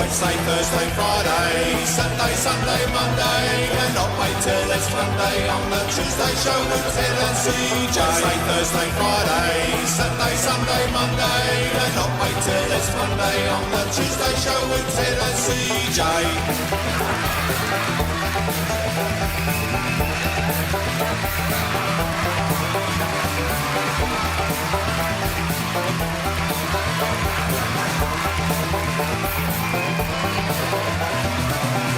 Wednesday, Thursday, Friday, Saturday, Sunday, Monday, and not wait till it's Monday on the Tuesday show with Ted and CJ. Wednesday, Thursday, Friday, Saturday, Sunday, Monday, and not wait till it's Monday on the Tuesday show with Ted and CJ.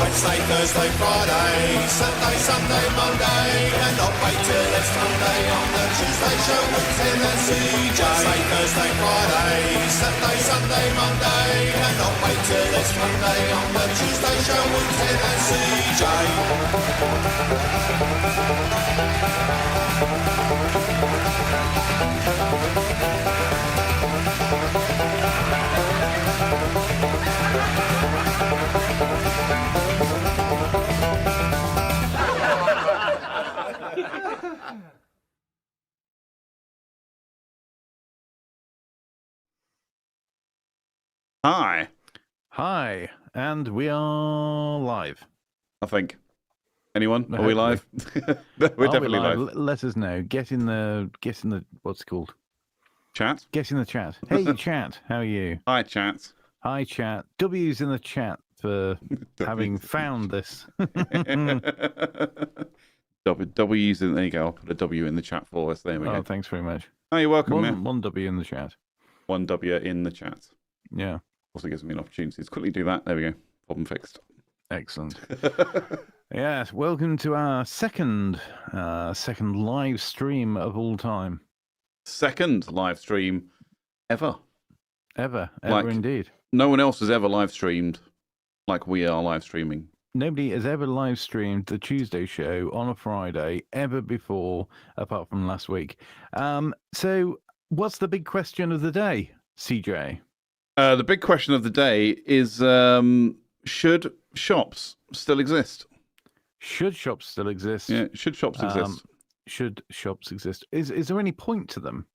Wednesday, Thursday, Friday, Saturday, Sunday, Monday, and not wait till it's Monday on the Tuesday show with Ted and CJ. Wednesday, Thursday, Friday, Saturday, Sunday, Monday, and not wait till it's Monday on the Tuesday show with Ted and CJ. Hi. Hi, and we are live. I think. Anyone? Are we live? We're definitely live. Let us know. Get in the what's it called? Chat? Get in the chat. Hey chat, how are you? Hi, chat. Hi chat. W's in the chat for having found this. W's in there you go. I'll put a W in the chat for us. There we go. Thanks very much. Oh, you're welcome. One W in the chat. One W in the chat. Yeah. Also gives me an opportunity to quickly do that. There we go. Problem fixed. Excellent. Yes, welcome to our second live stream of all time. Second live stream ever. Ever Like, indeed. No one else has ever live streamed like we are live streaming. Nobody has ever live streamed the Tuesday show on a Friday ever before, apart from last week. So what's the big question of the day, CJ? The big question of the day is, should shops still exist? Should shops still exist? Yeah, should shops exist? Should shops exist? Is there any point to them?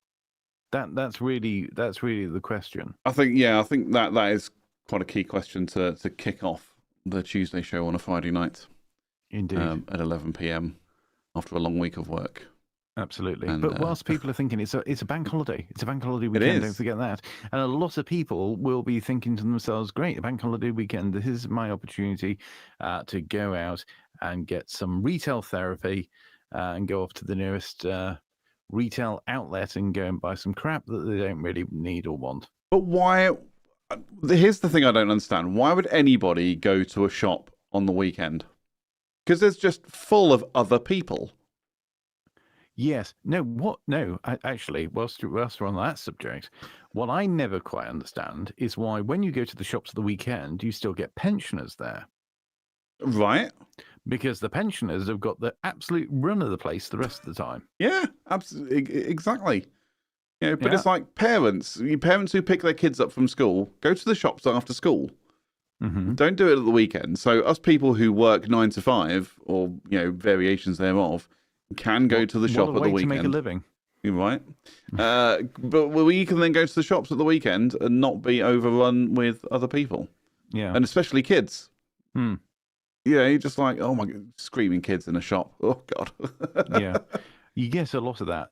That's really the question. I think that is quite a key question to kick off the Tuesday show on a Friday night. Indeed. At 11 p.m. after a long week of work. Absolutely. And, but whilst people are thinking it's a bank holiday, it's a bank holiday weekend, don't forget that. And a lot of people will be thinking to themselves, great, a bank holiday weekend, this is my opportunity to go out and get some retail therapy and go off to the nearest retail outlet and go and buy some crap that they don't really need or want. But why? Here's the thing I don't understand. Why would anybody go to a shop on the weekend? Because it's just full of other people. Yes. No, actually, whilst we're on that subject, what I never quite understand is why when you go to the shops at the weekend, you still get pensioners there. Right. Because the pensioners have got the absolute run of the place the rest of the time. Yeah, absolutely. Exactly. You know, but it's like parents who pick their kids up from school, go to the shops after school. Mm-hmm. Don't do it at the weekend. So us people who work 9 to 5 or, variations thereof, can go to the shop at the weekend. To make a living. You're right. But we can then go to the shops at the weekend and not be overrun with other people. Yeah. And especially kids. Hmm. Yeah, you're just like, oh my God, screaming kids in a shop. Oh, God. Yeah. You get a lot of that,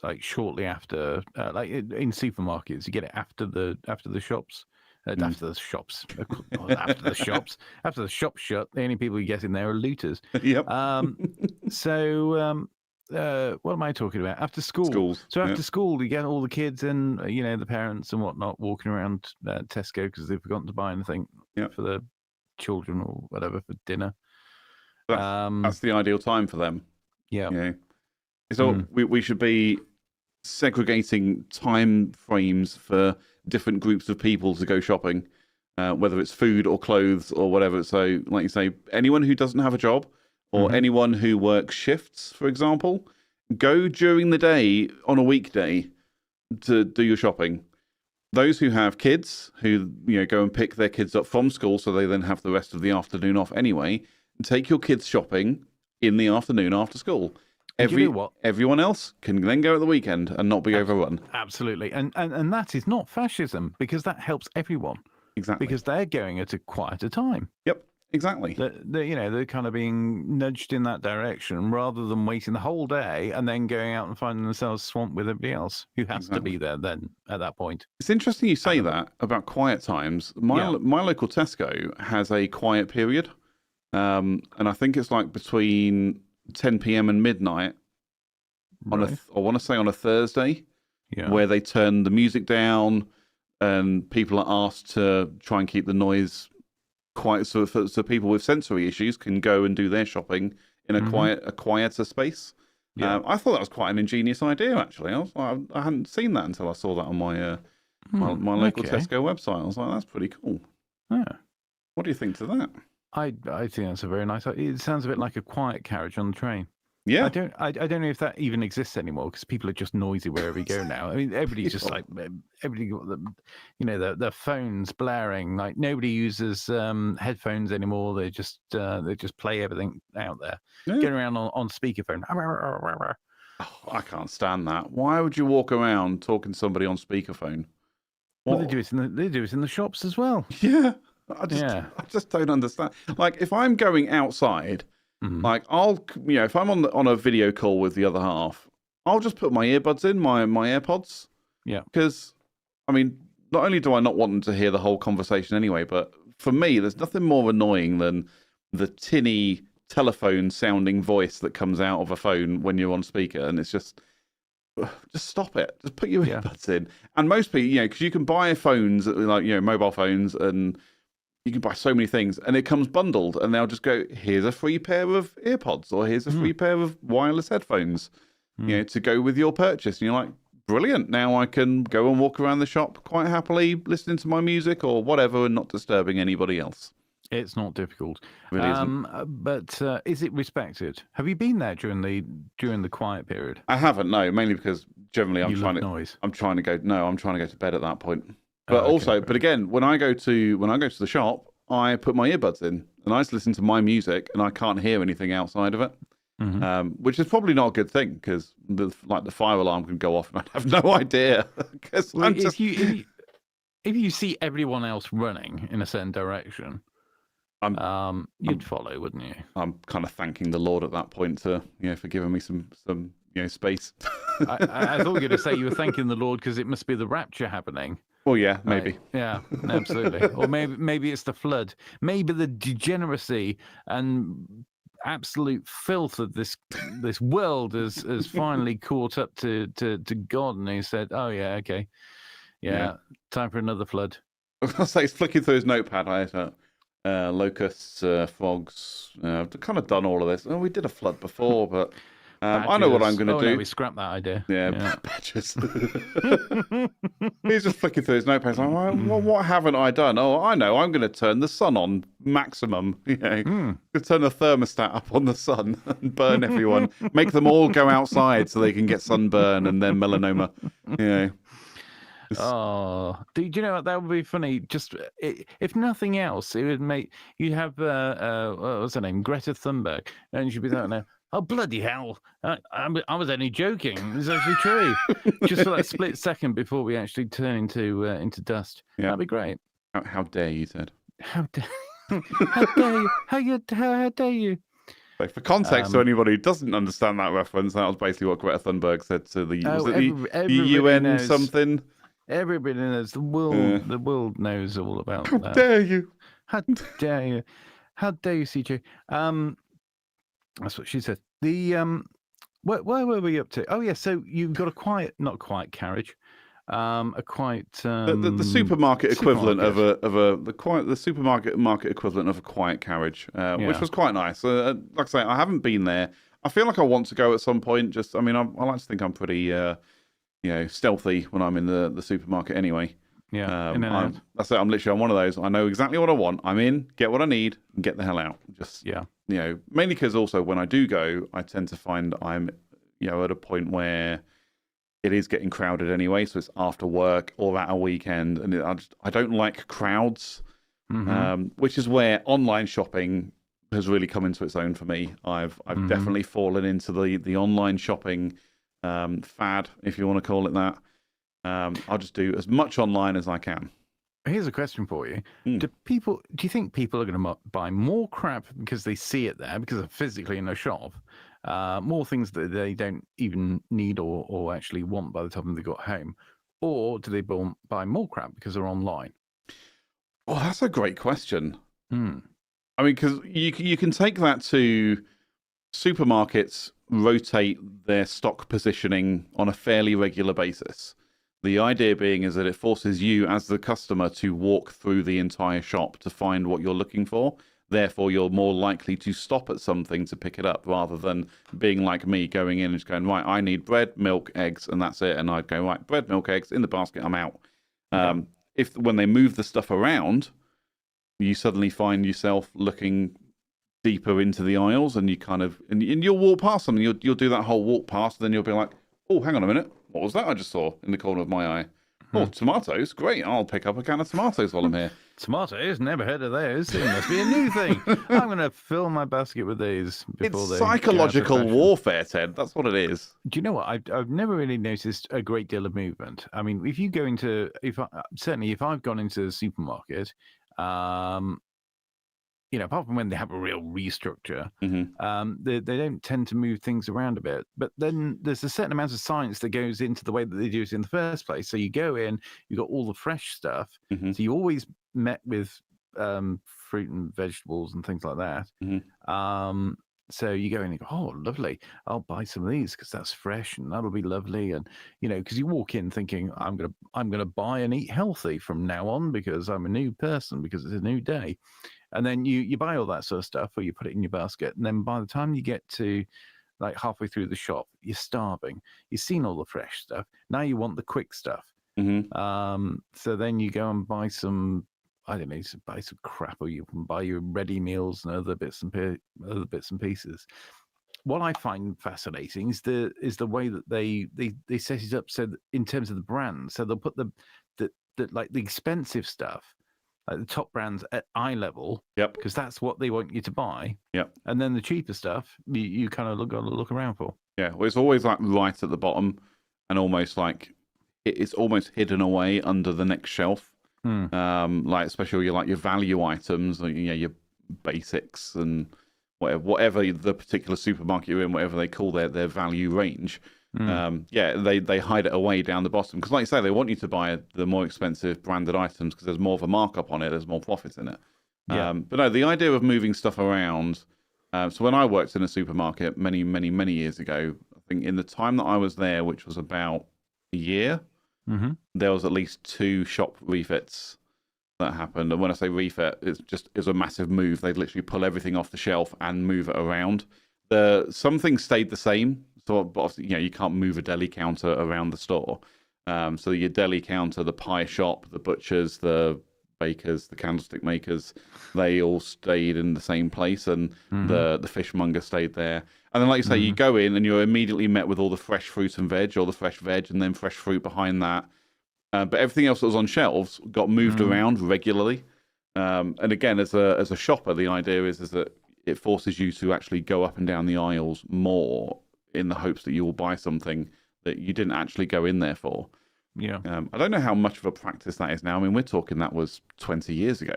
like shortly after, like in supermarkets, you get it after the shops. After the shops, after the shops, after the shops shut, the only people you get in there are looters. Yep. So what am I talking about? After school. Schools. So after school, you get all the kids and the parents and whatnot walking around Tesco because they've forgotten to buy anything for the children or whatever for dinner. That's the ideal time for them. Yeah. So we should be segregating time frames for different groups of people to go shopping, whether it's food or clothes or whatever. So, like you say, anyone who doesn't have a job or anyone who works shifts, for example, go during the day on a weekday to do your shopping. Those who have kids who go and pick their kids up from school, so they then have the rest of the afternoon off anyway. Take your kids shopping in the afternoon after school. Everyone else can then go at the weekend and not be overrun. Absolutely. And that is not fascism, because that helps everyone. exactly. Because they're going at a quieter time. Yep, exactly. They're kind of being nudged in that direction rather than waiting the whole day and then going out and finding themselves swamped with everybody else who has to be there then at that point. It's interesting you say that about quiet times. My local Tesco has a quiet period, and I think it's like between 10 p.m. and midnight I want to say on a Thursday, where they turn the music down and people are asked to try and keep the noise quiet, so people with sensory issues can go and do their shopping in a quieter space. I thought that was quite an ingenious idea, actually. I hadn't seen that until I saw that on my my local Tesco website. I was like, that's pretty cool. Yeah. What do you think to that? I think that's a very nice idea. It sounds a bit like a quiet carriage on the train. Yeah. I don't know if that even exists anymore because people are just noisy wherever you go now. I mean, everybody's just like, everybody got their phones blaring. Like nobody uses headphones anymore. They just play everything out there. Going around on speakerphone. Oh, I can't stand that. Why would you walk around talking to somebody on speakerphone? Well, they do it in the shops as well. Yeah. I just don't understand. Like if I'm going outside, like if I'm on a video call with the other half, I'll just put my earbuds in, my AirPods. Yeah. Because I mean, not only do I not want them to hear the whole conversation anyway, but for me, there's nothing more annoying than the tinny telephone sounding voice that comes out of a phone when you're on speaker, and it's just stop it. Just put your earbuds in. And most people, because you can buy phones, like mobile phones, and you can buy so many things, and it comes bundled, and they'll just go, here's a free pair of earpods, or here's a free pair of wireless headphones, to go with your purchase. And you're like, brilliant. Now I can go and walk around the shop quite happily, listening to my music or whatever, and not disturbing anybody else. It's not difficult. It isn't. But is it respected? Have you been there during the quiet period? I haven't, no, mainly because generally I'm trying to go to bed at that point. But but again, when I go to the shop, I put my earbuds in and I just listen to my music, and I can't hear anything outside of it, which is probably not a good thing because the fire alarm can go off and I'd have no idea. If you see everyone else running in a certain direction, you'd follow, wouldn't you? I'm kind of thanking the Lord at that point for giving me some space. I thought you were going to say you were thanking the Lord because it must be the rapture happening. Well, yeah, maybe. Yeah, absolutely. Or maybe it's the flood. Maybe the degeneracy and absolute filth of this world has finally caught up to God, and he said, "Oh yeah, okay, yeah, time for another flood." I say he's flicking through his notepad. I had locusts, frogs. I've kind of done all of this. Oh, we did a flood before, but. I know what I'm going to do. No, we scrapped that idea. Yeah. Badgers. He's just flicking through his notepad. Like, well, what haven't I done? Oh, I know. I'm going to turn the sun on maximum. Turn the thermostat up on the sun and burn everyone. Make them all go outside so they can get sunburn and then melanoma. Oh, do you know what? That would be funny. Just if nothing else, it would make you have what's her name, Greta Thunberg, and she'd be like, "No, oh bloody hell! I was only joking. It's actually true." Just for that split second before we actually turn into dust. Yeah. That'd be great. How dare you, Ted? How dare you? How dare you? So for context, to anybody who doesn't understand that reference, that was basically what Greta Thunberg said to the UN knows. Something. Everybody knows. The world knows all about that. How dare you? How dare you? How dare you, CJ? That's what she said. Where were we up to? Oh yeah, so you've got not quiet carriage, a quiet the supermarket equivalent of the supermarket equivalent of a quiet carriage, which was quite nice. Like I say, I haven't been there. I feel like I want to go at some point. I like to think I'm pretty stealthy when I'm in the supermarket anyway. Yeah, that's it. I'm one of those. I know exactly what I want. I'm in, get what I need, and get the hell out. Mainly because also when I do go, I tend to find I'm, at a point where it is getting crowded anyway. So it's after work or at a weekend, and I don't like crowds, which is where online shopping has really come into its own for me. I've definitely fallen into the online shopping fad, if you want to call it that. I'll just do as much online as I can. Here's a question for you. Mm. Do you think people are going to buy more crap because they see it there, because they're physically in a shop, more things that they don't even need or actually want by the time they got home? Or do they buy more crap because they're online? Oh, that's a great question. Hmm. I mean, because you can take that to supermarkets rotate their stock positioning on a fairly regular basis. The idea being is that it forces you as the customer to walk through the entire shop to find what you're looking for. Therefore, you're more likely to stop at something to pick it up rather than being like me going in and just going, right, I need bread, milk, eggs, and that's it. And I'd go, right, bread, milk, eggs in the basket, I'm out. If when they move the stuff around, you suddenly find yourself looking deeper into the aisles, and you kind of and you'll walk past them, and you'll do that whole walk past, and then you'll be like, oh, hang on a minute, what was that I just saw in the corner of my eye? Oh, tomatoes, great, I'll pick up a can of tomatoes while I'm here. Tomatoes, never heard of those. It must be a new thing. I'm going to fill my basket with these before It's they psychological warfare, Ted. That's what it is. Do you know what? I've never really noticed a great deal of movement. I mean, if you go into, certainly if I've gone into the supermarket, apart from when they have a real restructure, they don't tend to move things around a bit. But then there's a certain amount of science that goes into the way that they do it in the first place. So you go in, you've got all the fresh stuff. So you always met with fruit and vegetables and things like that. So you go in and go, oh, lovely, I'll buy some of these because that's fresh and that'll be lovely. And, because you walk in thinking, I'm gonna buy and eat healthy from now on because I'm a new person, because it's a new day. And then you buy all that sort of stuff, or you put it in your basket. And then by the time you get to like halfway through the shop, you're starving. You've seen all the fresh stuff. Now you want the quick stuff. So then you go and buy some, I don't know, buy some crap, or you can buy your ready meals and other bits and pieces. What I find fascinating is the way that they set it up. So that in terms of the brand, so they'll put the like the expensive stuff, like the top brands at eye level, because that's what they want you to buy. And then the cheaper stuff, you kind of got to look around for. Yeah, well, it's always like right at the bottom, and almost like it's almost hidden away under the next shelf. Like especially your value items, like, your basics and whatever the particular supermarket you're in, whatever they call their value range. They hide it away down the bottom because, like you say, they want you to buy the more expensive branded items because there's more of a markup on it, there's more profit in it. But no, the idea of moving stuff around. So when I worked in a supermarket many years ago, I think in the time that I was there, which was about a year, there was at least 2 shop refits that happened. And when I say refit, it's a massive move. They'd literally pull everything off the shelf and move it around. Some things stayed the same. So, but obviously, you can't move a deli counter around the store. So your deli counter, the pie shop, the butchers, the bakers, the candlestick makers, they all stayed in the same place, and the fishmonger stayed there. And then, like you say, you go in and you're immediately met with all the fresh fruit and veg, or the fresh veg, and then fresh fruit behind that. But everything else that was on shelves got moved around regularly. And again, as a shopper, the idea is that it forces you to actually go up and down the aisles more in the hopes that you will buy something that you didn't actually go in there for. I don't know how much of a practice that is now. I mean, we're talking that was 20 years ago.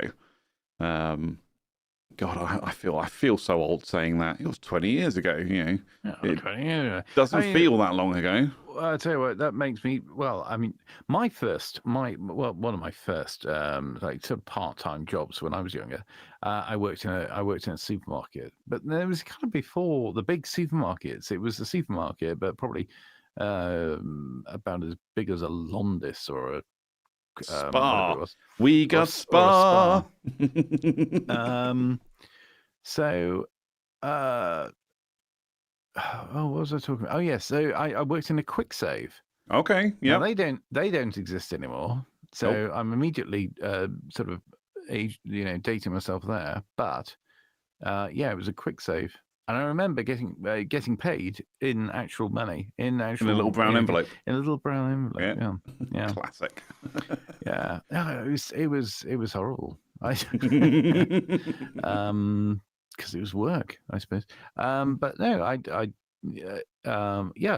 God, I feel so old saying that. It was 20 years ago, It doesn't feel that long ago. Well, I tell you what, that makes me. Well, I mean, one of my first like sort of part-time jobs when I was younger, I worked in a supermarket. But it was kind of before the big supermarkets. It was a supermarket, but probably about as big as a Londis or a Spa. It was. We got Spa. So, what was I talking about? Oh, yes. So I worked in a quick save. Okay. Yeah. They don't exist anymore. So I'm immediately sort of dating myself there. But it was a quick save. And I remember getting paid in actual money, in a little brown envelope. In a little brown envelope. Yeah. Classic. Yeah. No, it was horrible. Because it was work, I suppose. But no, I've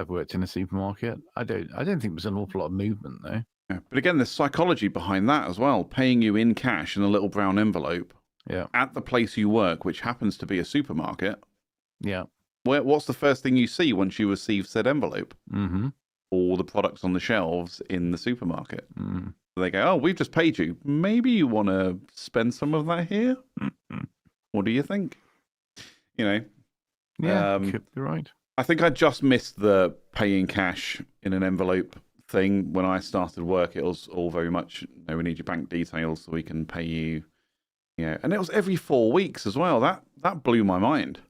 worked in a supermarket. I don't think there's an awful lot of movement though. Yeah. But again, there's psychology behind that as well. Paying you in cash in a little brown envelope at the place you work, which happens to be a supermarket. Yeah. What's the first thing you see once you receive said envelope? Mm-hmm. All the products on the shelves in the supermarket. Mm. They go, oh, we've just paid you. Maybe you want to spend some of that here? What do you think? You know? Yeah, could be right. I think I just missed the paying cash in an envelope thing. When I started work, it was all very much, you know, we need your bank details so we can pay you. Yeah, and it was every 4 weeks as well. That blew my mind.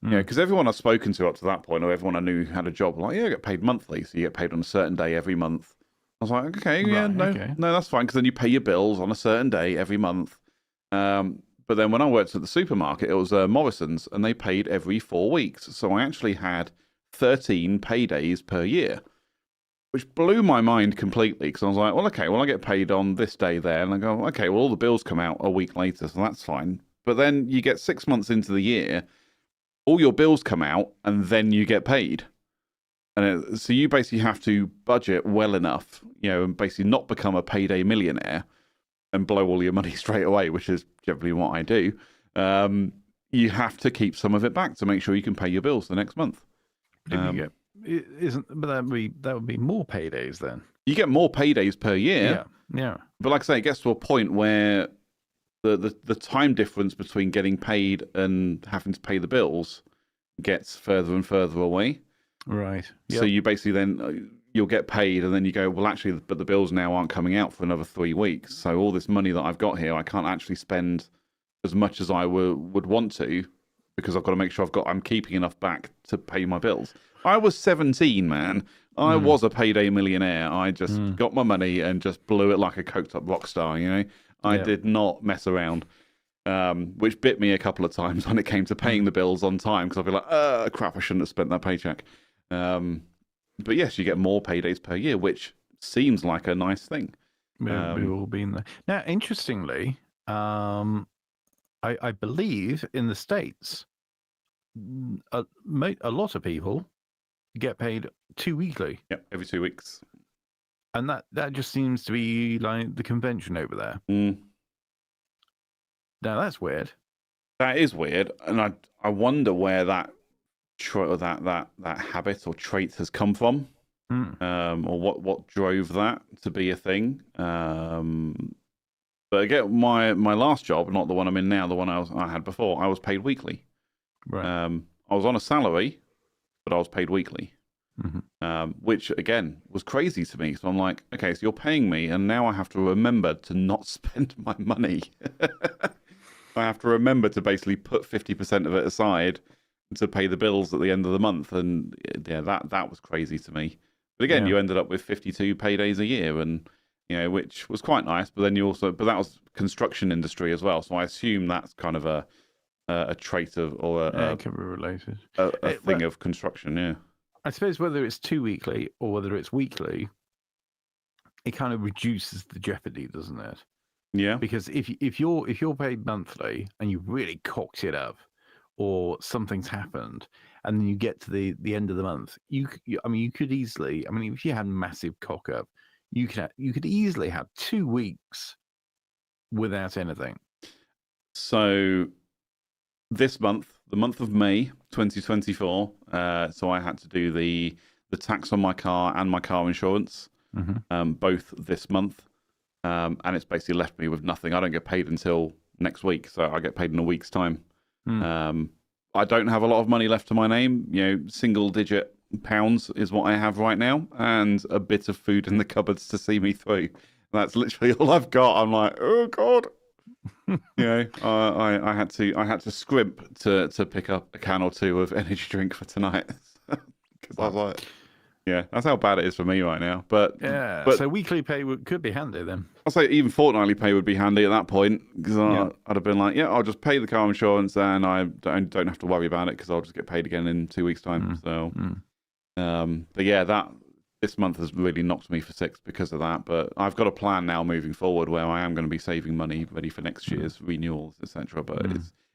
Yeah, because everyone I've spoken to up to that point, or everyone I knew had a job, like, yeah, I get paid monthly, so you get paid on a certain day every month. I was like, okay, yeah, Right, no, that's fine, because then you pay your bills on a certain day every month. But then when I worked at the supermarket, it was Morrison's, and they paid every 4 weeks. So I actually had 13 paydays per year, which blew my mind completely, because I was like, well, okay, well, I get paid on this day there, and I go, okay, well, all the bills come out a week later, so that's fine. But then you get 6 months into the year, all your bills come out, and then you get paid. And so you basically have to budget well enough, you know, and basically not become a payday millionaire and blow all your money straight away, which is generally what I do. You have to keep some of it back to make sure you can pay your bills the next month. But that would be more paydays then. You get more paydays per year. Yeah. But like I say, it gets to a point where the time difference between getting paid and having to pay the bills gets further and further away. Right. Yep. So you basically then you'll get paid, and then you go, well, actually, but the bills now aren't coming out for another 3 weeks. So all this money that I've got here, I can't actually spend as much as I would want to, because I've got to make sure I'm keeping enough back to pay my bills. I was 17, man. I was a payday millionaire. I just got my money and just blew it like a coked up rock star, you know? I did not mess around, which bit me a couple of times when it came to paying the bills on time, because I'd be like, crap, I shouldn't have spent that paycheck. But yes, you get more paydays per year, which seems like a nice thing. We've all been there. Now, interestingly, I believe in the States, a lot of people get paid 2 weekly. Yep, every 2 weeks. And that just seems to be like the convention over there. Now, that's weird. That is weird. And I wonder where that habit or trait has come from, or what drove that to be a thing. But again, my last job, not the one I'm in now, the one I had before, I was paid weekly. Right. I was on a salary, but I was paid weekly, which again was crazy to me. So I'm like, okay, so you're paying me, and now I have to remember to not spend my money. I have to remember to basically put 50% of it aside to pay the bills at the end of the month, and yeah, that was crazy to me. But again, you ended up with 52 paydays a year, and you know, which was quite nice. But then but that was construction industry as well, so I assume that's kind of a trait of, or it can be related, a thing of construction. Yeah, I suppose whether it's 2 weekly or whether it's weekly, it kind of reduces the jeopardy, doesn't it? Yeah, because if you're paid monthly and you really cocked it up, or something's happened, and then you get to the end of the month, you could easily, if you had massive cock up, you could easily have 2 weeks without anything. So this month, the month of May 2024, so I had to do the tax on my car and my car insurance, both this month, and it's basically left me with nothing. I don't get paid until next week, so I get paid in a week's time. I don't have a lot of money left to my name. You know, single-digit pounds is what I have right now, and a bit of food in the cupboards to see me through. That's literally all I've got. I'm like, oh god. You know, I had to scrimp to pick up a can or two of energy drink for tonight, because I was like, yeah, that's how bad it is for me right now. But so weekly pay could be handy then. I'll say even fortnightly pay would be handy at that point, because I'd have been like, yeah, I'll just pay the car insurance and I don't have to worry about it, because I'll just get paid again in 2 weeks' time. So, but yeah, this month has really knocked me for six because of that. But I've got a plan now moving forward where I am going to be saving money ready for next year's renewals, etc. But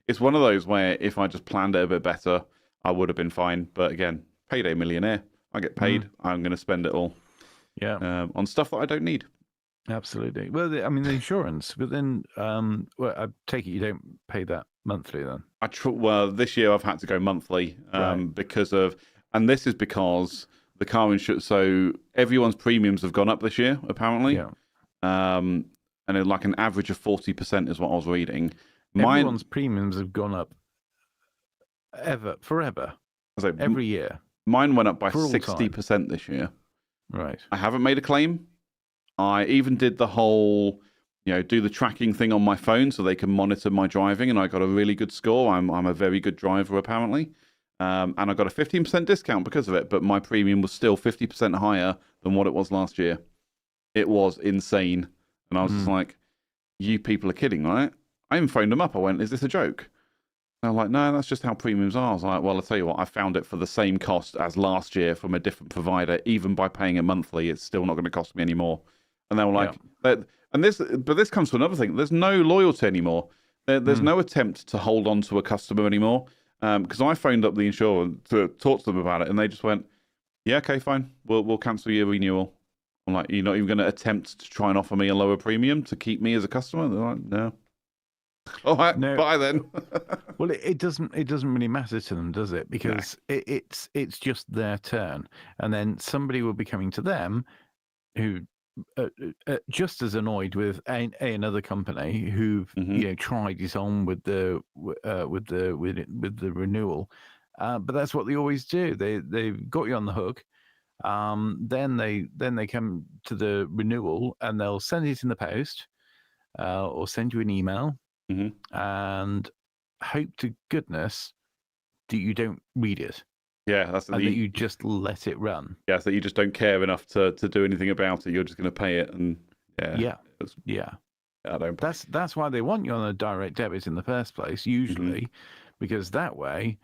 it's one of those where if I just planned it a bit better, I would have been fine. But again, payday millionaire. I get paid. I'm going to spend it all. Yeah. on stuff that I don't need. Absolutely. Well, I mean, the insurance, but then, well, I take it you don't pay that monthly then. Well, this year I've had to go monthly because of, and this is because the car insurance. So everyone's premiums have gone up this year, apparently. Yeah. And like an average of 40% is what I was reading. Everyone's premiums have gone up forever, every year. Mine went up by 60% this year. Right. I haven't made a claim. I even did the whole, do the tracking thing on my phone so they can monitor my driving, and I got a really good score. I'm a very good driver, apparently. And I got a 15% discount because of it, but my premium was still 50% higher than what it was last year. It was insane. And I was just like, you people are kidding, right? I even phoned them up. I went, is this a joke? And I'm like, no, that's just how premiums are. I was like, well, I'll tell you what, I found it for the same cost as last year from a different provider. Even by paying it monthly, it's still not going to cost me any more. And they were like, but this comes to another thing. There's no loyalty anymore. There's no attempt to hold on to a customer anymore. Because I phoned up the insurer to talk to them about it, and they just went, yeah, okay, fine. We'll cancel your renewal. I'm like, you're not even going to attempt to try and offer me a lower premium to keep me as a customer? They're like, no. All right, bye then. Well, it doesn't really matter to them, does it? Because it's just their turn, and then somebody will be coming to them who just as annoyed with another company who've tried it on with the renewal, but that's what they always do. They've got you on the hook. Then they come to the renewal and they'll send it in the post, or send you an email, and hope to goodness that you don't read it. Yeah, that you just let it run. Yeah, so you just don't care enough to do anything about it. You're just going to pay it, and I don't. That's why they want you on a direct debit in the first place, usually, because that way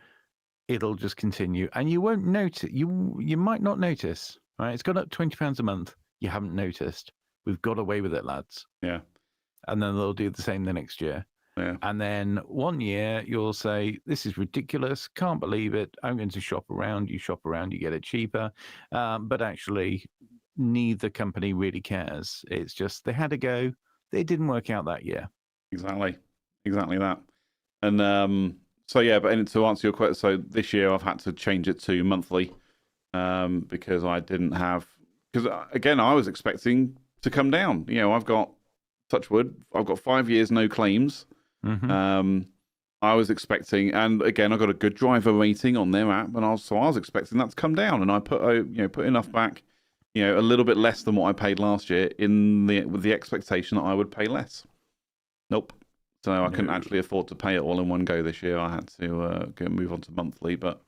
it'll just continue, and you won't notice. You might not notice. Right? It's gone up £20 a month. You haven't noticed. We've got away with it, lads. Yeah. And then they'll do the same the next year. Yeah. And then one year you'll say, this is ridiculous, can't believe it, I'm going to shop around. You shop around, you get it cheaper. But actually, neither company really cares. It's just they had a go. They didn't work out that year. Exactly that. And but to answer your question, so this year I've had to change it to monthly because I didn't have, because again, I was expecting to come down. I've got, touch wood, I've got 5 years, no claims. I was expecting, and again, I got a good driver rating on their app, and I was expecting that to come down, and I put enough back, a little bit less than what I paid last year with the expectation that I would pay less. Nope. So I couldn't actually afford to pay it all in one go this year. I had to move on to monthly, but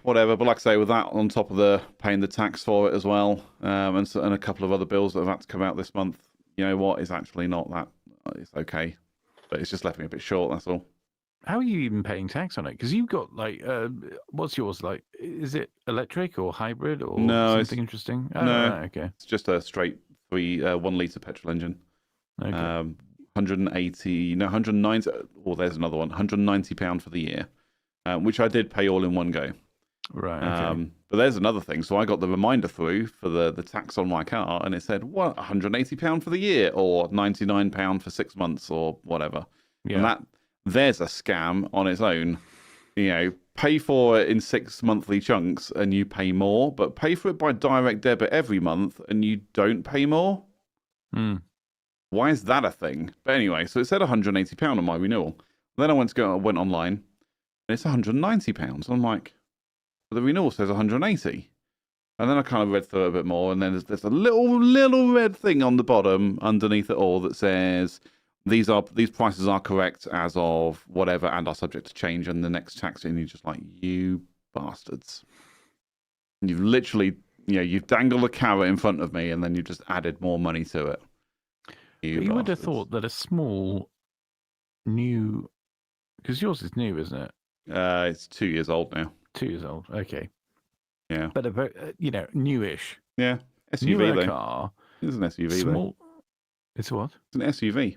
whatever. But like I say, with that on top of the paying the tax for it as well, and a couple of other bills that have had to come out this month, it's actually not that. It's okay. But it's just left me a bit short, that's all. How are you even paying tax on it? Because you've got what's yours like? Is it electric or hybrid or something interesting? Oh, no, right, okay. It's just a straight 1 litre petrol engine. Okay. 190. Oh, there's another one. £190 for the year, which I did pay all in one go. Right. Okay. But there's another thing. So I got the reminder through for the tax on my car, and it said, what, £180 for the year, or £99 for 6 months, or whatever. Yeah. And there's a scam on its own. Pay for it in 6 monthly chunks and you pay more, but pay for it by direct debit every month and you don't pay more. Why is that a thing? But anyway, so it said £180 on my renewal. Then I went online, and it's £190. I'm like, the renewal says 180, and then I kind of read through it a bit more, and then there's a little red thing on the bottom underneath it all that says these prices are correct as of whatever and are subject to change in the next tax. And you're just like, you bastards! And you've literally, you've dangled a carrot in front of me, and then you've just added more money to it. You would have thought that a small new, because yours is new, isn't it? It's 2 years old now. 2 years old, okay. Yeah. But a very, newish. Yeah. SUV though. Car. It's an SUV small. It's what? It's an SUV.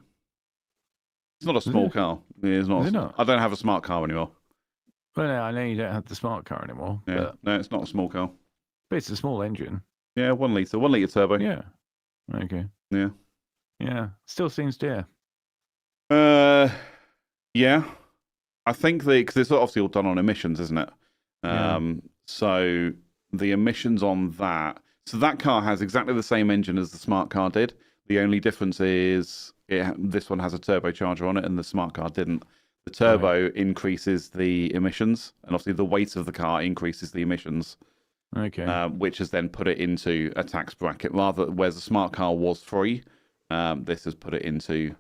It's not a small car. It's not. Is it not? I don't have a smart car anymore. Well, no, I know you don't have the smart car anymore. Yeah. No, it's not a small car. But it's a small engine. Yeah, 1 litre, 1 litre turbo. Yeah. Okay. Yeah. Yeah. Still seems dear. Yeah. I think because it's obviously all done on emissions, isn't it? Yeah. So the emissions on that. So that car has exactly the same engine as the smart car did. The only difference is this one has a turbocharger on it, and the smart car didn't. The turbo increases the emissions, and obviously the weight of the car increases the emissions. Okay. Which has then put it into a tax bracket. Whereas the smart car was free, this has put it into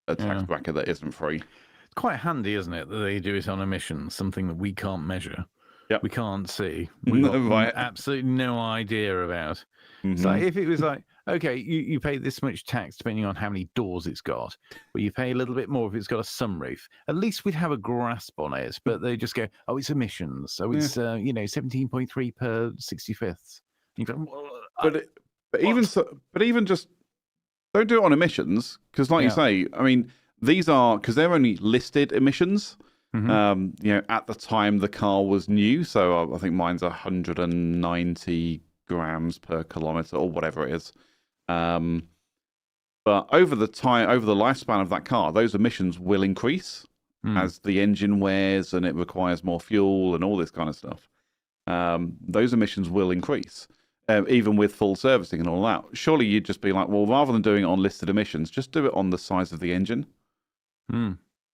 a tax bracket that isn't free. It's quite handy, isn't it, that they do it on emissions, something that we can't measure. Yep. We can't see. We've got absolutely no idea about. Mm-hmm. So if it was like, okay, you pay this much tax depending on how many doors it's got, but you pay a little bit more if it's got a sunroof. At least we'd have a grasp on it. But they just go, oh, it's emissions. So it's 17.3 per 65th. You go, but even just don't do it on emissions, because like you say, I mean, these are because they're only listed emissions. Mm-hmm. At the time the car was new, so I think mine's 190 grams per kilometer or whatever it is. But over the lifespan of that car, those emissions will increase as the engine wears and it requires more fuel and all this kind of stuff. Those emissions will increase, even with full servicing and all that. Surely you'd just be like, well, rather than doing it on listed emissions, just do it on the size of the engine.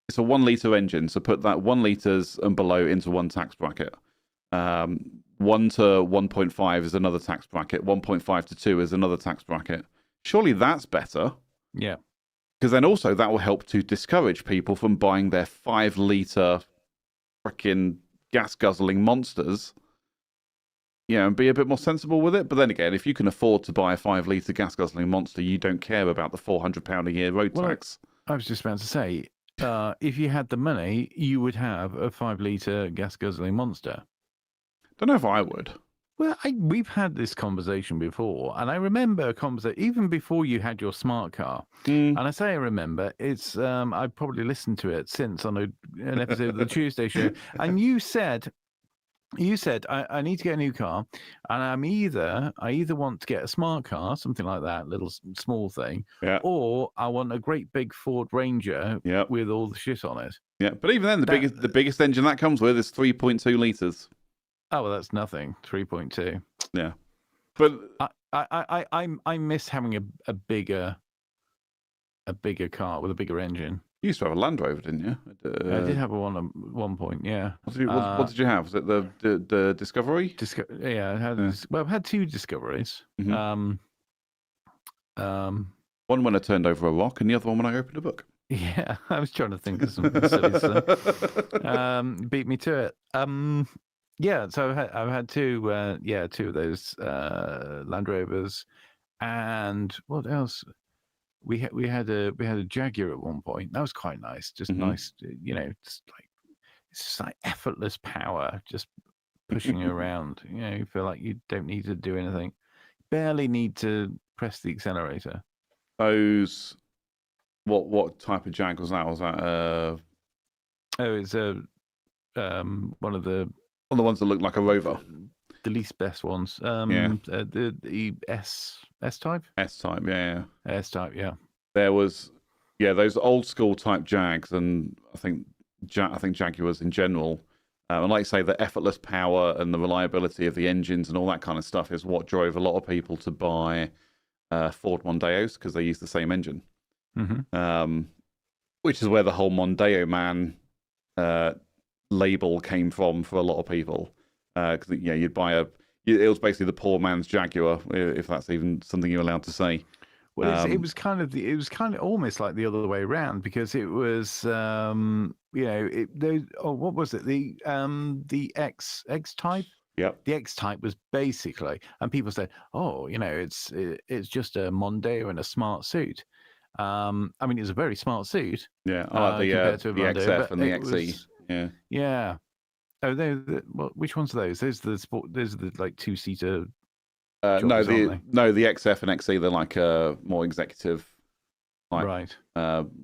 It's a 1 litre engine, so put that 1 litres and below into one tax bracket. 1 to 1.5 is another tax bracket. 1.5 to 2 is another tax bracket. Surely that's better. Yeah. Because then also that will help to discourage people from buying their 5 litre freaking gas guzzling monsters. And be a bit more sensible with it. But then again, if you can afford to buy a 5 litre gas guzzling monster, you don't care about the £400 a year road tax. I was just about to say, if you had the money, you would have a 5 litre gas guzzling monster. Don't know if I would. Well, we've had this conversation before, and I remember a conversation even before you had your smart car. And I say I remember, it's I've probably listened to it since on an episode of the Tuesday show, and you said I need to get a new car, and I either want to get a smart car, something like that, little small thing, or I want a great big Ford Ranger with all the shit on it. Yeah, but even then, the biggest engine that comes with is 3.2 litres. Oh, well, that's nothing. 3.2. Yeah, but I miss having a bigger car with a bigger engine. You used to have a Land Rover, didn't you? I did have one at one point. Yeah. What did you have? Was it the Discovery? I've had 2 Discoveries. Mm-hmm. One when I turned over a rock, and the other one when I opened a book. Yeah, I was trying to think of something silly. So, beat me to it. Yeah, so I've had 2 2 of those Land Rovers, and what else? We had a Jaguar at one point. That was quite nice. Just nice, just like it's just like effortless power, just pushing you around. You feel like you don't need to do anything, barely need to press the accelerator. Those, what type of Jag was that? Was that it's one of the ones that look like a Rover. The least best ones. The S type. S type, yeah. S type, yeah. There was, those old school type Jags, and I think Jaguars in general. And like I say, the effortless power and the reliability of the engines and all that kind of stuff is what drove a lot of people to buy Ford Mondeos, because they use the same engine. Which is where the whole Mondeo man label came from for a lot of people. Because you'd buy it was basically the poor man's Jaguar, if that's even something you're allowed to say. Well, it was kind of almost like the other way around, because it was what was it, the X type? Yep. The X type was basically, and people said, oh, it's just a Mondeo and a smart suit. I mean, it's a very smart suit. Yeah, I like the XF and the XE. Yeah. Oh, which ones are those? Those are the like 2-seater. No, the XF and XE, they're like more executive. Like, right.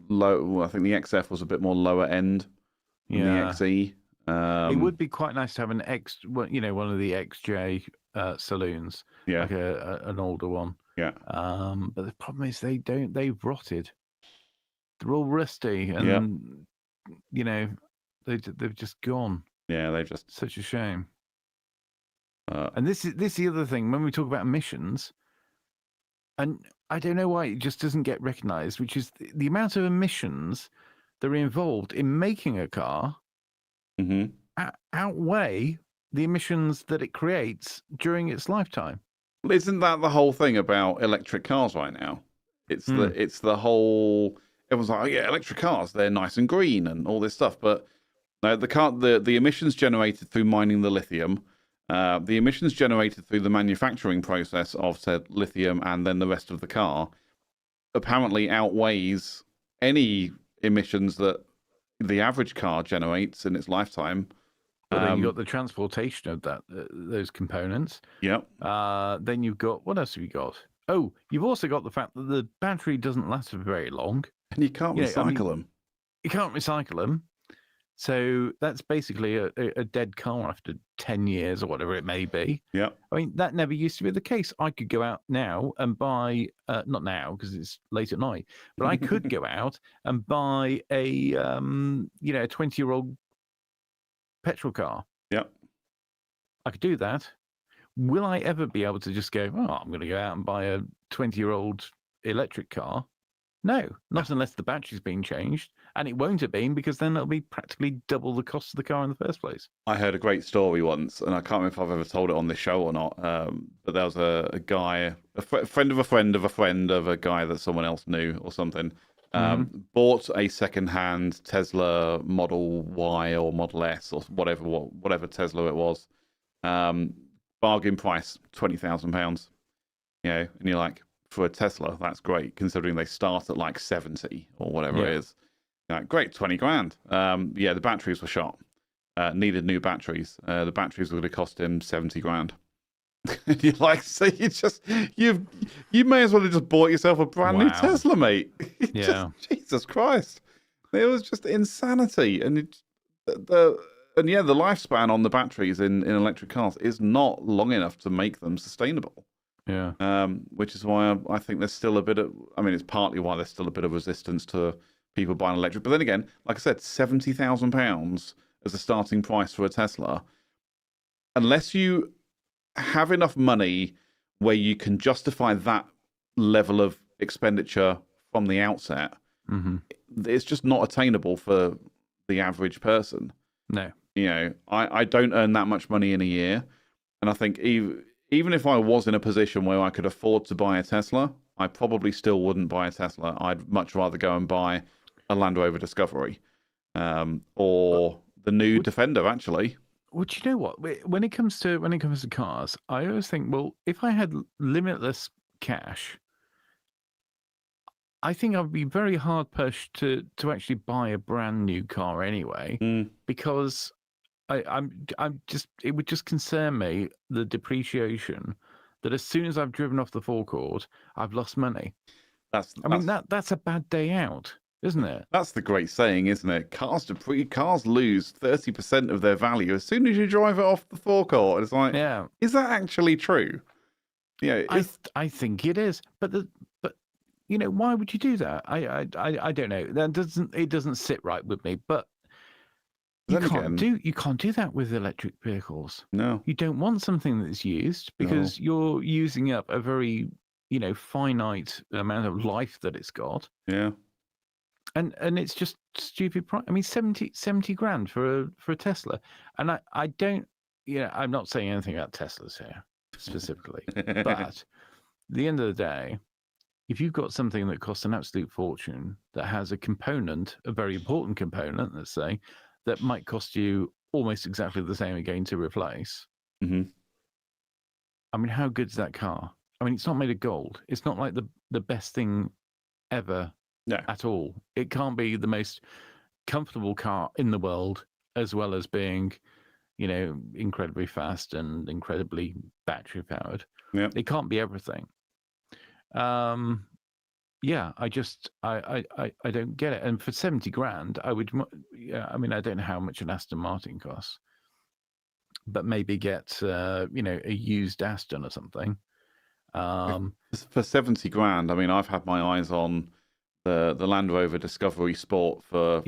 Low. I think the XF was a bit more lower end than the XE. It would be quite nice to have an one of the XJ saloons, Yeah. like an older one. Yeah. But the problem is they've rotted. They're all rusty, and they've just gone. Yeah, they just Such a shame. Uh, And this is the other thing when we talk about emissions, and I don't know why it just doesn't get recognised, which is the amount of emissions that are involved in making a car outweigh the emissions that it creates during its lifetime. Well, isn't that the whole thing about electric cars right now? It's the whole, everyone's like, oh yeah, electric cars, they're nice and green and all this stuff, but no, the emissions generated through mining the lithium, the emissions generated through the manufacturing process of said lithium and then the rest of the car apparently outweighs any emissions that the average car generates in its lifetime. But then you've got the transportation of those components. Yep. Then you've got, what else have you got? Oh, you've also got the fact that the battery doesn't last for very long. And you can't recycle them. You can't recycle them. So that's basically a dead car after 10 years or whatever it may be. Yeah. I mean, that never used to be the case. I could go out now and buy, not now because it's late at night, but I could go out and buy a 20-year-old petrol car. Yeah. I could do that. Will I ever be able to just go, oh, I'm going to go out and buy a 20-year-old electric car? No, not unless the battery's been changed. And it won't have been, because then it'll be practically double the cost of the car in the first place. I heard a great story once, and I can't remember if I've ever told it on this show or not, but there was a guy, a friend of a friend of a friend of a guy that someone else knew or something, bought a second-hand Tesla Model Y or Model S or whatever Tesla it was. Bargain price, £20,000. And you're like, for a Tesla, that's great, considering they start at like 70 or whatever it is. Like, great, 20 grand. The batteries were shot. Needed new batteries. The batteries were going to cost him 70 grand. And you're like, so you may as well have just bought yourself a brand new Tesla, mate. Jesus Christ. It was just insanity. And the lifespan on the batteries in electric cars is not long enough to make them sustainable. Yeah. Which is why I think there's still a bit of, it's partly why there's still a bit of resistance to people buying electric. But then again, like I said, £70,000 as a starting price for a Tesla, unless you have enough money where you can justify that level of expenditure from the outset, it's just not attainable for the average person. No. I don't earn that much money in a year. And I think even if I was in a position where I could afford to buy a Tesla, I probably still wouldn't buy a Tesla. I'd much rather go and buy a Land Rover Discovery or the new Defender, actually. Well, do you know what? When it comes to cars, I always think, well, if I had limitless cash, I think I'd be very hard pushed to actually buy a brand new car anyway, because I'm just, it would just concern me, the depreciation, that as soon as I've driven off the forecourt, I've lost money. That's a bad day out, isn't it? That's the great saying, isn't it? Cars lose 30% of their value as soon as you drive it off the forecourt. It's like, is that actually true? I think it is, but why would you do that? I don't know. It doesn't sit right with me, but. You can't do that with electric vehicles. No. You don't want something that's used, because you're using up a very, finite amount of life that it's got. Yeah. And it's just stupid price. 70 grand for a Tesla. And I don't, I'm not saying anything about Teslas here specifically, but at the end of the day, if you've got something that costs an absolute fortune, that has a very important component, let's say, that might cost you almost exactly the same again to replace. How good's that car? It's not made of gold. It's not like the best thing ever at all. It can't be the most comfortable car in the world, as well as being, incredibly fast and incredibly battery powered. Yeah. It can't be everything. I don't get it. And for 70 grand, I would, I don't know how much an Aston Martin costs, but maybe get a used Aston or something. For 70 grand, I mean, I've had my eyes on the Land Rover Discovery Sport for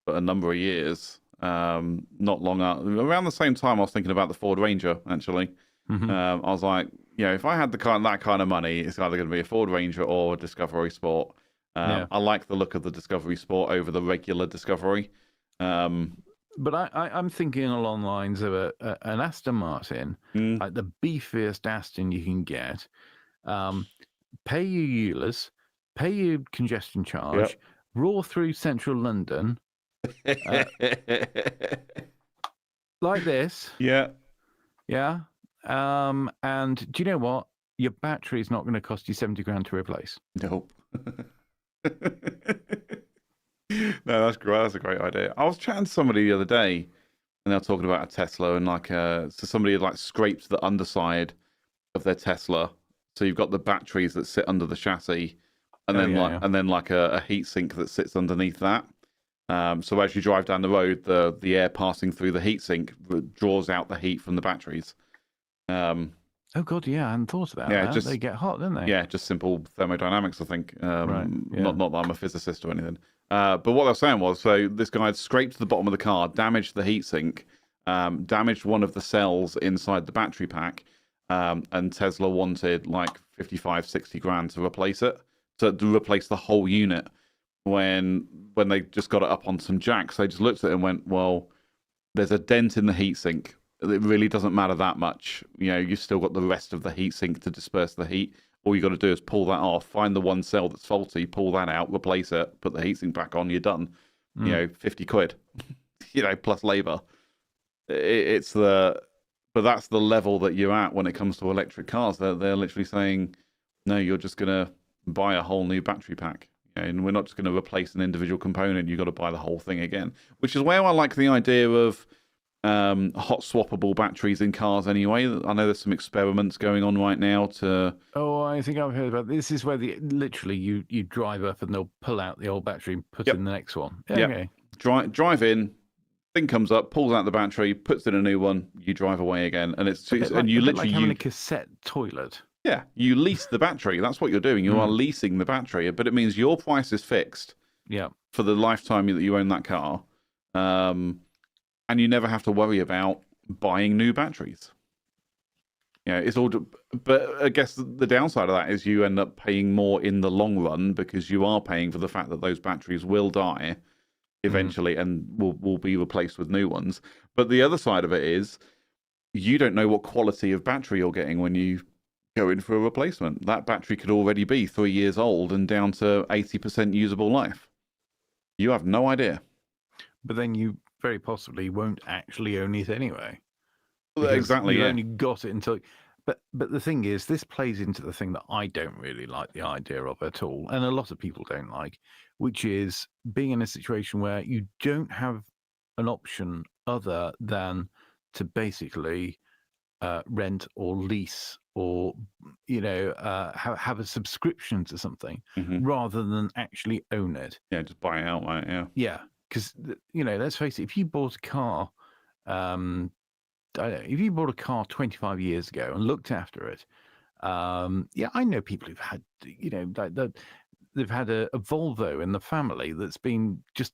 a number of years. Not long around the same time, I was thinking about the Ford Ranger. Actually, I was like, if I had that kind of money, it's either going to be a Ford Ranger or a Discovery Sport. I like the look of the Discovery Sport over the regular Discovery. But I'm thinking along the lines of an Aston Martin, like the beefiest Aston you can get. Pay your ULEZ, pay your congestion charge, roar through central London, like this. Yeah. And do you know what? Your battery is not going to cost you 70 grand to replace. Nope. No, that's great. That's a great idea. I was chatting to somebody the other day, and they were talking about a Tesla, and so somebody had like scraped the underside of their Tesla. So you've got the batteries that sit under the chassis, and then like a heat sink that sits underneath that. So as you drive down the road, the air passing through the heat sink draws out the heat from the batteries. Oh God, yeah, I hadn't thought about that. They get hot, don't they? Yeah, just simple thermodynamics, I think. Right. Yeah. Not that I'm a physicist or anything. But what I was saying was, so this guy had scraped the bottom of the car, damaged the heatsink, damaged one of the cells inside the battery pack, and Tesla wanted like 55, 60 grand to replace it, to replace the whole unit. When they just got it up on some jacks, they just looked at it and went, well, there's a dent in the heatsink. It really doesn't matter that much. You've still got the rest of the heatsink to disperse the heat. All you got to do is pull that off, find the one cell that's faulty, pull that out, replace it, put the heatsink back on, you're done. 50 quid, plus labor. But that's the level that you're at when it comes to electric cars. They're literally saying, no, you're just going to buy a whole new battery pack. And we're not just going to replace an individual component. You've got to buy the whole thing again, which is where I like the idea of hot swappable batteries in cars anyway. I know there's some experiments going on right now to... Oh, I think I've heard about this. Is where literally you drive up and they'll pull out the old battery and put in the next one. Okay. Drive in, thing comes up, pulls out the battery, puts in a new one, you drive away again. And you literally... like having a cassette toilet. Yeah, you lease the battery. That's what you're doing. You are leasing the battery, but it means your price is fixed for the lifetime that you own that car. And you never have to worry about buying new batteries. It's all. But I guess the downside of that is you end up paying more in the long run because you are paying for the fact that those batteries will die eventually and will be replaced with new ones. But the other side of it is you don't know what quality of battery you're getting when you go in for a replacement. That battery could already be 3 years old and down to 80% usable life. You have no idea. But then you very possibly won't actually own it anyway. Exactly. You only got it until. But the thing is, this plays into the thing that I don't really like the idea of at all, and a lot of people don't like, which is being in a situation where you don't have an option other than to basically rent or lease or have a subscription to something rather than actually own it. Yeah, just buy it outright. Yeah, because let's face it, if you bought a car, if you bought a car 25 years ago and looked after it, I know people who've had they've had a Volvo in the family that's been just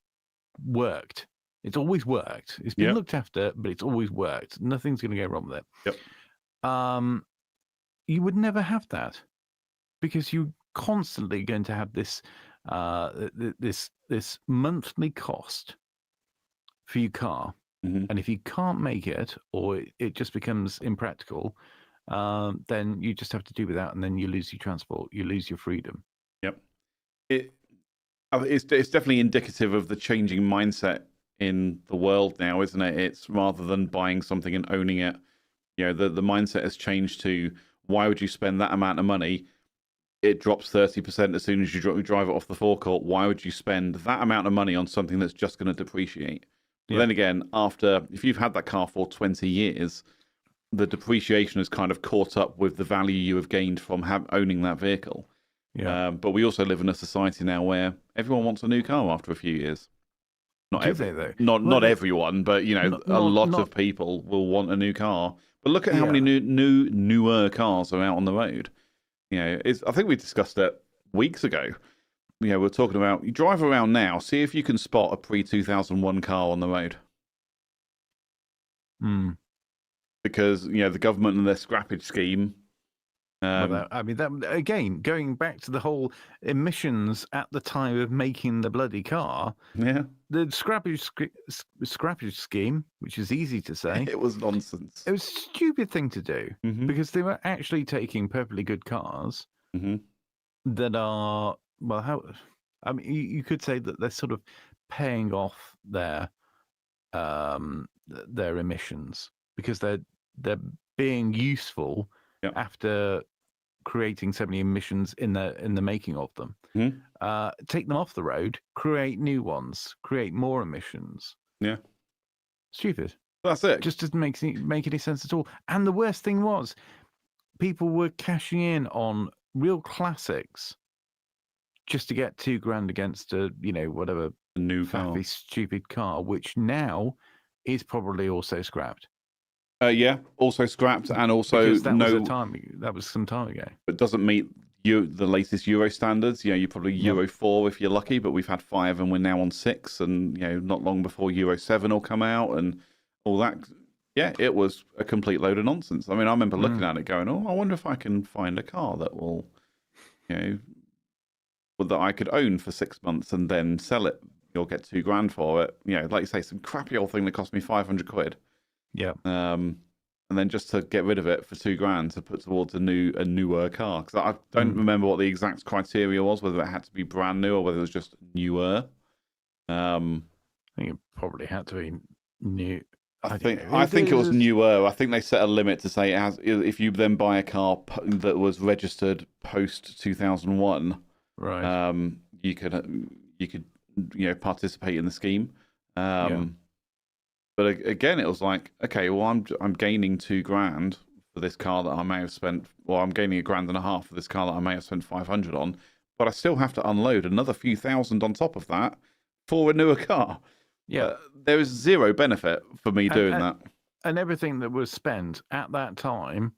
worked. It's always worked. It's been looked after, but it's always worked. Nothing's going to go wrong with it. Yep. You would never have that because you're constantly going to have this this monthly cost for your car. And if you can't make it or it just becomes impractical, then you just have to do without, and then you lose your transport, you lose your freedom. Yep. It's definitely indicative of the changing mindset in the world now, isn't it? It's rather than buying something and owning it, the mindset has changed to, why would you spend that amount of money? It drops 30% as soon as you drive it off the forecourt. Why would you spend that amount of money on something that's just going to depreciate? But then again, if you've had that car for 20 years, the depreciation has kind of caught up with the value you have gained from owning that vehicle. But we also live in a society now where everyone wants a new car after a few years. Do they though? Not everyone, but you know, a lot of people will want a new car. But look at how many newer cars are out on the road. You know, I think we discussed it weeks ago. You know, we're talking about, you drive around now, see if you can spot a pre-2001 car on the road. Because, you know, the government and their scrappage scheme. That again, going back to the whole emissions at the time of making the bloody car. Yeah. The scrappage scheme, which is easy to say. It was nonsense. It was a stupid thing to do because they were actually taking perfectly good cars that are, you could say that they're sort of paying off their emissions because they're being useful after creating so many emissions in the making of them. Take them off the road, create new ones, create more emissions. Yeah. Stupid. That's it. Just doesn't make any sense at all. And the worst thing was, people were cashing in on real classics just to get $2,000 against a, whatever a new faffy, stupid car, which now is probably also scrapped. Also scrapped, and also that was some time ago. It doesn't meet the latest Euro standards. You're probably Euro 4 if you're lucky, but we've had 5 and we're now on 6, and not long before Euro 7 will come out and all that. Yeah, it was a complete load of nonsense. I mean, I remember looking at it going, I wonder if I can find a car that will, that I could own for 6 months and then sell it. You'll get $2,000 for it. Like you say, some crappy old thing that cost me £500. Yeah. And then just to get rid of it for $2,000 to put towards a newer car. Because I don't remember what the exact criteria was, whether it had to be brand new or whether it was just newer. I think it probably had to be new. I think it was newer. I think they set a limit to say if you then buy a car that was registered post 2001, right? You could participate in the scheme. But again, it was like, okay, well, I'm gaining $2,000 for this car that I may have spent, or I'm gaining $1,500 for this car that I may have spent $500 on, but I still have to unload another few thousand on top of that for a newer car. Yeah, there is zero benefit for me doing that. And everything that was spent at that time,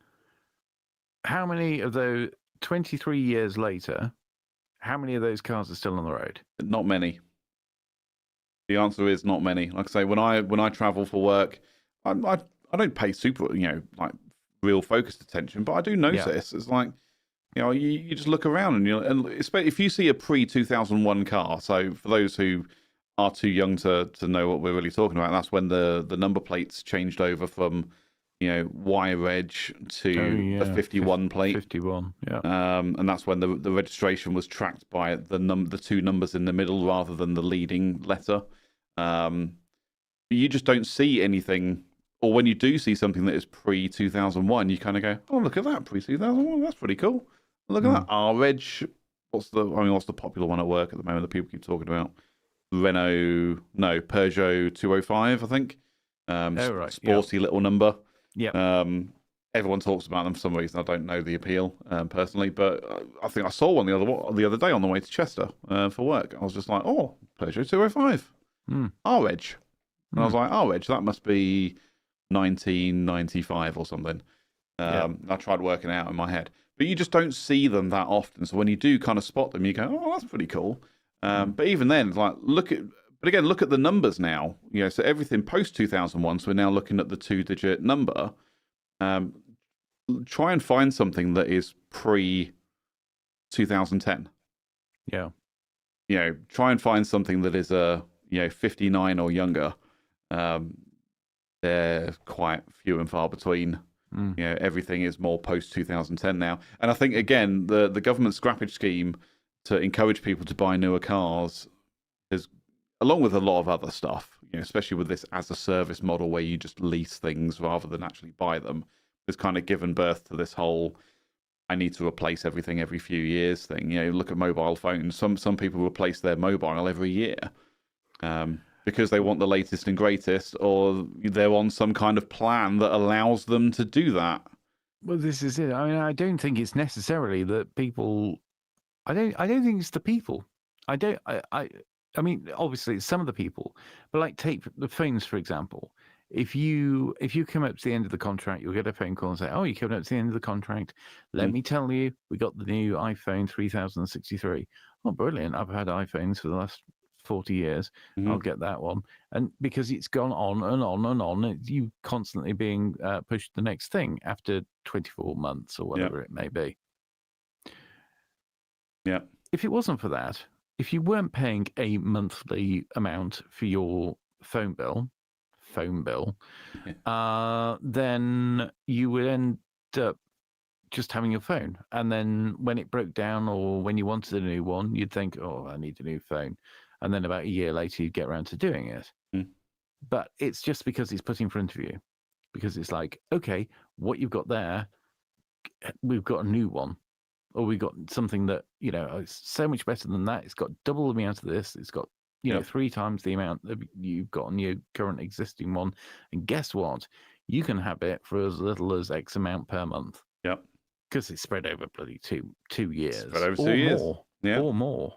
how many of those 23 years later, how many of those cars are still on the road? Not many. The answer is not many. Like I say, when I travel for work, I don't pay super, like real focused attention, but I do notice. It's like, you just look around and if you see a pre-2001 car. So for those who are too young to know what we're really talking about, that's when the number plates changed over from, wire reg to the 51 plate. 51, yeah. And that's when the registration was tracked by the two numbers in the middle rather than the leading letter. You just don't see anything, or when you do see something that is pre-2001, you kind of go, oh, look at that, pre-2001, that's pretty cool. Look at that, R-Reg. What's the popular one at work at the moment that people keep talking about? Peugeot 205, I think. Sporty little number. Yeah. Everyone talks about them for some reason. I don't know the appeal personally, but I think I saw one the other day on the way to Chester for work. I was just like, oh, Peugeot 205, R-Reg. And I was like, R-Reg, that must be 1995 or something. I tried working out in my head. But you just don't see them that often. So when you do kind of spot them, you go, oh, that's pretty cool. But even then, like, look at the numbers now. So everything post 2001. So we're now looking at the 2-digit number. Try and find something that is pre 2010. Yeah. Try and find something that is 59 or younger. They're quite few and far between. Everything is more post 2010 now. And I think, again, the government scrappage scheme to encourage people to buy newer cars is, along with a lot of other stuff, especially with this as a service model where you just lease things rather than actually buy them, has kind of given birth to this whole I need to replace everything every few years thing. Look at mobile phones. Some people replace their mobile every year because they want the latest and greatest, or they're on some kind of plan that allows them to do that. Well, this is it. I mean, I don't think it's necessarily that people. I don't think it's the people. I mean, obviously, some of the people, but like take the phones for example. If you come up to the end of the contract, you'll get a phone call and say, "Oh, you're coming up to the end of the contract. Let me tell you, we got the new iPhone 3063." Oh, brilliant! I've had iPhones for the last 40 years. I'll get that one, and because it's gone on and on and on, you constantly being pushed the next thing after 24 months or whatever it may be. Yeah. If it wasn't for that, if you weren't paying a monthly amount for your phone bill, then you would end up just having your phone. And then when it broke down or when you wanted a new one, you'd think, oh, I need a new phone. And then about a year later, you'd get around to doing it. But it's just because it's put in front of you. Because it's like, okay, what you've got there, we've got a new one. Or we've got something that, you know, is so much better than that. It's got double the amount of this. It's got, you know, 3 times the amount that you've got on your current existing one. And guess what? You can have it for as little as X amount per month. Yep. Because it's spread over bloody two years. Spread over 2 years. Or more.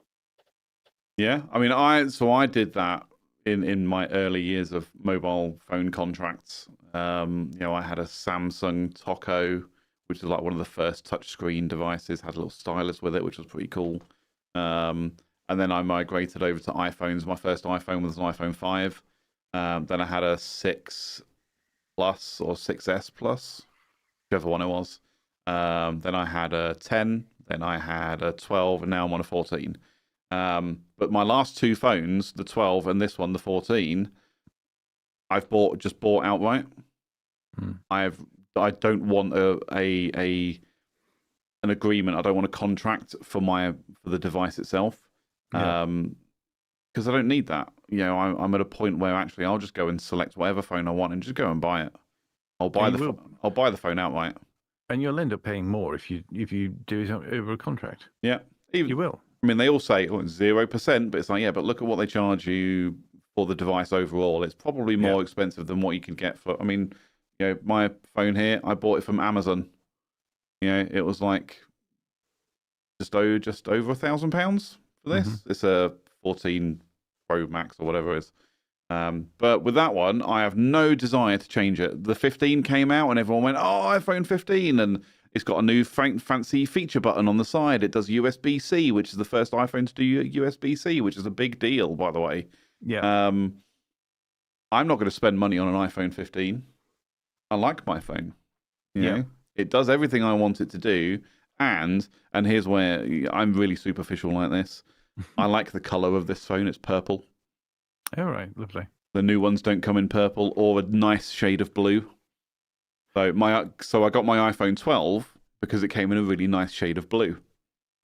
Yeah. I mean, I did that in my early years of mobile phone contracts. You know, I had a Samsung Toco, which is like one of the first touchscreen devices, had a little stylus with it, which was pretty cool. And then I migrated over to iPhones. My first iPhone was an iPhone 5. Then I had a 6 Plus or 6S Plus, whichever one it was. Then I had a 10. Then I had a 12, and now I'm on a 14. But my last 2 phones, the 12 and this one, the 14, I've just bought outright. I don't want an agreement. I don't want a contract for the device itself. Because I don't need that. You know, I'm at a point where actually I'll just go and select whatever phone I want and just go and buy it. I'll buy the phone outright. And you'll end up paying more if you do it over a contract. Yeah, you will. I mean, they all say 0%, but it's like, yeah, but look at what they charge you for the device overall. It's probably more expensive than what you could get for. I mean, you know, my phone here, I bought it from Amazon. You know, it was like just over £1,000 for this. It's a 14 Pro Max or whatever it is. But with that one, I have no desire to change it. The 15 came out and everyone went, oh, iPhone 15. And it's got a new fancy feature button on the side. It does USB-C, which is the first iPhone to do USB-C, which is a big deal, by the way. Yeah. I'm not going to spend money on an iPhone 15. I like my phone. You know? It does everything I want it to do. And here's where I'm really superficial like this. I like the color of this phone. It's purple. All right, lovely. The new ones don't come in purple or a nice shade of blue. So I got my iPhone 12 because it came in a really nice shade of blue.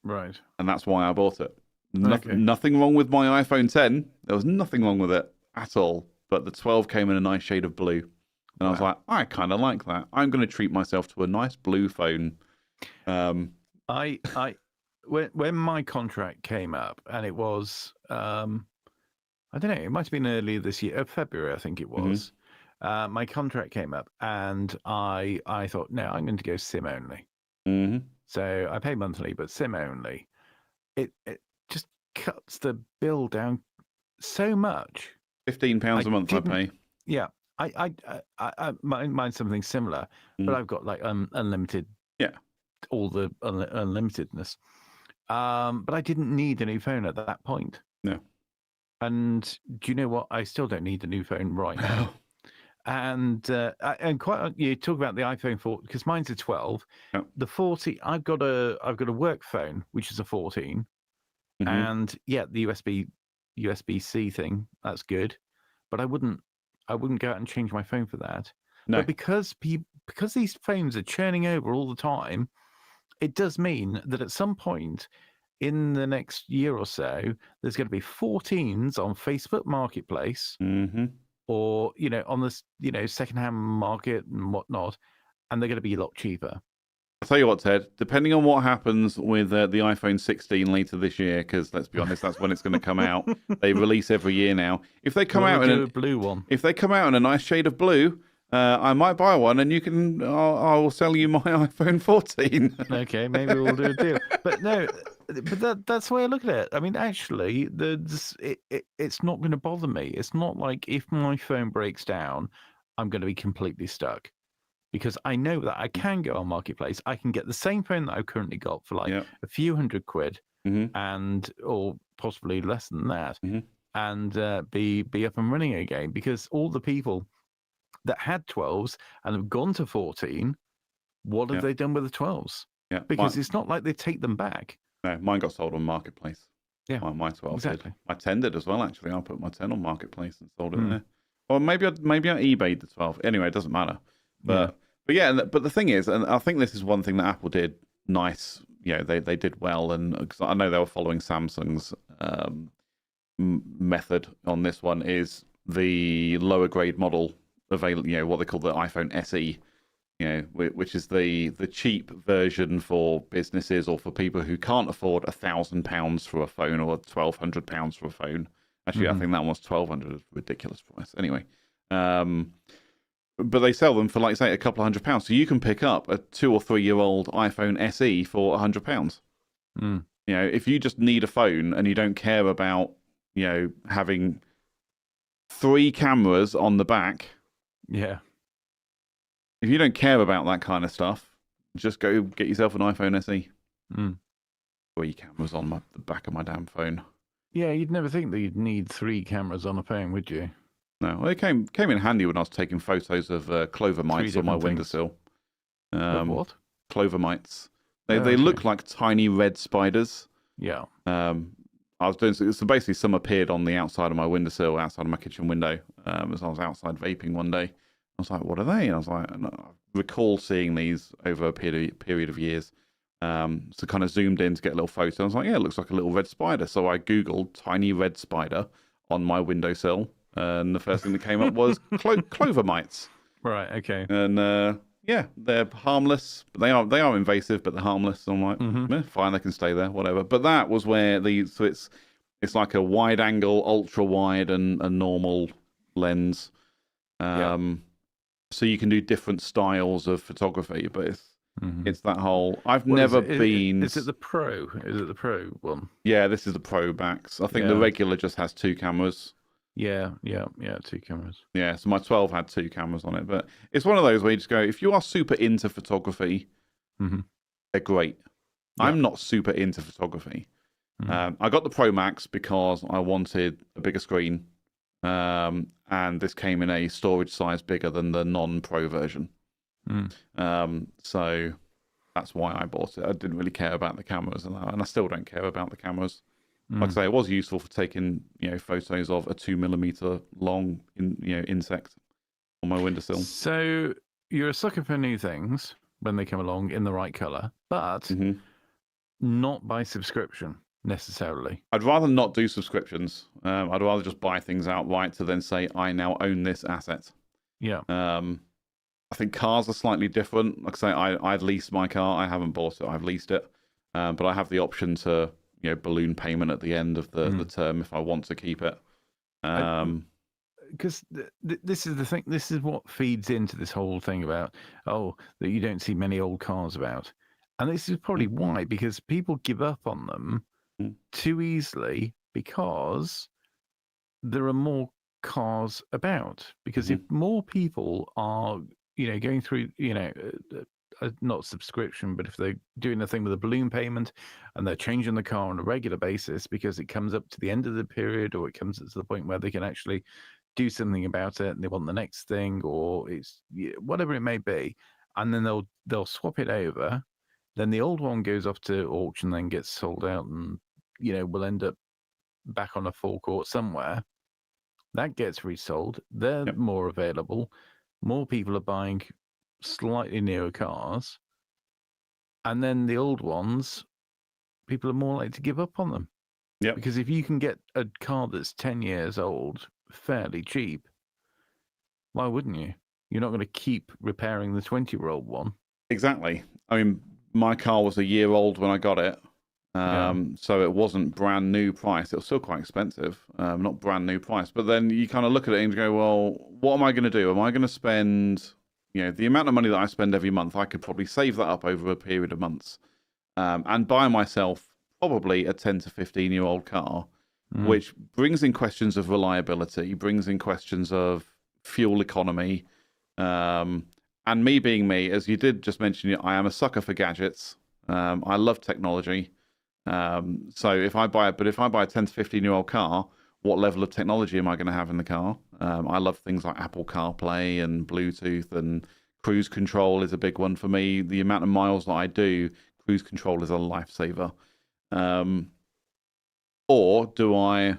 Right. And that's why I bought it. Nothing wrong with my iPhone 10. There was nothing wrong with it at all. But the 12 came in a nice shade of blue. And I was like, I kind of like that. I'm going to treat myself to a nice blue phone. When my contract came up, and it was, I don't know, it might have been earlier this year, February, I think it was. My contract came up, and I thought, no, I'm going to go SIM only. So I pay monthly, but SIM only. It just cuts the bill down so much. £15 a month I pay. Yeah. I mine's something similar, but I've got like unlimited. Yeah. All the unlimitedness. But I didn't need a new phone at that point. No. And do you know what? I still don't need a new phone right now. And you talk about the iPhone 4 because mine's a 12. Yep. The 40, I've got a work phone which is a 14, and the USB-C thing, that's good, but I wouldn't go out and change my phone for that. No. But because these phones are churning over all the time, it does mean that at some point in the next year or so, there's going to be 14s on Facebook Marketplace, or on the secondhand market and whatnot, and they're going to be a lot cheaper. I'll tell you what, Ted. Depending on what happens with the iPhone 16 later this year, because let's be honest, that's when it's going to come out. They release every year now. If they come out in a blue one, if they come out in a nice shade of blue, I might buy one, and you can. I'll sell you my iPhone 14. Okay, maybe we'll do a deal. But no, But that's the way I look at it. I mean, actually, it's not going to bother me. It's not like if my phone breaks down, I'm going to be completely stuck because I know that I can go on Marketplace. I can get the same phone that I've currently got for like a few £100 and or possibly less than that, and be up and running again. Because all the people that had 12s and have gone to 14, what have they done with the 12s? Yeah, Because it's not like they take them back. No, mine got sold on Marketplace. Yeah, my 12 exactly. did. My 10 did as well. Actually, I put my 10 on Marketplace and sold it there. Or maybe I eBayed the 12. Anyway, it doesn't matter. But but the thing is, and I think this is one thing that Apple did nice. They did well, and cause I know they were following Samsung's method on this one. Is the lower grade model available? What they call the iPhone SE. Which is the cheap version for businesses or for people who can't afford £1,000 for a phone or £1,200 for a phone. Actually, I think that one's £1,200, ridiculous price. Anyway, but they sell them for, like, say, a couple of £100. So you can pick up a 2 or 3 year old iPhone SE for £100. If you just need a phone and you don't care about having 3 cameras on the back. Yeah. If you don't care about that kind of stuff, just go get yourself an iPhone SE. 3 cameras on the back of my damn phone. Yeah, you'd never think that you'd need 3 cameras on a phone, would you? No, well, it came in handy when I was taking photos of clover mites on my windowsill. What? Clover mites. They look like tiny red spiders. Yeah. I was doing so basically some appeared on the outside of my windowsill, outside of my kitchen window, as I was outside vaping one day. I was like, what are they? And I was like, and I recall seeing these over a period of years. So kind of zoomed in to get a little photo. I was like, yeah, it looks like a little red spider. So I Googled tiny red spider on my windowsill. And the first thing that came up was clover mites. Right, okay. And yeah, they're harmless. They are invasive, but they're harmless. So I'm like, fine, they can stay there, whatever. But that was where so it's like a wide angle, ultra wide, and a normal lens. So you can do different styles of photography, but it's that whole. I've never been. Is it the Pro? Is it the Pro one? Yeah, this is the Pro Max. I think the regular just has 2 cameras. Yeah, 2 cameras. Yeah, so my 12 had 2 cameras on it, but it's one of those where you just go, if you are super into photography, they're great. Yeah. I'm not super into photography. I got the Pro Max because I wanted a bigger screen. And this came in a storage size bigger than the non-Pro version. So that's why I bought it. I didn't really care about the cameras and I still don't care about the cameras. Like I say, it was useful for taking photos of a 2mm long insect on my windowsill. So you're a sucker for new things when they come along in the right color, but not by subscription. Necessarily. I'd rather not do subscriptions. I'd rather just buy things outright to then say, I now own this asset. Yeah. I think cars are slightly different. Like I say, I'd leased my car. I haven't bought it. I've leased it. But I have the option to, balloon payment at the end of the term if I want to keep it. Because this is the thing. This is what feeds into this whole thing about, that you don't see many old cars about. And this is probably why, because people give up on them too easily because there are more cars about. Because if more people are, going through, not subscription, but if they're doing the thing with a balloon payment and they're changing the car on a regular basis because it comes up to the end of the period or it comes to the point where they can actually do something about it and they want the next thing or it's whatever it may be, and then they'll swap it over. Then the old one goes off to auction, then gets sold out and, will end up back on a forecourt somewhere. That gets resold. They're more available. More people are buying slightly newer cars. And then the old ones, people are more likely to give up on them. Yeah. Because if you can get a car that's 10 years old fairly cheap, why wouldn't you? You're not going to keep repairing the 20-year-old one. Exactly. I mean, my car was a year old when I got it. So it wasn't brand new price. It was still quite expensive, not brand new price. But then you kind of look at it and go, well, what am I going to do? Am I going to spend, the amount of money that I spend every month, I could probably save that up over a period of months and buy myself probably a 10 to 15-year-old car, which brings in questions of reliability, brings in questions of fuel economy, and me being me, as you did just mention, I am a sucker for gadgets. I love technology. So if I buy a 10 to 15-year-old car, what level of technology am I going to have in the car? I love things like Apple CarPlay and Bluetooth, and cruise control is a big one for me. The amount of miles that I do, cruise control is a lifesaver. Or do I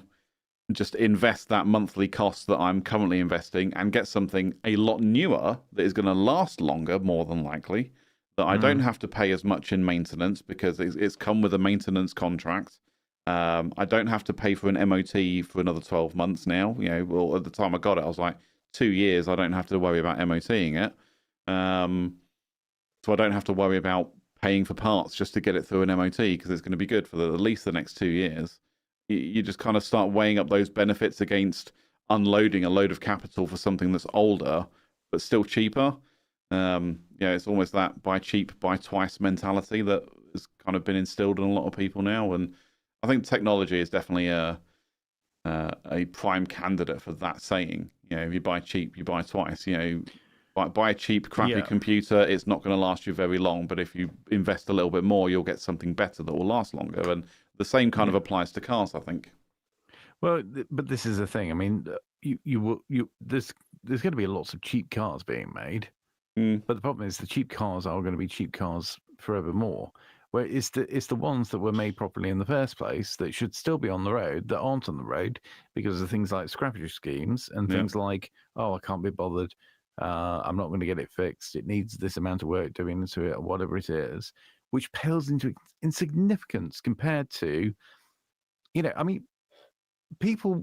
just invest that monthly cost that I'm currently investing and get something a lot newer that is going to last longer, more than likely, that I don't have to pay as much in maintenance because it's come with a maintenance contract. I don't have to pay for an MOT for another 12 months now. Well, at the time I got it, I was like 2 years. I don't have to worry about MOTing it. So I don't have to worry about paying for parts just to get it through an MOT because it's going to be good for at least the next 2 years. You just kind of start weighing up those benefits against unloading a load of capital for something that's older but still cheaper. It's almost that buy cheap, buy twice mentality that has kind of been instilled in a lot of people now. And I think technology is definitely a prime candidate for that saying. If you buy cheap, you buy twice. Buy a cheap, crappy computer, it's not going to last you very long. But if you invest a little bit more, you'll get something better that will last longer. And the same kind of applies to cars, I think. Well, but this is the thing. I mean, there's going to be lots of cheap cars being made. But the problem is the cheap cars are going to be cheap cars forevermore. Where it's the ones that were made properly in the first place that should still be on the road that aren't on the road because of things like scrappage schemes and things like, I can't be bothered. I'm not going to get it fixed. It needs this amount of work doing to it or whatever it is, which pales into insignificance compared to, I mean, people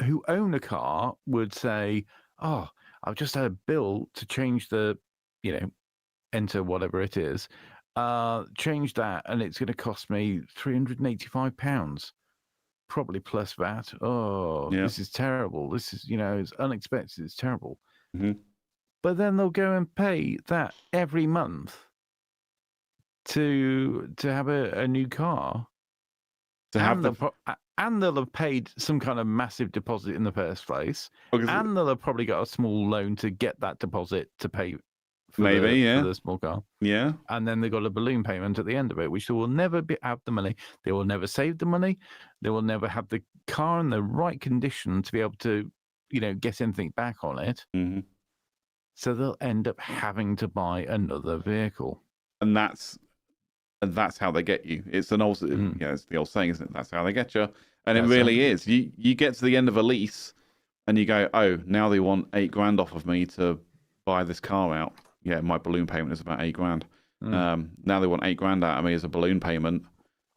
who own a car would say, I've just had a bill to change the, enter whatever it is, change that, and it's going to cost me £385, probably plus VAT. This is terrible. This is, it's unexpected. It's terrible. But then they'll go and pay that every month to have a new car. And they'll have paid some kind of massive deposit in the first place. And they'll have probably got a small loan to get that deposit to pay for the small car. Yeah. And then they've got a balloon payment at the end of it, which they will never have the money. They will never save the money. They will never have the car in the right condition to be able to, get anything back on it. So they'll end up having to buy another vehicle. And that's how they get you. It's an old, it's the old saying, isn't it? That's how they get you. And it really is. You get to the end of a lease, and you go, now they want $8,000 off of me to buy this car out. Yeah, my balloon payment is about $8,000. Now they want $8,000 out of me as a balloon payment.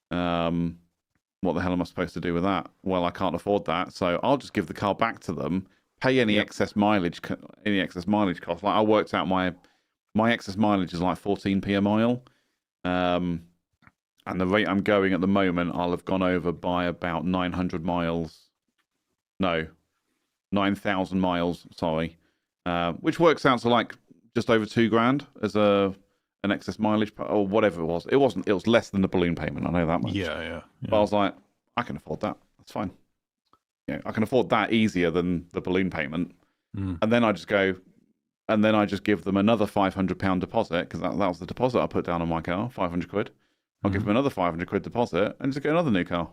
What the hell am I supposed to do with that? Well, I can't afford that, so I'll just give the car back to them. Pay any excess mileage, cost. Like I worked out my excess mileage is like 14p a mile. And the rate I'm going at the moment, I'll have gone over by about 900 miles. No, 9,000 miles. Sorry, which works out to like just over $2,000 as an excess mileage or whatever it was. It wasn't. It was less than the balloon payment. I know that much. Yeah. But I was like, I can afford that. That's fine. I can afford that easier than the balloon payment. And then I just go. And then I just give them another £500 deposit because that was the deposit I put down on my car, £500. I'll give them another £500 deposit and just get another new car,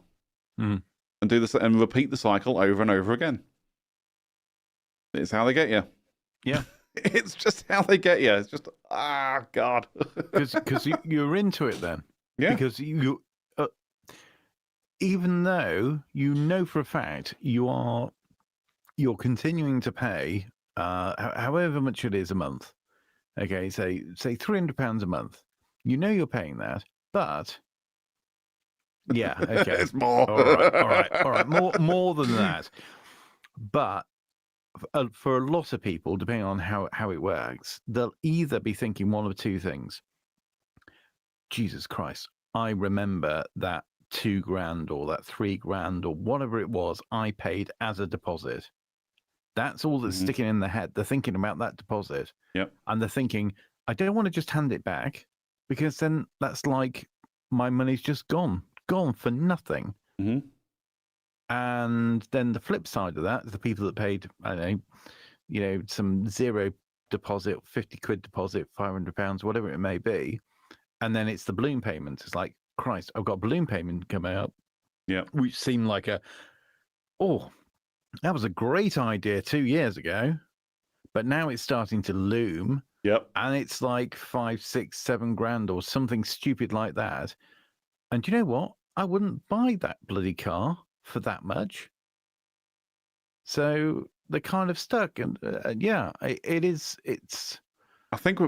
and do this and repeat the cycle over and over again. It's how they get you. Yeah, it's just how they get you. It's just God. Because you're into it then. Yeah. Because you, even though for a fact you're continuing to pay. However much it is a month, okay, say £300 a month. You're paying that, but yeah, okay, it's more. All right, more than that. But for a lot of people, depending on how it works, they'll either be thinking one of two things. Jesus Christ, I remember that $2,000 or that $3,000 or whatever it was I paid as a deposit. That's all that's sticking in their head. They're thinking about that deposit. Yep. And they're thinking, I don't want to just hand it back because then that's like my money's just gone gone for nothing. Hmm. And then the flip side of that is the people that paid, I don't know, some zero deposit, 50 quid deposit, £500, whatever it may be. And then it's the balloon payment. It's like, Christ, I've got a balloon payment coming up. Yeah. Which seemed like that was a great idea 2 years ago. But now it's starting to loom. Yep. And it's like 5, 6, 7 grand or something stupid like that. And you know what? I wouldn't buy that bloody car for that much. So they're kind of stuck. And it's I think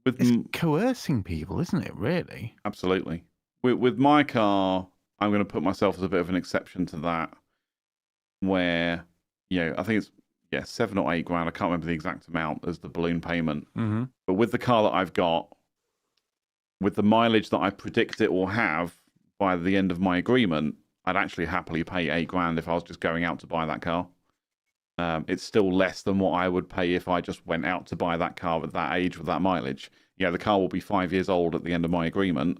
with coercing people, isn't it, really? Absolutely. With my car, I'm going to put myself as a bit of an exception to that, where, I think it's 7 or 8 grand. I can't remember the exact amount as the balloon payment. Mm-hmm. But with the car that I've got, with the mileage that I predict it will have by the end of my agreement, I'd actually happily pay 8 grand if I was just going out to buy that car. It's still less than what I would pay if I just went out to buy that car at that age with that mileage. Yeah, the car will be 5 years old at the end of my agreement.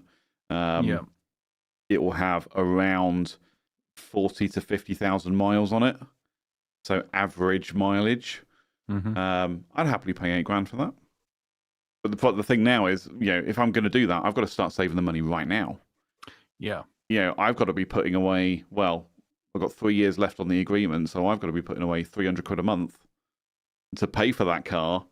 It will have around 40 to 50,000 miles on it. So average mileage. Mm-hmm. I'd happily pay 8 grand for that. But the thing now is, if I'm going to do that, I've got to start saving the money right now. Yeah. I've got to be putting away, I've got 3 years left on the agreement, so I've got to be putting away 300 quid a month to pay for that car.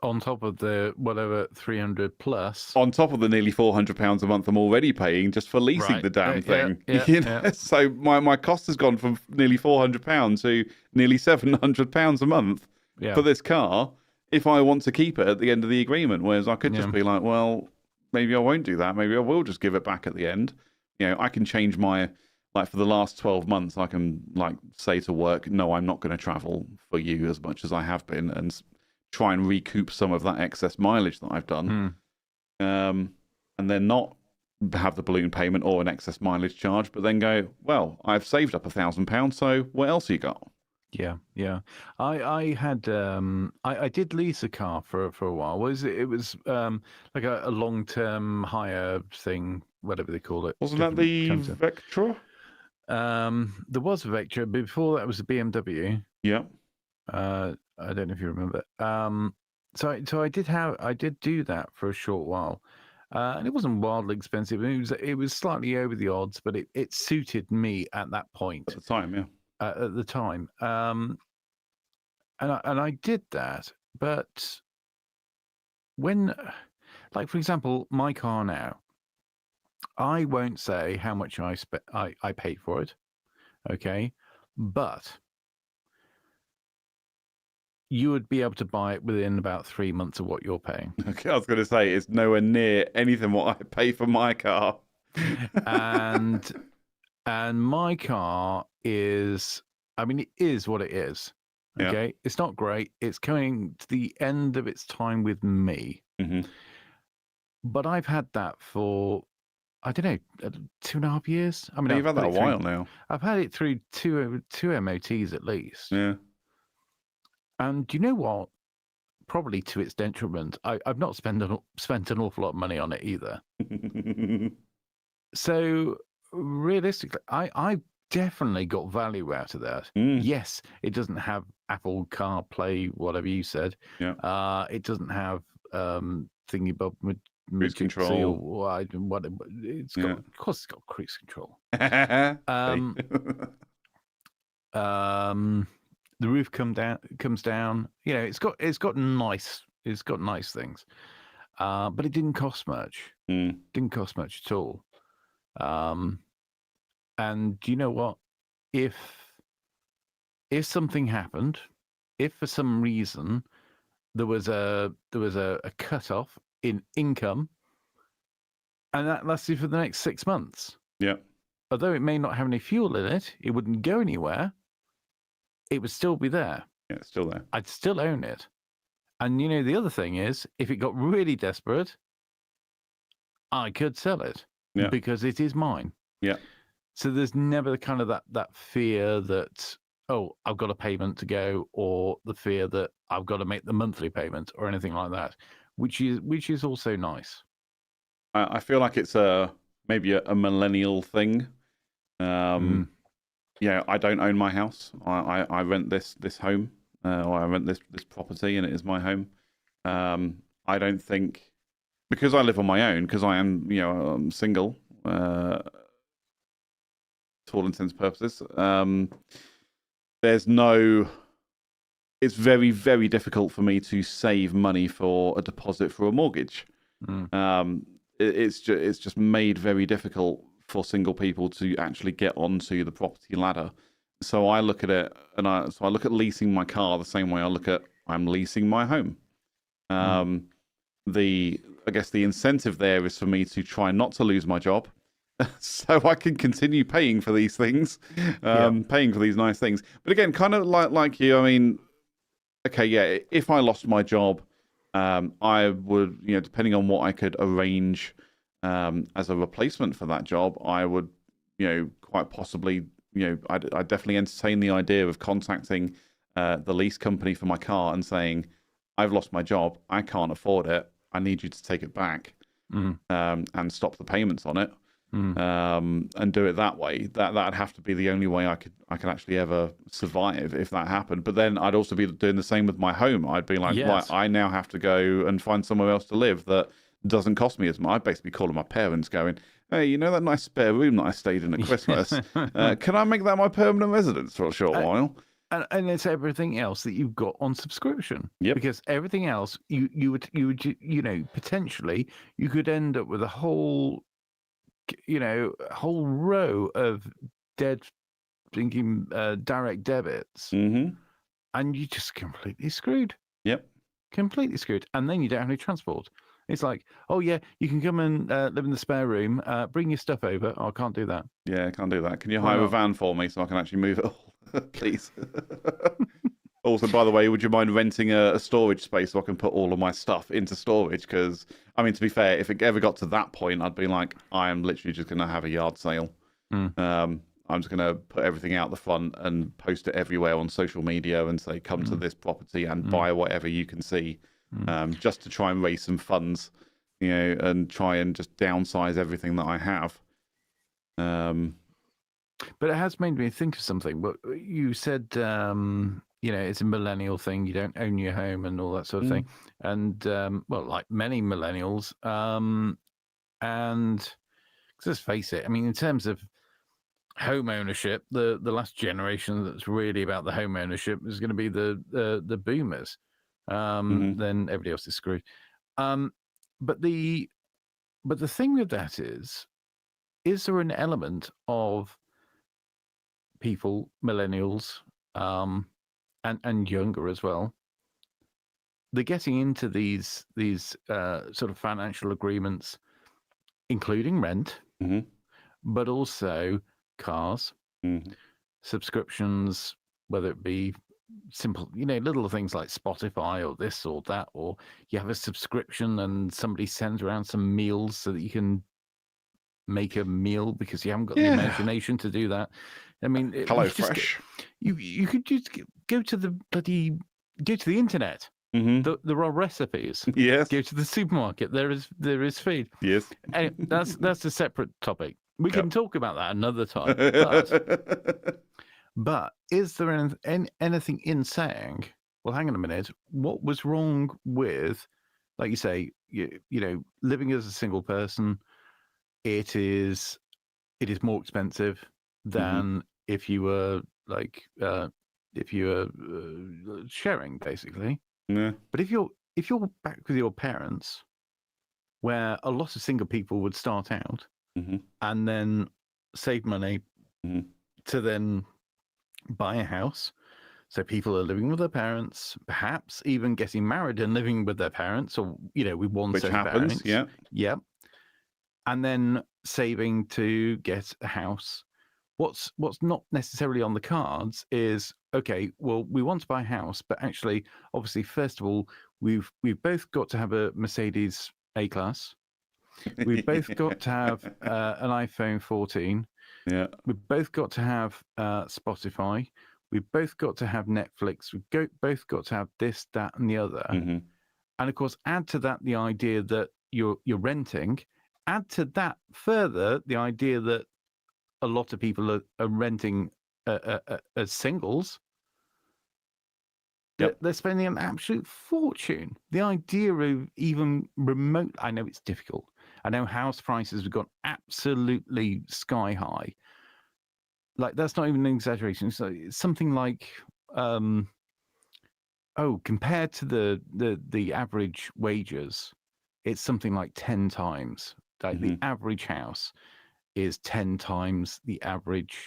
On top of the, whatever, 300 plus. On top of the nearly £400 a month I'm already paying just for leasing the damn thing. Yeah. So my cost has gone from nearly £400 to nearly £700 a month for this car if I want to keep it at the end of the agreement. Whereas I could just be like, well, maybe I won't do that. Maybe I will just give it back at the end. I can change my... Like for the last 12 months, I can say to work, no, I'm not going to travel for you as much as I have been, and try and recoup some of that excess mileage that I've done. And then not have the balloon payment or an excess mileage charge, but then go, well, I've saved up £1,000, so what else you got? Yeah. I had I did lease a car for a while. It was like a long-term hire thing, whatever they call it. Wasn't that the Vectra? There was a Vectra, but before that was a BMW. Yeah. I don't know if you remember. So I did do that for a short while, and it wasn't wildly expensive. It was slightly over the odds, but it suited me at that point. At the time, yeah. At the time, and I did that, but when, like for example, my car now. I won't say how much I paid for it, okay? But you would be able to buy it within about 3 months of what you're paying. Okay, I was going to say it's nowhere near anything what I pay for my car. and my car is, it is what it is. Okay, It's not great. It's coming to the end of its time with me. Mm-hmm. But I've had that for, I don't know, 2.5 years. You've had that a while now. I've had it through two MOTs at least. Yeah. And do you know what? Probably to its detriment. I've not spent an awful lot of money on it either. So realistically, I definitely got value out of that. Yes, it doesn't have Apple CarPlay, whatever you said. Yeah. It doesn't have thingy-bob cruise control. What it's got, of course, it's got cruise control. The roof comes down. It's got nice things, but it didn't cost much. Didn't cost much at all. And do you know what? If something happened, if for some reason there was a cutoff in income, and that lasted for the next 6 months. Yeah. Although it may not have any fuel in it, it wouldn't go anywhere. It would still be there. Yeah, it's still there. I'd still own it. And the other thing is, if it got really desperate, I could sell it because it is mine. Yeah. So there's never kind of that fear that, oh, I've got a payment to go, or the fear that I've got to make the monthly payment or anything like that, which is also nice. I feel like it's maybe a millennial thing. Yeah, I don't own my house. I rent this home, or I rent this property, and it is my home. I don't think, because I live on my own, because I am, I'm single, to all intents and purposes. There's no. It's very, very difficult for me to save money for a deposit for a mortgage. It's just made very difficult for single people to actually get onto the property ladder. So I look at it, and I look at leasing my car the same way I'm leasing my home. I guess the incentive there is for me to try not to lose my job, so I can continue paying for these things, paying for these nice things. But again, kind of like you, I mean, okay, yeah, if I lost my job, I would, depending on what I could arrange as a replacement for that job, I would, quite possibly, I'd definitely entertain the idea of contacting the lease company for my car and saying, I've lost my job, I can't afford it, I need you to take it back and stop the payments on it. And do it that way. That'd have to be the only way I could actually ever survive if that happened. But then I'd also be doing the same with my home. I'd be like, right, I now have to go and find somewhere else to live that doesn't cost me as much. I'd basically calling my parents, going, "Hey, you know that nice spare room that I stayed in at Christmas? Can I make that my permanent residence for a short while?" And it's everything else that you've got on subscription. Yep. Because everything else, you would potentially you could end up with a whole row of dead thinking direct debits, and you're just completely screwed. Yep, completely screwed. And then you don't have any transport. It's like, oh yeah, you can come and live in the spare room, bring your stuff over. Oh, I can't do that. Yeah, I can't do that. Can you hire a van for me so I can actually move it all, please? Also, by the way, would you mind renting a storage space so I can put all of my stuff into storage? Because, I mean, to be fair, if it ever got to that point, I'd be like, I am literally just going to have a yard sale. I'm just going to put everything out the front and post it everywhere on social media and say, come to this property and buy whatever you can see, just to try and raise some funds, and try and just downsize everything that I have. But it has made me think of something. But you said, it's a millennial thing. You don't own your home and all that sort of thing. And, like many millennials, and let's face it, I mean, in terms of home ownership, the last generation that's really about the home ownership is going to be the boomers. Then everybody else is screwed. But the thing with that is there an element of people, millennials, and younger as well, they're getting into these sort of financial agreements, including rent, but also cars, subscriptions, whether it be simple, little things like Spotify or this or that, or you have a subscription and somebody sends around some meals so that you can make a meal because you haven't got the imagination to do that. I mean, Hello Fresh. You could just go to the internet. There are recipes. Yes. Go to the supermarket. There is food. Yes. Anyway, that's a separate topic. We can talk about that another time. But is there anything in saying, well, hang on a minute, what was wrong with, like you say, living as a single person? It is more expensive than if you were sharing, basically. Yeah. But if you're back with your parents, where a lot of single people would start out and then save money to then buy a house. So people are living with their parents, perhaps even getting married and living with their parents, or with one set of parents. Yeah. And then saving to get a house. What's not necessarily on the cards is, okay, well, we want to buy a house, but actually, obviously, first of all, we've both got to have a Mercedes A-Class. We've both got to have an iPhone 14. Yeah. We've both got to have Spotify. We've both got to have Netflix. We've both got to have this, that, and the other. And of course, add to that the idea that you're renting, add to that further the idea that a lot of people are renting as singles. Yep. They're spending an absolute fortune. The idea of even remote, I know it's difficult. I know house prices have gone absolutely sky high. Like, that's not even an exaggeration. So it's something like, compared to the average wages, it's something like 10 times. Like the average house is 10 times the average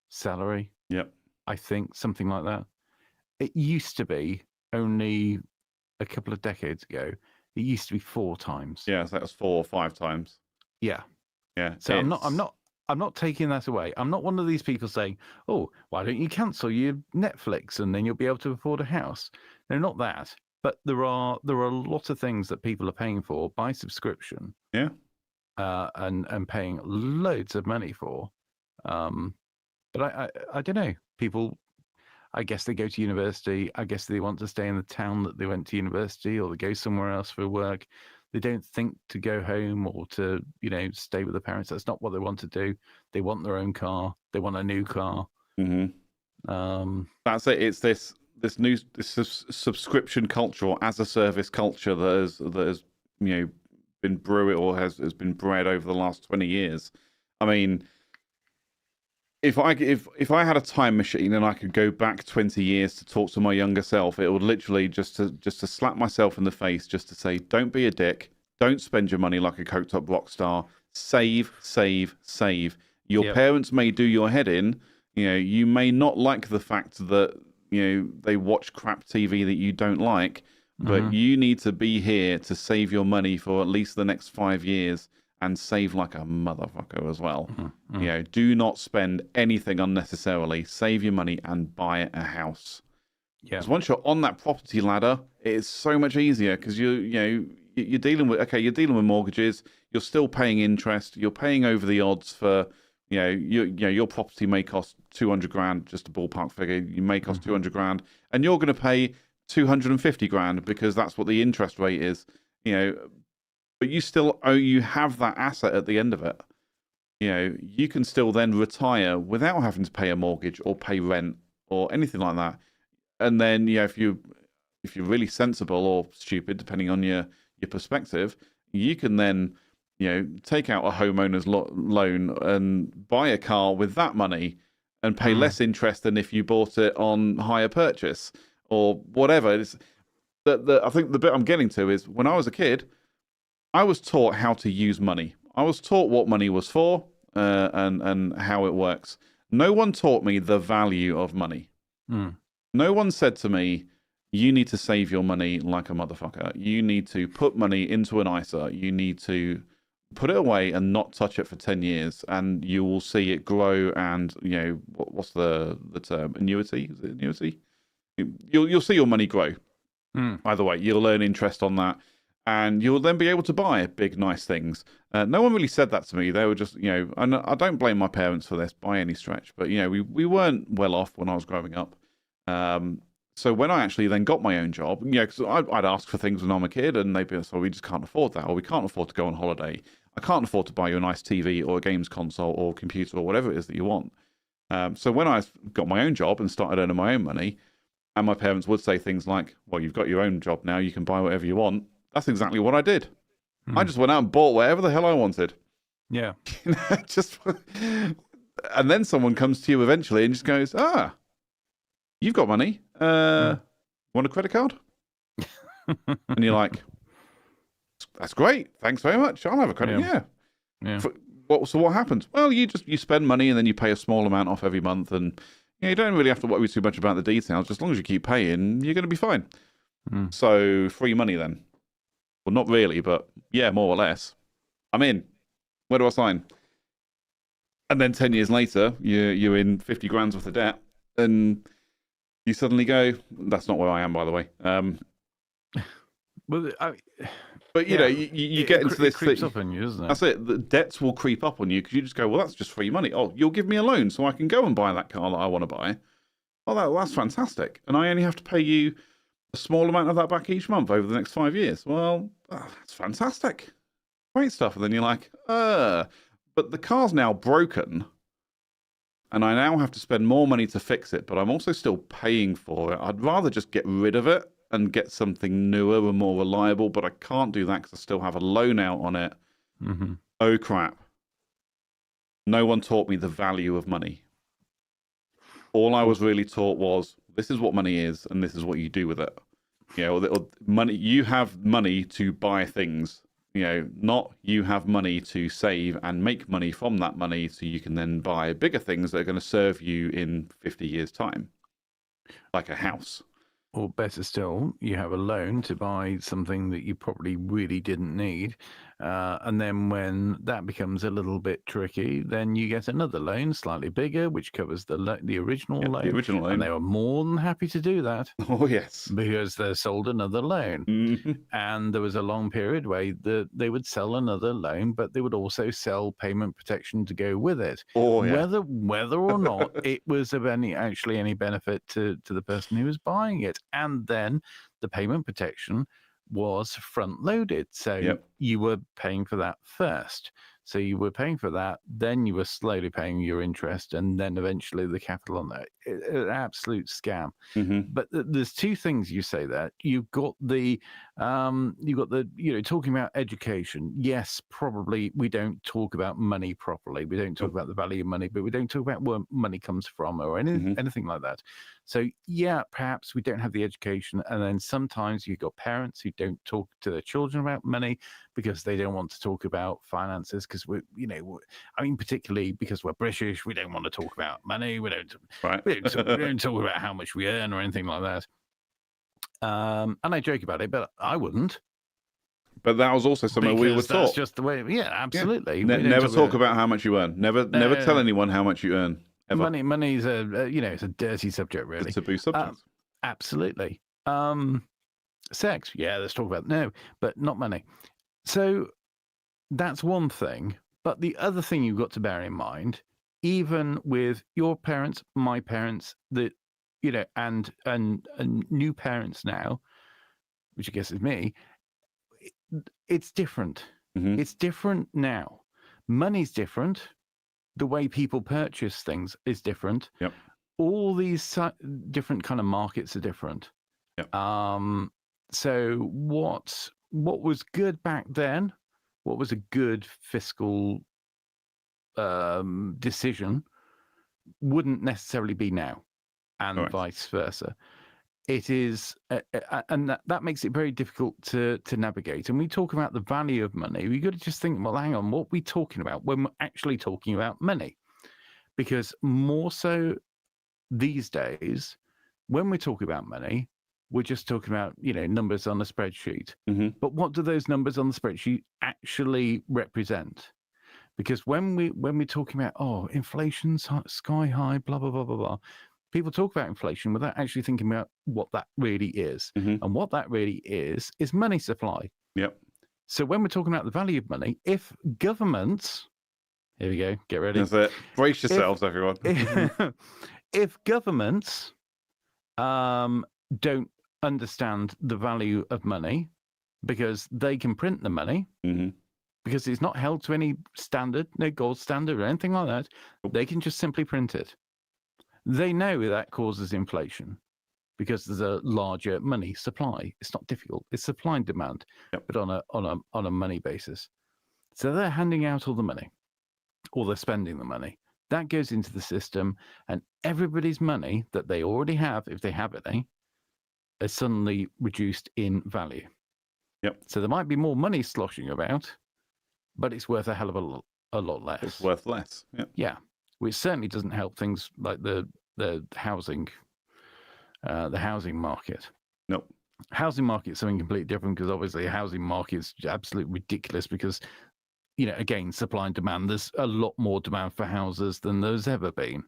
salary. Yep. I think something like that. It used to be only a couple of decades ago. It used to be 4 times. Yeah, so that was 4 or 5 times. Yeah. Yeah. So I'm not taking that away. I'm not one of these people saying, "Oh, why don't you cancel your Netflix and then you'll be able to afford a house?" No, not that. But there are a lot of things that people are paying for by subscription. Yeah. And paying loads of money for. But I don't know. People, I guess they go to university. I guess they want to stay in the town that they went to university, or they go somewhere else for work. They don't think to go home or to, stay with their parents. That's not what they want to do. They want their own car. They want a new car. That's it. It's this new subscription culture, or as a service culture that has been brewed or has been bred over the last 20 years. I mean, if I had a time machine and I could go back 20 years to talk to my younger self, it would literally just to slap myself in the face, just to say, don't be a dick, don't spend your money like a coked up rock star, save. Your parents may do your head in. You may not like the fact that they watch crap TV that you don't like, but you need to be here to save your money for at least the next 5 years. And save like a motherfucker as well. Do not spend anything unnecessarily. Save your money and buy a house. Yeah. Because once you're on that property ladder, it's so much easier because you're dealing with mortgages. You're still paying interest. You're paying over the odds for your property may cost 200 grand, just a ballpark figure. You may cost 200 grand, and you're going to pay 250 grand because that's what the interest rate is. But you have that asset at the end of it. You can still then retire without having to pay a mortgage or pay rent or anything like that. And then, if you're really sensible or stupid, depending on your perspective, you can then, take out a homeowner's loan and buy a car with that money and pay less interest than if you bought it on hire purchase or whatever. I think the bit I'm getting to is when I was a kid, I was taught how to use money. I was taught what money was for and how it works. No one taught me the value of money. No one said to me, you need to save your money like a motherfucker. You need to put money into an ISA. You need to put it away and not touch it for 10 years, and you will see it grow. And, what's the term? Annuity? Is it annuity? You'll see your money grow. Either way, you'll earn interest on that. And you'll then be able to buy big, nice things. No one really said that to me. They were just, and I don't blame my parents for this by any stretch, but, we weren't well off when I was growing up. So when I actually then got my own job, because I'd ask for things when I'm a kid, and they'd be like, so we just can't afford that, or we can't afford to go on holiday. I can't afford to buy you a nice TV or a games console or computer or whatever it is that you want. So when I got my own job and started earning my own money, and my parents would say things like, well, you've got your own job now, you can buy whatever you want. That's exactly what I did. I just went out and bought whatever the hell I wanted. Yeah. And then someone comes to you eventually and just goes, you've got money. Want a credit card? And you're like, that's great. Thanks very much. I'll have a credit. Yeah. So what happens? Well, you spend money and then you pay a small amount off every month, and you don't really have to worry too much about the details. Just as long as you keep paying, you're going to be fine. So free money then. Well, not really, but yeah, more or less. I'm in. Where do I sign? And then 10 years later, you're in 50 grand's worth of debt, and you suddenly go, that's not where I am, by the way. But you get into this. It creeps up on you, doesn't it? That's it. The debts will creep up on you because you just go, well, that's just free money. Oh, you'll give me a loan so I can go and buy that car that I want to buy. Oh, that's fantastic. And I only have to pay you a small amount of that back each month over the next 5 years. Well, that's fantastic. great stuff. And then you're like, but the car's now broken. And I now have to spend more money to fix it, but I'm also still paying for it. I'd rather just get rid of it and get something newer and more reliable, but I can't do that because I still have a loan out on it. Mm-hmm. Oh, crap. No one taught me the value of money. All I was really taught was, this is what money is, and this is what you do with it. Or money. You have money to buy things. Not you have money to save and make money from that money so you can then buy bigger things that are going to serve you in 50 years' time, like a house. Or better still, you have a loan to buy something that you probably really didn't need. And then when that becomes a little bit tricky, then you get another loan, slightly bigger, which covers the original loan. The original loan. And they were more than happy to do that. Oh, yes. Because they sold another loan. Mm-hmm. And there was a long period where they would sell another loan, but they would also sell payment protection to go with it. Oh, yeah. Whether or not it was of any benefit to the person who was buying it. And then the payment protection was front loaded. So you were paying for that first. So you were paying for that, then you were slowly paying your interest, and then eventually the capital on that. An absolute scam. Mm-hmm. But there's two things you say there. You've got the talking about education. Yes, probably we don't talk about money properly. We don't talk about the value of money, but we don't talk about where money comes from or anything like that. So yeah, perhaps we don't have the education, and then sometimes you've got parents who don't talk to their children about money because they don't want to talk about finances. Because particularly because we're British, we don't want to talk about money. We don't talk about how much we earn or anything like that. And I joke about it, but I wouldn't. But that was also something we were taught. That's just the way. Yeah, absolutely. Yeah. Never talk about how much you earn. Never tell anyone how much you earn. Ever. Money's it's a dirty subject, really. It's a taboo subject. Absolutely. Sex, yeah, let's talk about no, but not money. So that's one thing. But the other thing you've got to bear in mind, even with your parents, my parents, and new parents now, which I guess is me, it's different. Mm-hmm. It's different now. Money's different. The way people purchase things is different. Yep. All these different kind of markets are different. Yep. So what was good back then? What was a good fiscal decision wouldn't necessarily be now, and vice versa. It is, and that makes it very difficult to navigate. And we talk about the value of money. We got to just think, well, hang on, what are we talking about when we're actually talking about money? Because more so these days, when we talk about money, we're just talking about numbers on a spreadsheet. Mm-hmm. But what do those numbers on the spreadsheet actually represent? Because when we're talking about inflation's sky high, blah blah blah blah blah. People talk about inflation without actually thinking about what that really is. Mm-hmm. And what that really is money supply. Yep. So when we're talking about the value of money, if governments, here we go, get ready. That's it. Brace yourselves, everyone. If governments don't understand the value of money because they can print the money, mm-hmm. because it's not held to any standard, no gold standard or anything like that, they can just simply print it. They know that causes inflation because there's a larger money supply. It's not difficult. It's supply and demand, but on a money basis. So they're handing out all the money, or they're spending the money. That goes into the system, and everybody's money that they already have, if they have any, is suddenly reduced in value. Yep. So there might be more money sloshing about, but it's worth a hell of a lot less. It's worth less. Yep. Yeah. Which certainly doesn't help things like the housing market. Nope. Housing market is something completely different, because obviously a housing market is absolutely ridiculous because, again, supply and demand. There's a lot more demand for houses than there's ever been.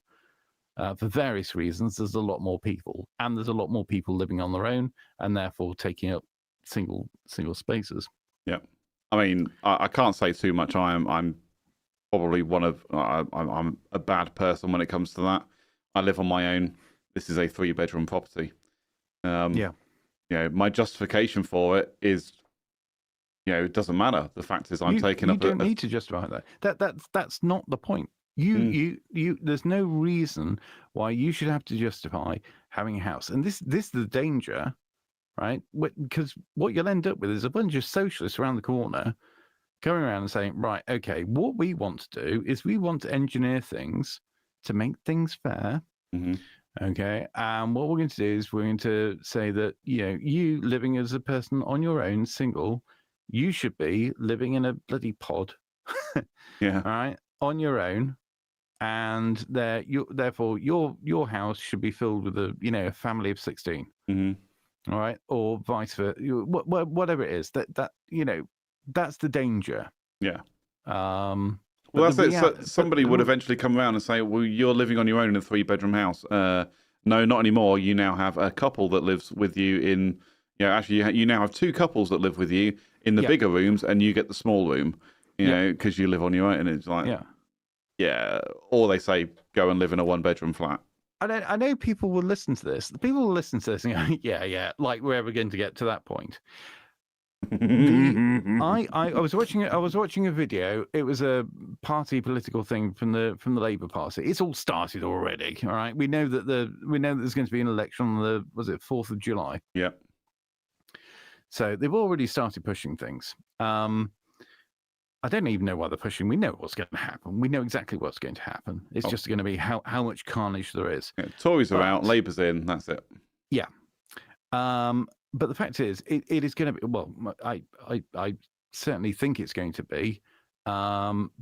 For various reasons, there's a lot more people, and there's a lot more people living on their own, and therefore taking up single spaces. Yeah, I mean, I can't say too much. I'm probably I'm a bad person when it comes to that. I live on my own. This is a 3-bedroom property. My justification for it is it doesn't matter. The fact is, I'm You taking up. don't need to justify that. That's not the point. You. There's no reason why you should have to justify having a house. And this is the danger, right? Because what you'll end up with is a bunch of socialists around the corner going around and saying, right, okay, what we want to do is we want to engineer things to make things fair. Okay, and what we're going to do is we're going to say that you living as a person on your own, single, you should be living in a bloody pod, Yeah. all right, on your own, and therefore your house should be filled with a family of 16, all right, or vice versa, whatever it is. That's the danger. Yeah. But Well, that's it. So somebody would eventually come around and say, well, you're living on your own in a 3-bedroom house. No, not anymore. You now have a couple that lives with you in, actually, you now have 2 couples that live with you in the bigger rooms, and you get the small room, because you live on your own. And it's like, or they say, go and live in a 1-bedroom flat. I know people will listen to this. People will listen to this and go, yeah, like we're ever going to get to that point. I was watching a video. It was a party political thing from the Labour Party. It's all started already. All right, we know that there's going to be an election on the 4th of July. Yeah. So they've already started pushing things. I don't even know why they're pushing. We know what's going to happen. We know exactly what's going to happen. It's just going to be how much carnage there is. Yeah, Tories are out, Labour's in. That's it. Yeah. But the fact is, it is going to be. Well, I certainly think it's going to be.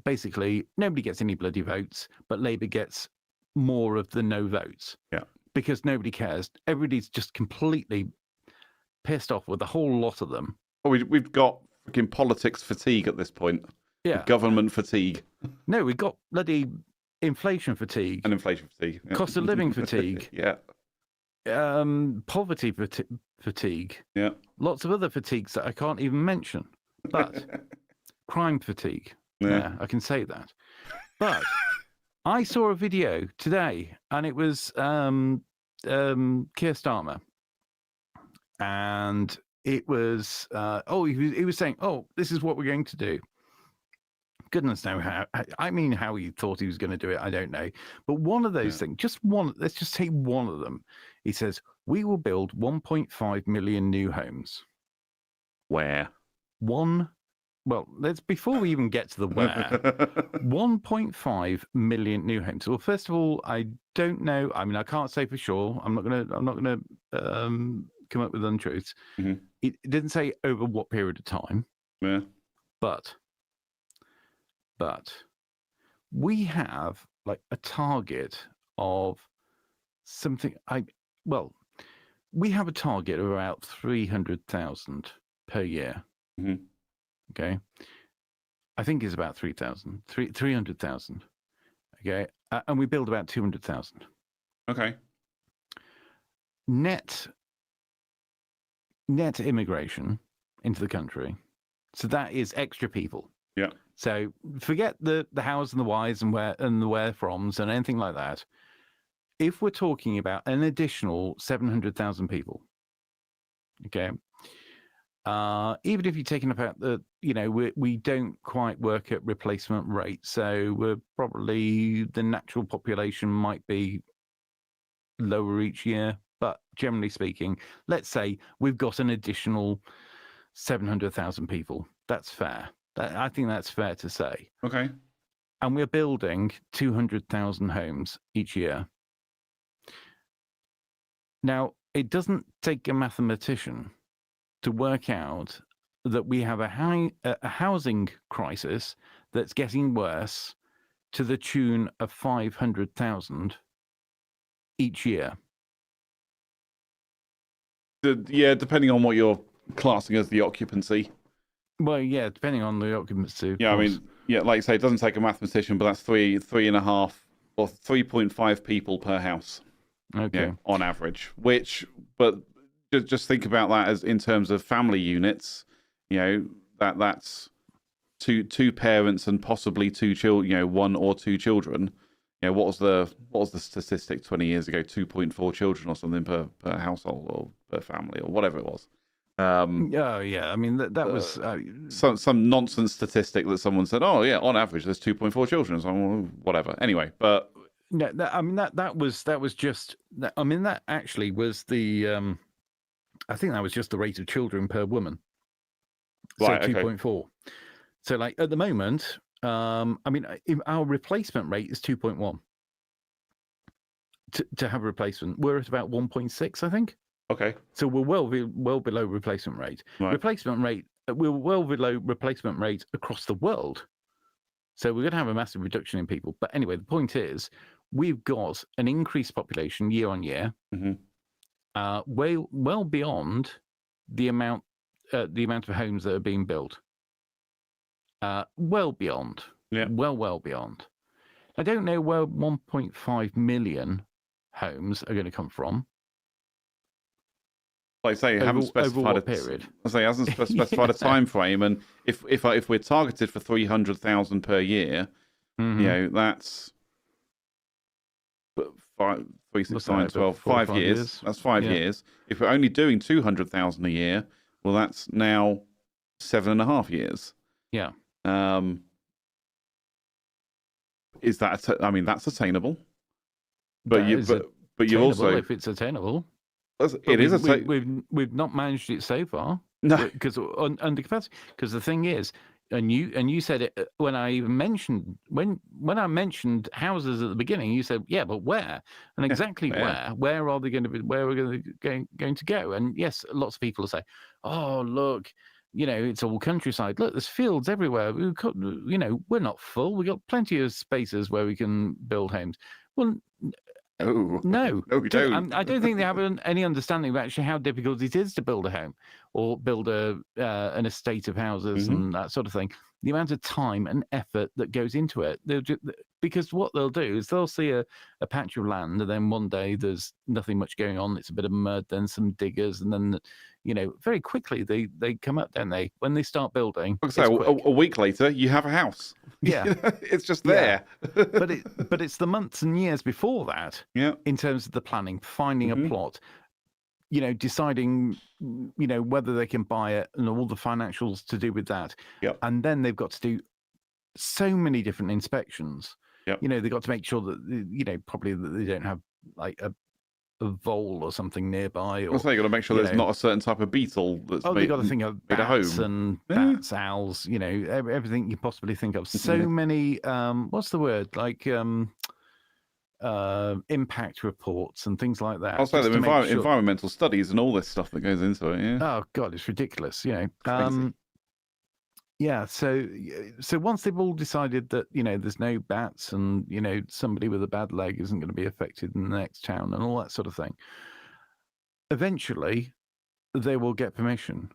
Basically, nobody gets any bloody votes, but Labour gets more of the no votes. Yeah. Because nobody cares. Everybody's just completely pissed off with the whole lot of them. Oh, we've got fucking politics fatigue at this point. Yeah. Government fatigue. No, we've got bloody inflation fatigue. And inflation fatigue. Yeah. Cost of living fatigue. Yeah. Poverty fatigue. Yeah. Lots of other fatigues that I can't even mention. But crime fatigue. Yeah, I can say that. But I saw a video today, and it was Keir Starmer. And it was, he was saying, this is what we're going to do. Goodness knows how. I mean, how he thought he was going to do it, I don't know. But one of those things, let's just take one of them. He says, we will build 1.5 million new homes. Where? Before we even get to the where, 1.5 million new homes. Well, first of all, I don't know. I mean, I can't say for sure. I'm not gonna come up with untruths. Mm-hmm. It didn't say over what period of time. Yeah. But we have like a target of something. We have a target of about 300,000 per year. Mm-hmm. Okay. I think it's about 300,000. Okay. And we build about 200,000. Okay. Net immigration into the country. So that is extra people. Yeah. So forget the hows and the whys and the where froms and anything like that. If we're talking about an additional 700,000 people, okay, even if you're taking about we don't quite work at replacement rate, so we're probably the natural population might be lower each year, but generally speaking, let's say we've got an additional 700,000 people. That's fair. I think that's fair to say. Okay. And we're building 200,000 homes each year. Now, it doesn't take a mathematician to work out that we have a housing crisis that's getting worse to the tune of 500,000 each year. Depending on what you're classing as the occupancy. Well, yeah, depending on the occupancy. Yeah, I mean, like you say, it doesn't take a mathematician, but that's 3.5 or 3.5 people per house. Okay. On average, but just think about that as in terms of family units, that's two parents and possibly 2 children, 1 or 2 children. What was the statistic 20 years ago? 2.4 children or something per household or per family or whatever it was. Oh yeah, I mean that was some nonsense statistic that someone said. Oh yeah, on average there's 2.4 children. So well, whatever. Anyway, but no, I mean that was just. I mean that actually was the. I think that was just the rate of children per woman. So right, 2.4. So like at the moment, I mean our replacement rate is 2.1. To have a replacement, we're at about 1.6, I think. Okay. So we're well below replacement rate. Right. Replacement rate, we're well below replacement rate across the world. So we're going to have a massive reduction in people. But anyway, the point is, we've got an increased population year on year, well beyond the amount of homes that are being built. Well beyond. Yeah. Well beyond. I don't know where 1.5 million homes are going to come from. Like I say, you haven't specified a period. I say hasn't specified a time frame, and if we're targeted for 300,000 per year, you know that's 5, 3, 6, 9, 12, 5 years. That's 5 years. If we're only doing 200,000 a year, well, that's now 7.5 years. Yeah. Is that? I mean, that's attainable. But you also, if it's attainable. It is. We've not managed it so far. No, because under capacity. Because the thing is, and you said it when I even mentioned when I mentioned houses at the beginning. You said, yeah, but where? And exactly where? Where are they going to be? Where are we going to go? And yes, lots of people will say, oh, look, you know, it's all countryside. Look, there's fields everywhere. We're not full. We've got plenty of spaces where we can build homes. Well. No, we don't. I don't think they have any understanding of actually how difficult it is to build a home or build an estate of houses and that sort of thing. The amount of time and effort that goes into it. Because what they'll do is they'll see a patch of land, and then one day there's nothing much going on. It's a bit of mud, then some diggers, and then very quickly they come up, don't they? When they start building. So a week later, you have a house. Yeah, it's just there. but it's the months and years before that. Yeah. In terms of the planning, finding a plot, deciding, whether they can buy it and all the financials to do with that. Yep. And then they've got to do so many different inspections. Yep. They've got to make sure that, probably that they don't have like a vole or something nearby. Or so you got to make sure there's not a certain type of beetle that's they've got to think of bats and bats, owls, everything you possibly think of. So many, what's the word? Like impact reports and things like that. Also, the environmental studies and all this stuff that goes into it. Yeah. Oh God, it's ridiculous. Yeah. So once they've all decided that there's no bats and somebody with a bad leg isn't going to be affected in the next town and all that sort of thing, eventually they will get permission.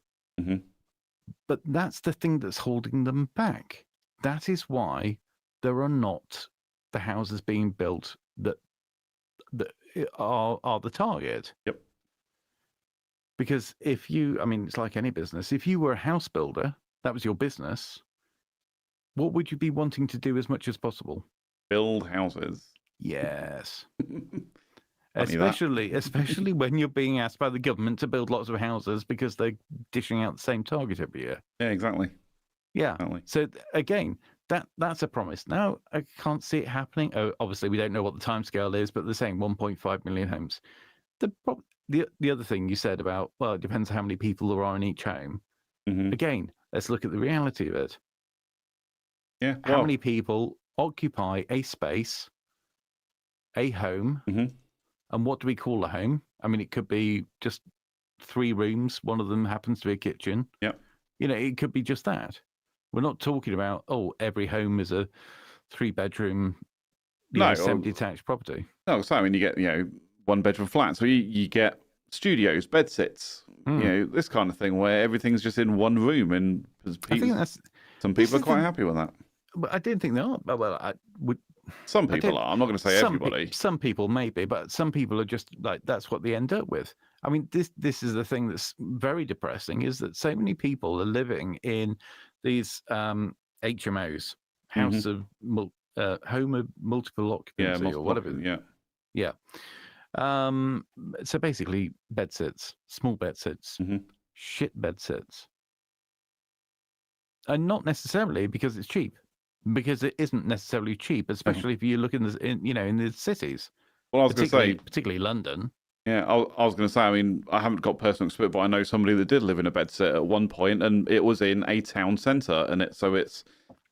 But that's the thing that's holding them back. That is why there are not the houses being built that are the target. Yep. Because it's like any business. If you were a house builder, that was your business, what would you be wanting to do as much as possible? Build houses. Yes. Especially when you're being asked by the government to build lots of houses because they're dishing out the same target every year. Yeah, exactly. Yeah. Exactly. So again, that's a promise. Now I can't see it happening. Oh, obviously we don't know what the timescale is, but they're saying 1.5 million homes. The other thing you said about, well, it depends how many people there are in each home. Again, let's look at the reality of it. Yeah. How many people occupy a space, a home, and what do we call a home? I mean, it could be just 3 rooms. One of them happens to be a kitchen. Yeah. It could be just that. We're not talking about, every home is a 3-bedroom, semi-detached property. No, so I mean, you get 1-bedroom flats, so you get studios, bed sits, this kind of thing where everything's just in one room, and I think some people are quite happy with that. But I don't think they are. Well, some people are. I'm not going to say everybody. Some people maybe, but some people are just like that's what they end up with. I mean, this is the thing that's very depressing: is that so many people are living in these HMOs, house of home of multiple occupancy, or whatever. Yeah. So basically, bed sits, small bed sits, shit bed sits. And not necessarily because it's cheap, because it isn't necessarily cheap, especially if you look in the cities. Well, I was going to say, particularly London. Yeah, I was going to say, I mean, I haven't got personal experience, but I know somebody that did live in a bed sit at one point, and it was in a town centre, and it's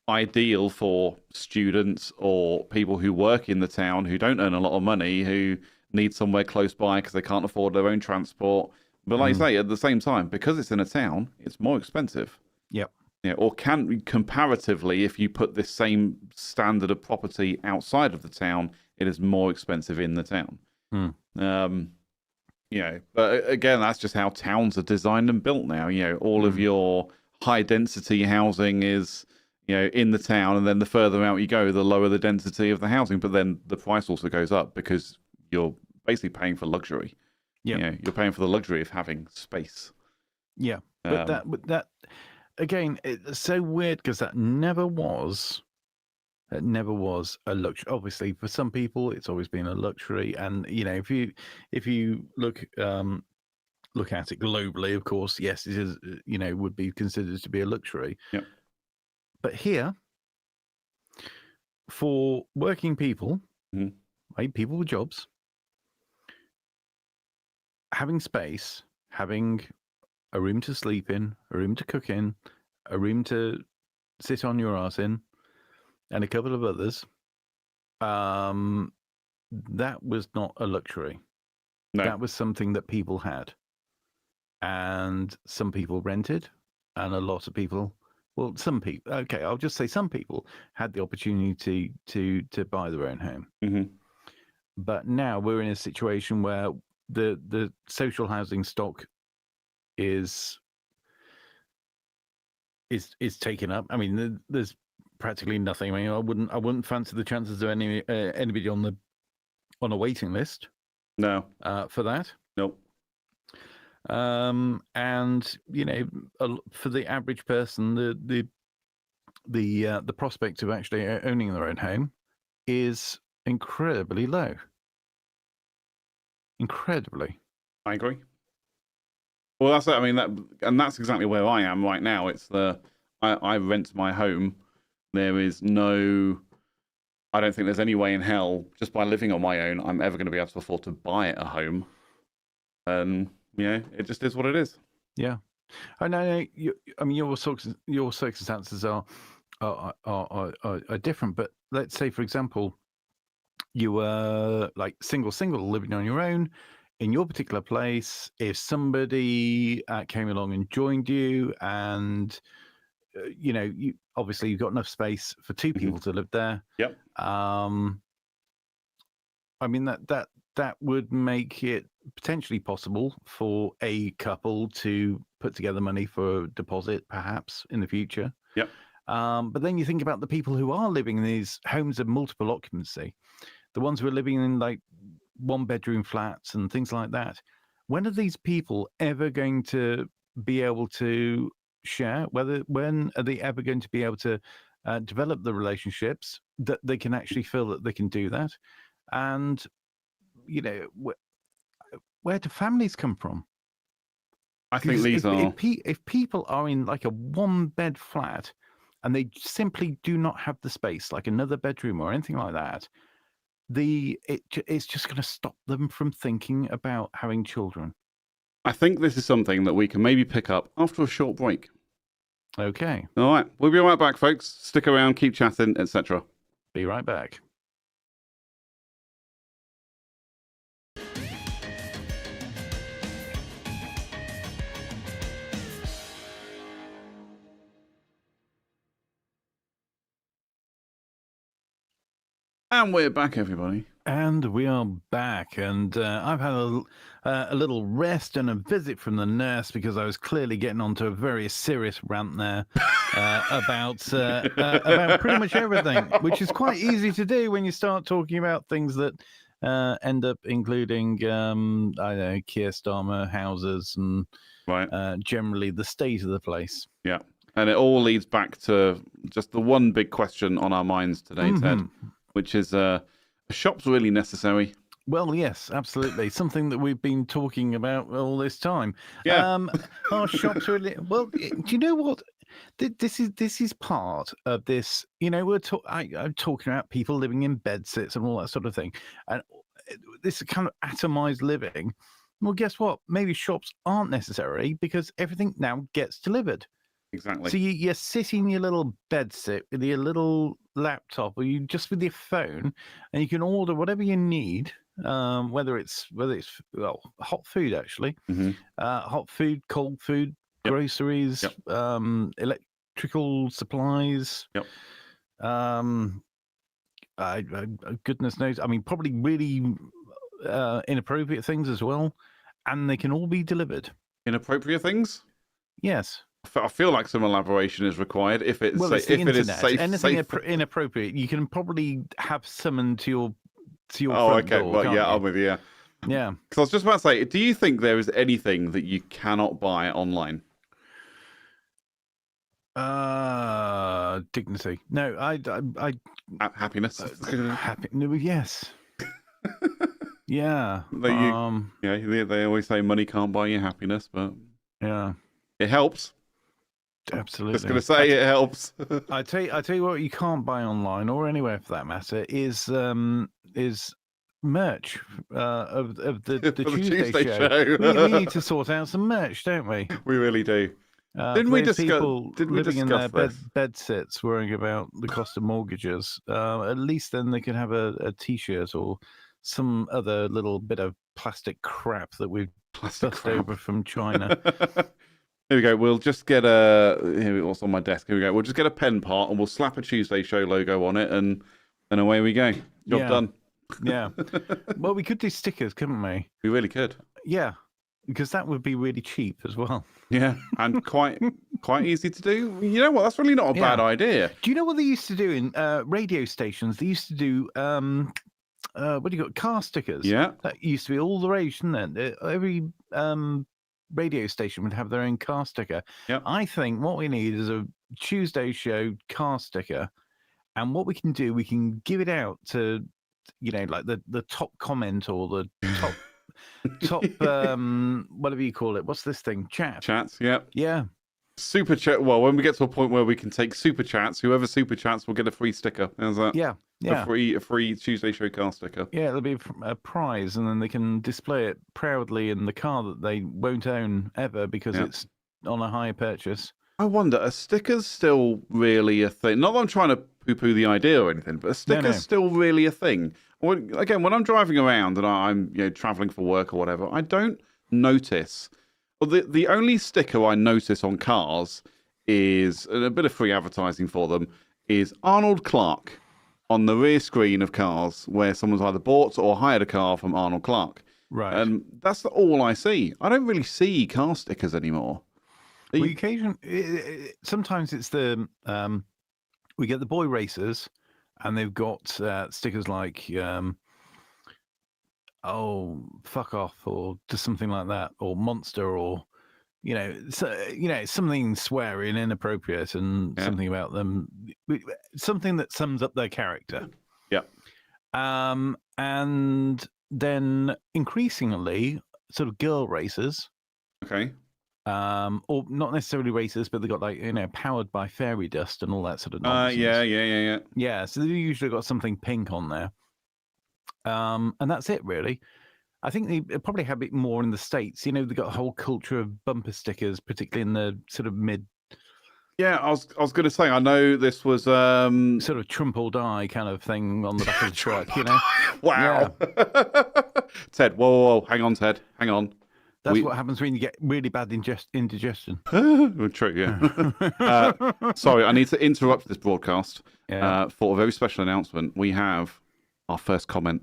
ideal for students or people who work in the town who don't earn a lot of money, who need somewhere close by because they can't afford their own transport. But like you say, at the same time, because it's in a town, it's more expensive. Yep. Yeah, or can comparatively, if you put this same standard of property outside of the town, it is more expensive in the town. But again, that's just how towns are designed and built now. All of your high density housing is, in the town, and then the further out you go, the lower the density of the housing. But then the price also goes up because you're basically paying for luxury. Yeah, you're paying for the luxury of having space. Yeah, but that again, it's so weird because that never was a luxury. Obviously, for some people, it's always been a luxury. And if you look at it globally, of course, yes, it is. Would be considered to be a luxury. Yep. But here, for working people, right, people with jobs, having space, having a room to sleep in, a room to cook in, a room to sit on your ass in, and a couple of others, that was not a luxury. No. That was something that people had. And some people rented, and a lot of people, well, some people, okay, I'll just say some people had the opportunity to buy their own home. Mm-hmm. But now we're in a situation where the social housing stock is taken up. I mean, there's practically nothing. I mean, I wouldn't fancy the chances of anybody on a waiting list. No. For that. Nope. And for the average person, the prospect of actually owning their own home is incredibly low. Incredibly. I agree. Well, that's it. I mean, that's exactly where I am right now. It's I rent my home. There is I don't think there's any way in hell, just by living on my own, I'm ever going to be able to afford to buy a home. It just is what it is. Yeah. I know. I mean, your circumstances are different. But let's say, for example, you were like single, living on your own in your particular place. If somebody came along and joined you, and you obviously you've got enough space for two people to live there. Yep. I mean that would make it potentially possible for a couple to put together money for a deposit, perhaps in the future. Yep. But then you think about the people who are living in these homes of multiple occupancy, the ones who are living in like 1-bedroom flats and things like that. When are these people ever going to be able to share? When are they ever going to be able to develop the relationships that they can actually feel that they can do that? And where do families come from? I think if people are in like a 1-bed flat and they simply do not have the space, like another bedroom or anything like that, it's just going to stop them from thinking about having children. I think this is something that we can maybe pick up after a short break. Okay. All right. We'll be right back, folks. Stick around, keep chatting, etc. Be right back. And we're back, everybody. And we are back. And I've had a little rest and a visit from the nurse because I was clearly getting onto a very serious rant there about pretty much everything, which is quite easy to do when you start talking about things that end up including, I don't know, Keir Starmer houses and generally the state of the place. Yeah. And it all leads back to just the one big question on our minds today, Ted. Which is, are shops really necessary? Well, yes, absolutely. Something that we've been talking about all this time. Yeah. Our shops really well. Do you know what? This is part of this. You know, I'm talking about people living in bedsits and all that sort of thing, and this kind of atomized living. Well, guess what? Maybe shops aren't necessary because everything now gets delivered. Exactly. So you sit in your little bedsit with your little laptop, or you just with your phone, and you can order whatever you need. Whether it's well, hot food actually, hot food, cold food, groceries, electrical supplies. Yep. Goodness knows. I mean, probably really inappropriate things as well, and they can all be delivered. Inappropriate things? Yes. I feel like some elaboration is required. If it's Well, it's the if it internet. is safe, Anything safe... inappropriate, you can probably have summoned to your Oh, front okay. door. Well, can't yeah, you? I'm with you. Yeah. Because I was just about to say, do you think there is anything that you cannot buy online? Dignity. No, I Happiness. happy. No, yes. Yeah. They always say money can't buy you happiness, but yeah, it helps. absolutely. Just gonna say it helps. I tell you what, you can't buy online or anywhere for that matter is merch of the Tuesday show. We need to sort out some merch, don't we? We really do. Didn't we discuss? People Didn't we living in discuss their this? bed sits worrying about the cost of mortgages? At least then they can have a T-shirt or some other little bit of plastic crap that we've bussed over from China. Here we go. We'll just get what's on my desk. Here we go. We'll just get a pen part and we'll slap a Tuesday show logo on it, and away we go. Job done. Yeah. Well, we could do stickers, couldn't we? We really could. Yeah, because that would be really cheap as well. Yeah, and quite easy to do. You know what? That's really not a bad idea. Do you know what they used to do in radio stations? They used to do what do you got? Car stickers. Yeah. That used to be all the rage, didn't it? Every radio station would have their own car sticker. Yeah. I think what we need is a Tuesday show car sticker, and what we can do, we can give it out to, like the top comment or the top whatever you call it. What's this thing? Chats. Yeah. Yeah. Super chat. Well, when we get to a point where we can take super chats, whoever super chats will get a free sticker. How's that? Yeah. Yeah. A free Tuesday show car sticker. Yeah, it'll be a prize, and then they can display it proudly in the car that they won't own ever because it's on a hire purchase. I wonder, are stickers still really a thing? Not that I'm trying to poo-poo the idea or anything, but are stickers still really a thing? Again, when I'm driving around and I'm traveling for work or whatever, I don't notice. Well, the only sticker I notice on cars is, and a bit of free advertising for them, is Arnold Clark on the rear screen of cars where someone's either bought or hired a car from Arnold Clark. Right. And that's all I see. I don't really see car stickers anymore. Sometimes it's we get the boy racers, and they've got stickers like "Oh, fuck off" or just something like that, or "monster," or something swearing, inappropriate, and something about them, something that sums up their character. Yeah. And then increasingly, sort of girl racers. Okay. Or not necessarily racers, but they got powered by fairy dust and all that sort of nonsense. Yeah. Yeah, so they've usually got something pink on there. And that's it, really. I think they probably have it more in the States. They've got a whole culture of bumper stickers, particularly in the sort of mid. Yeah, I was going to say, I know this was sort of Trump or die kind of thing on the back of the truck, Wow. Yeah. Ted, whoa, hang on, Ted, hang on. That's what happens when you get really bad indigestion. True, yeah. Sorry, I need to interrupt this broadcast for a very special announcement. We have our first comment.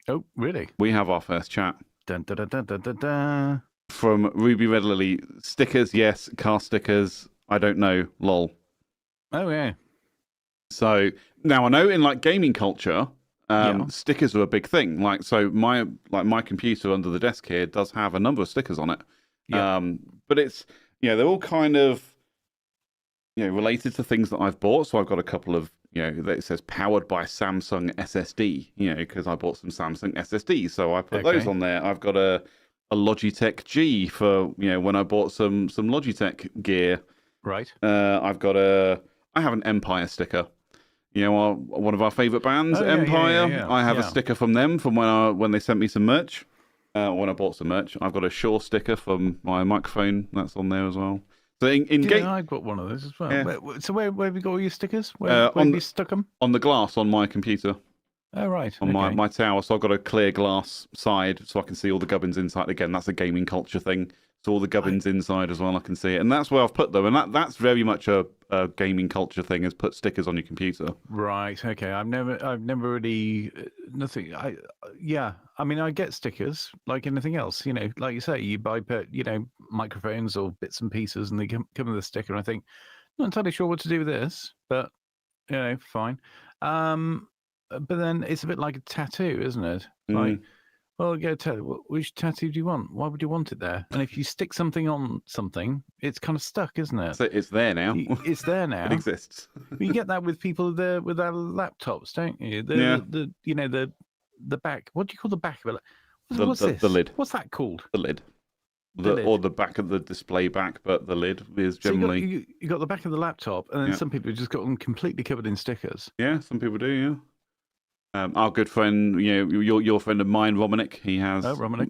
Oh, really? We have our first chat. Dun, dun, dun, dun, dun, dun, dun. From Ruby Red Lily. Stickers, yes. Car stickers, I don't know. Lol. Oh, yeah. So now I know in gaming culture, stickers are a big thing. My computer under the desk here does have a number of stickers on it. Yeah. But it's they're all kind of related to things that I've bought. So I've got a couple of that it says powered by Samsung SSD, because I bought some Samsung SSDs, so I put those on there. I've got a Logitech G for when I bought some Logitech gear. Right. I have an Empire sticker. One of our favorite bands, Empire. Yeah. I have a sticker from them from when they sent me some merch. When I bought some merch, I've got a Shure sticker from my microphone that's on there as well. So I've got one of those as well. Yeah. So where have you got all your stickers? Where have you stuck them? On the glass on my computer. Oh, right. On my tower. So I've got a clear glass side so I can see all the gubbins inside. Again, that's a gaming culture thing. So all the gubbins inside as well, I can see it. And that's where I've put them. And that's very much a gaming culture thing, is put stickers on your computer. Right. Okay. I've never really nothing. I mean, I get stickers like anything else. Like you say, you buy microphones or bits and pieces, and they come with a sticker. And I think, not entirely sure what to do with this, but fine. But then it's a bit like a tattoo, isn't it? Like, well, which tattoo do you want? Why would you want it there? And if you stick something on something, it's kind of stuck, isn't it? So it's there now. It's there now. It exists. You get that with people with their laptops, don't you? The back. What do you call the back of it? What's this? The lid. What's that called? The lid. Lid. Or the back of the display back, but the lid is generally. So you got the back of the laptop, and then some people have just got them completely covered in stickers. Yeah, some people do. Yeah. Our good friend, your friend of mine, Romanic, he has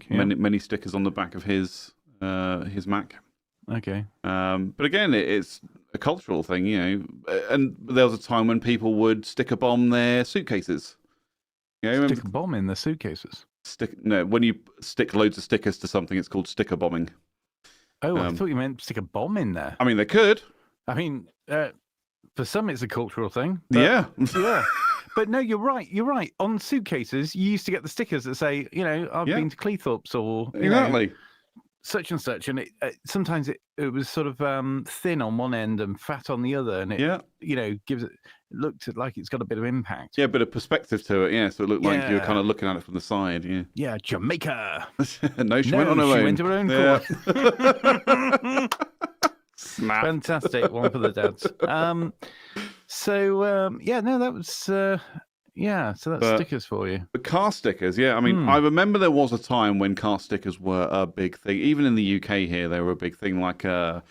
many stickers on the back of his Mac. Okay. But again, it's a cultural thing, and there was a time when people would sticker bomb their suitcases. Stick a bomb in the suitcases? When you stick loads of stickers to something, it's called sticker bombing. Oh, I thought you meant stick a bomb in there. I mean, they could. I mean, for some, it's a cultural thing. But, yeah. Yeah. But no, you're right. You're right. On suitcases, you used to get the stickers that say, I've been to Cleethorpes or exactly such and such, and sometimes it was sort of thin on one end and fat on the other, and it looked like it's got a bit of impact. Yeah, a bit of perspective to it. Yeah, so it looked like you were kind of looking at it from the side. Yeah. Yeah, Jamaica. No, she went on her own. She went to her own course. Snap. Fantastic one for the dads. That was so that's stickers for you. But car stickers, I mean, I remember there was a time when car stickers were a big thing. Even in the UK here, they were a big thing. Like, I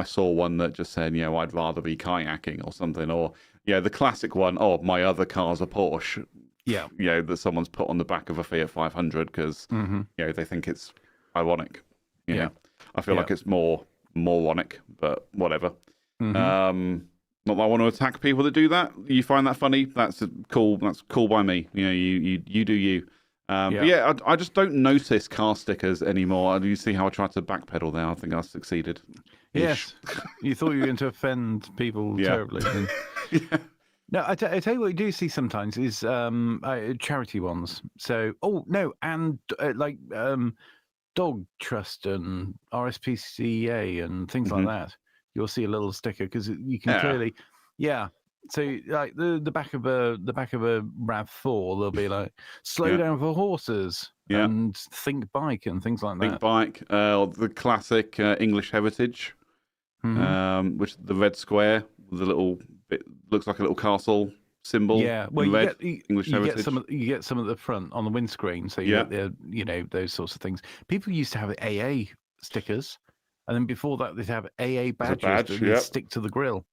saw one that just said, I'd rather be kayaking or something. Or, the classic one, my other car's a Porsche. Yeah. That someone's put on the back of a Fiat 500 because, they think it's ironic. Yeah. I feel like it's more moronic, but whatever. Not that I want to attack people that do that. You find that funny? That's cool. That's cool by me. You do you. But I just don't notice car stickers anymore. You see how I tried to backpedal there? I think I succeeded. Yes. You thought you were going to offend people terribly. No, I tell you what you do see sometimes is charity ones. So, Dog Trust and RSPCA and things like that. You'll see a little sticker because you can clearly, So like the back of a RAV4, they'll be like slow down for horses and think bike and things like that. Think bike, the classic English heritage, which the red square, the little bit looks like a little castle symbol. Yeah, well, English heritage. You get some at the front on the windscreen, so you get those sorts of things. People used to have AA stickers. And then before that, they'd have AA badges that stick to the grill.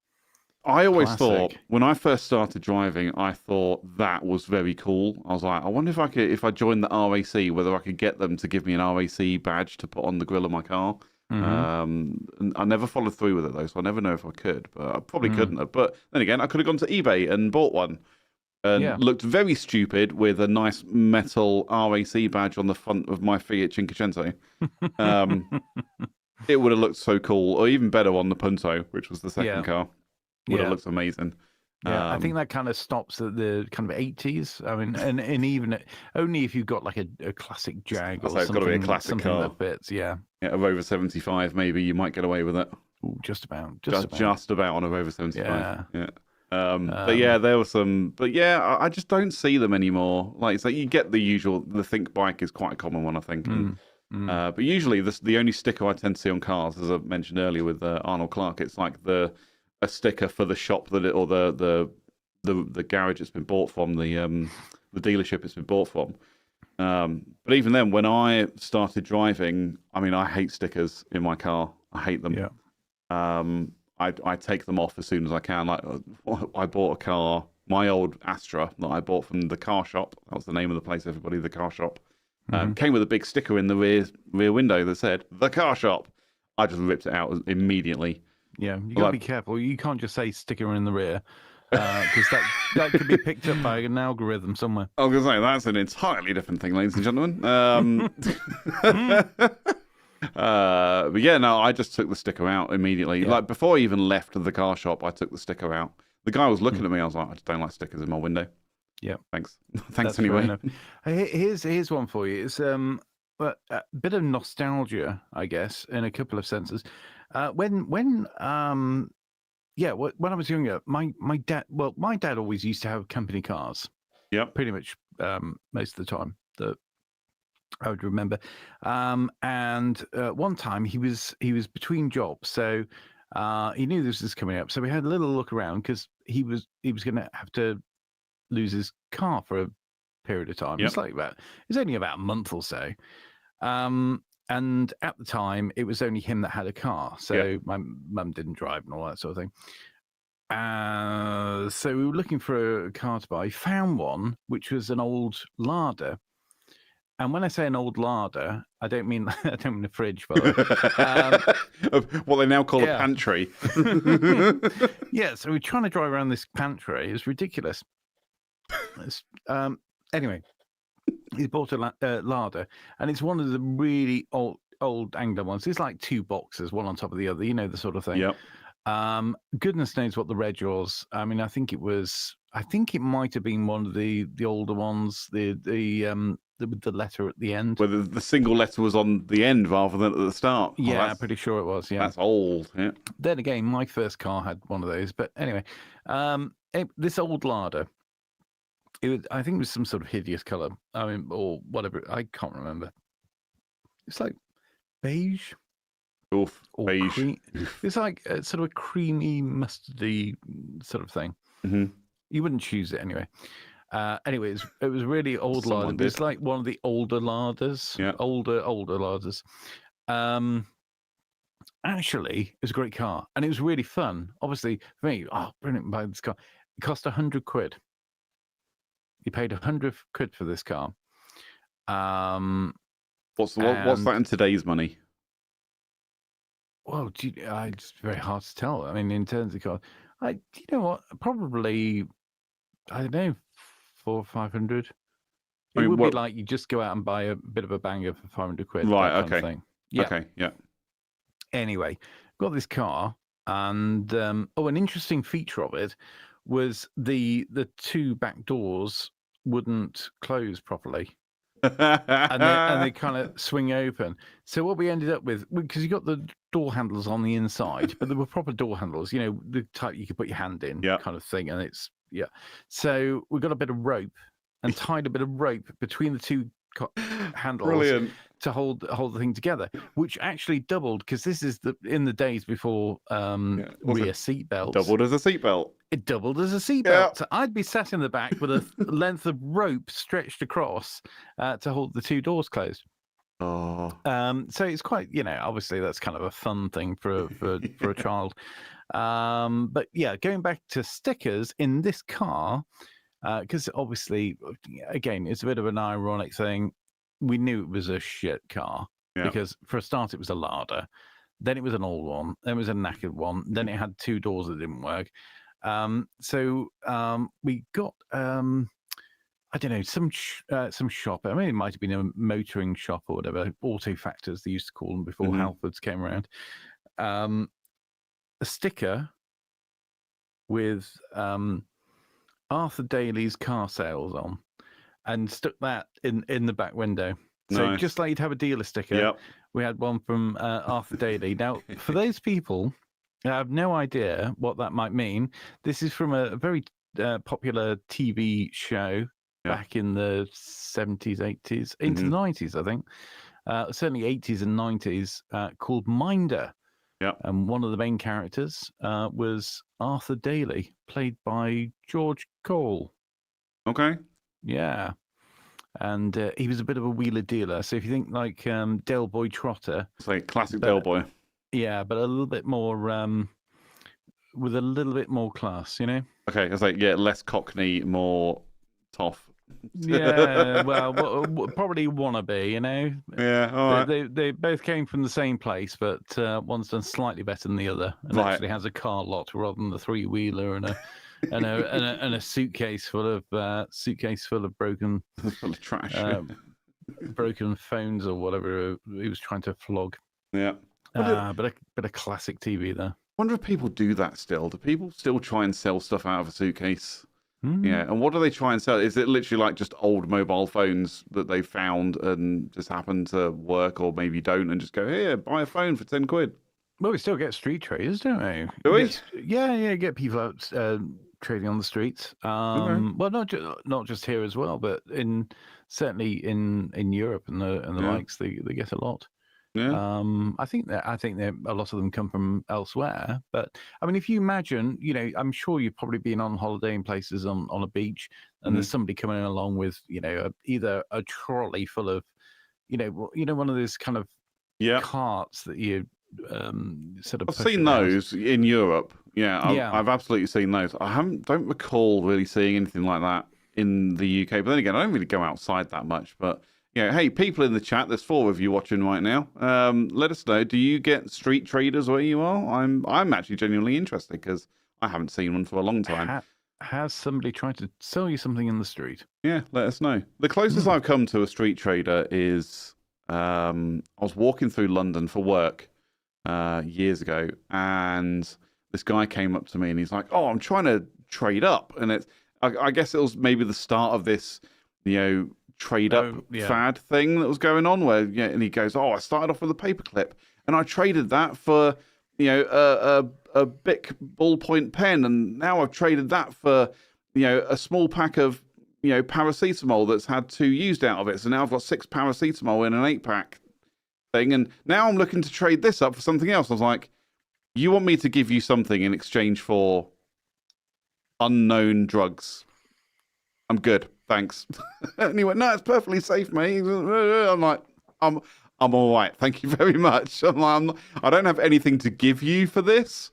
I always thought, when I first started driving, I thought that was very cool. I was like, I wonder if I joined the RAC, whether I could get them to give me an RAC badge to put on the grill of my car. And I never followed through with it, though, so I never know if I could. But I probably couldn't have. But then again, I could have gone to eBay and bought one. And looked very stupid with a nice metal RAC badge on the front of my Fiat Cinquecento. It would have looked so cool, or even better on the Punto, which was the second car. Would have looked amazing. Yeah, I think that kind of stops at the kind of 80s. I mean, and even only if you've got like a classic Jag or something. It's got to be a classic car that fits. Yeah, a Rover 75, maybe you might get away with it. Ooh, just about on a Rover 75. But there was some. But I just don't see them anymore. Like, so you get the usual. The Think bike is quite a common one, I think. But usually, the only sticker I tend to see on cars, as I mentioned earlier with Arnold Clark, it's like a sticker for the shop or the the garage it's been bought from, the dealership it's been bought from. But even then, when I started driving, I mean, I hate stickers in my car. I hate them. Yeah. I take them off as soon as I can. Like, I bought a car, my old Astra that I bought from the car shop. That was the name of the place, everybody, the car shop. Came with a big sticker in the rear window that said the car shop. I just ripped it out immediately. Yeah, you got to be careful. You can't just say sticker in the rear, because that could be picked up by an algorithm somewhere. I was going to say, that's an entirely different thing, ladies and gentlemen. But yeah, no, I just took the sticker out immediately. Yeah. Like, before I even left the car shop, I took the sticker out. The guy was looking at me. I was like, I just don't like stickers in my window. Yeah. Thanks. Thanks That's anyway. Here's one for you. It's a bit of nostalgia, I guess, in a couple of senses. When I was younger, my dad always used to have company cars. Yeah. Pretty much most of the time that I would remember. And one time he was between jobs, so he knew this was coming up. So we had a little look around because he was going to have to lose his car for a period of time. Yep. It's only about a month or so. And at the time, it was only him that had a car. So my mum didn't drive and all that sort of thing. So we were looking for a car to buy. Found one, which was an old Lada. And when I say an old Lada, I don't mean a fridge, by the way. What they now call a pantry. Yeah, so we're trying to drive around this pantry. It's ridiculous. Anyway, he bought a Lada, and it's one of the really old Anglo ones. It's like two boxes, one on top of the other. You know, the sort of thing. Yep. Goodness knows what the reg was. I mean, I think it might have been one of the older ones. With the letter at the end. Whether the single letter was on the end rather than at the start. Yeah, I'm pretty sure it was. Yeah, that's old. Yeah. Then again, my first car had one of those. But anyway, this old Lada, I think it was some sort of hideous color. I mean, or whatever. I can't remember. It's like beige. Oof, beige. It's like sort of a creamy, mustardy sort of thing. Mm-hmm. You wouldn't choose it anyway. Anyway, it was really old Lada. It's like one of the older Ladas. Yeah. Older Ladas. Actually, it was a great car, and it was really fun. Obviously, for me, brilliant, buy this car. It cost £100. You paid £100 for this car. What's that in today's money? Well, it's very hard to tell. I mean, in terms of car, you know what? Probably, I don't know, 400 or 500. It would be like you just go out and buy a bit of a banger for £500. Right. That Okay. kind of thing. Yeah. Okay. Yeah. Anyway, got this car, and an interesting feature of it was the two back doors wouldn't close properly. and they kind of swing open. So what we ended up with, because you got the door handles on the inside, but there were proper door handles, you know, the type you could put your hand in, kind of thing. And it's so we got a bit of rope and tied a bit of rope between the two handles. Brilliant. To hold the thing together, which actually doubled, because this is in the days before rear seatbelts. Doubled as a seatbelt. It doubled as a seatbelt. Yeah. So I'd be sat in the back with a length of rope stretched across to hold the two doors closed. Oh. So it's quite, obviously that's kind of a fun thing for a child. But yeah, going back to stickers in this car, because obviously, again, it's a bit of an ironic thing. We knew it was a shit car because for a start it was a Lada, then it was an old one, then it was a knackered one, then it had two doors that didn't work. So we got I don't know, some shop. I mean, it might have been a motoring shop or whatever, auto factors they used to call them before Halfords came around. A sticker with Arthur Daly's car sales on, and stuck that in the back window. So just like you'd have a dealer sticker, we had one from Arthur Daly. Now, for those people who have no idea what that might mean, this is from a very popular TV show back in the 70s, 80s, into the 90s, I think. Certainly 80s and 90s, called Minder, Yeah. And one of the main characters was Arthur Daly, played by George Cole. Okay. Yeah. And he was a bit of a wheeler dealer. So if you think like Del Boy Trotter. It's like classic Del Boy. Yeah, but a little bit more, with a little bit more class, you know? Okay, it's like, less Cockney, more toff. Yeah, well, probably wannabe, you know? Yeah, all right. They both came from the same place, but one's done slightly better than the other, and actually has a car lot rather than the three-wheeler and a suitcase full of broken full of trash, broken phones or whatever he was trying to flog. Yeah, but a classic TV there. Wonder if people do that still. Do people still try and sell stuff out of a suitcase? Yeah, and what do they try and sell? Is it literally like just old mobile phones that they found and just happen to work, or maybe don't, and just go, here, buy a phone for 10 quid? Well, we still get street traders, don't we? Do we? Yeah, get people out trading on the streets. Okay. Well, not just here as well, but certainly in Europe and the likes, they get a lot. Yeah. I think that a lot of them come from elsewhere. But I mean, if you imagine, I'm sure you've probably been on holiday in places on a beach, and there's somebody coming along with, either a trolley full of, one of those kind of carts that you sort of. I've seen those in Europe. Yeah, I've absolutely seen those. I don't recall really seeing anything like that in the UK. But then again, I don't really go outside that much. But hey, people in the chat, there's 4 of you watching right now. Let us know. Do you get street traders where you are? I'm actually genuinely interested because I haven't seen one for a long time. Has somebody tried to sell you something in the street? Yeah, let us know. The closest I've come to a street trader is I was walking through London for work years ago, and this guy came up to me and he's like, "Oh, I'm trying to trade up," and I guess it was maybe the start of this, trade up fad thing that was going on where and he goes, "Oh, I started off with a paperclip and I traded that for a Bic ballpoint pen, and now I've traded that for a small pack of paracetamol that's had 2 used out of it, so now I've got 6 paracetamol in an 8-pack thing, and now I'm looking to trade this up for something else." I was like, "You want me to give you something in exchange for unknown drugs? I'm good, thanks." And he went, "No, it's perfectly safe, mate." I'm like, I'm all right, thank you very much. I'm like, I don't have anything to give you for this.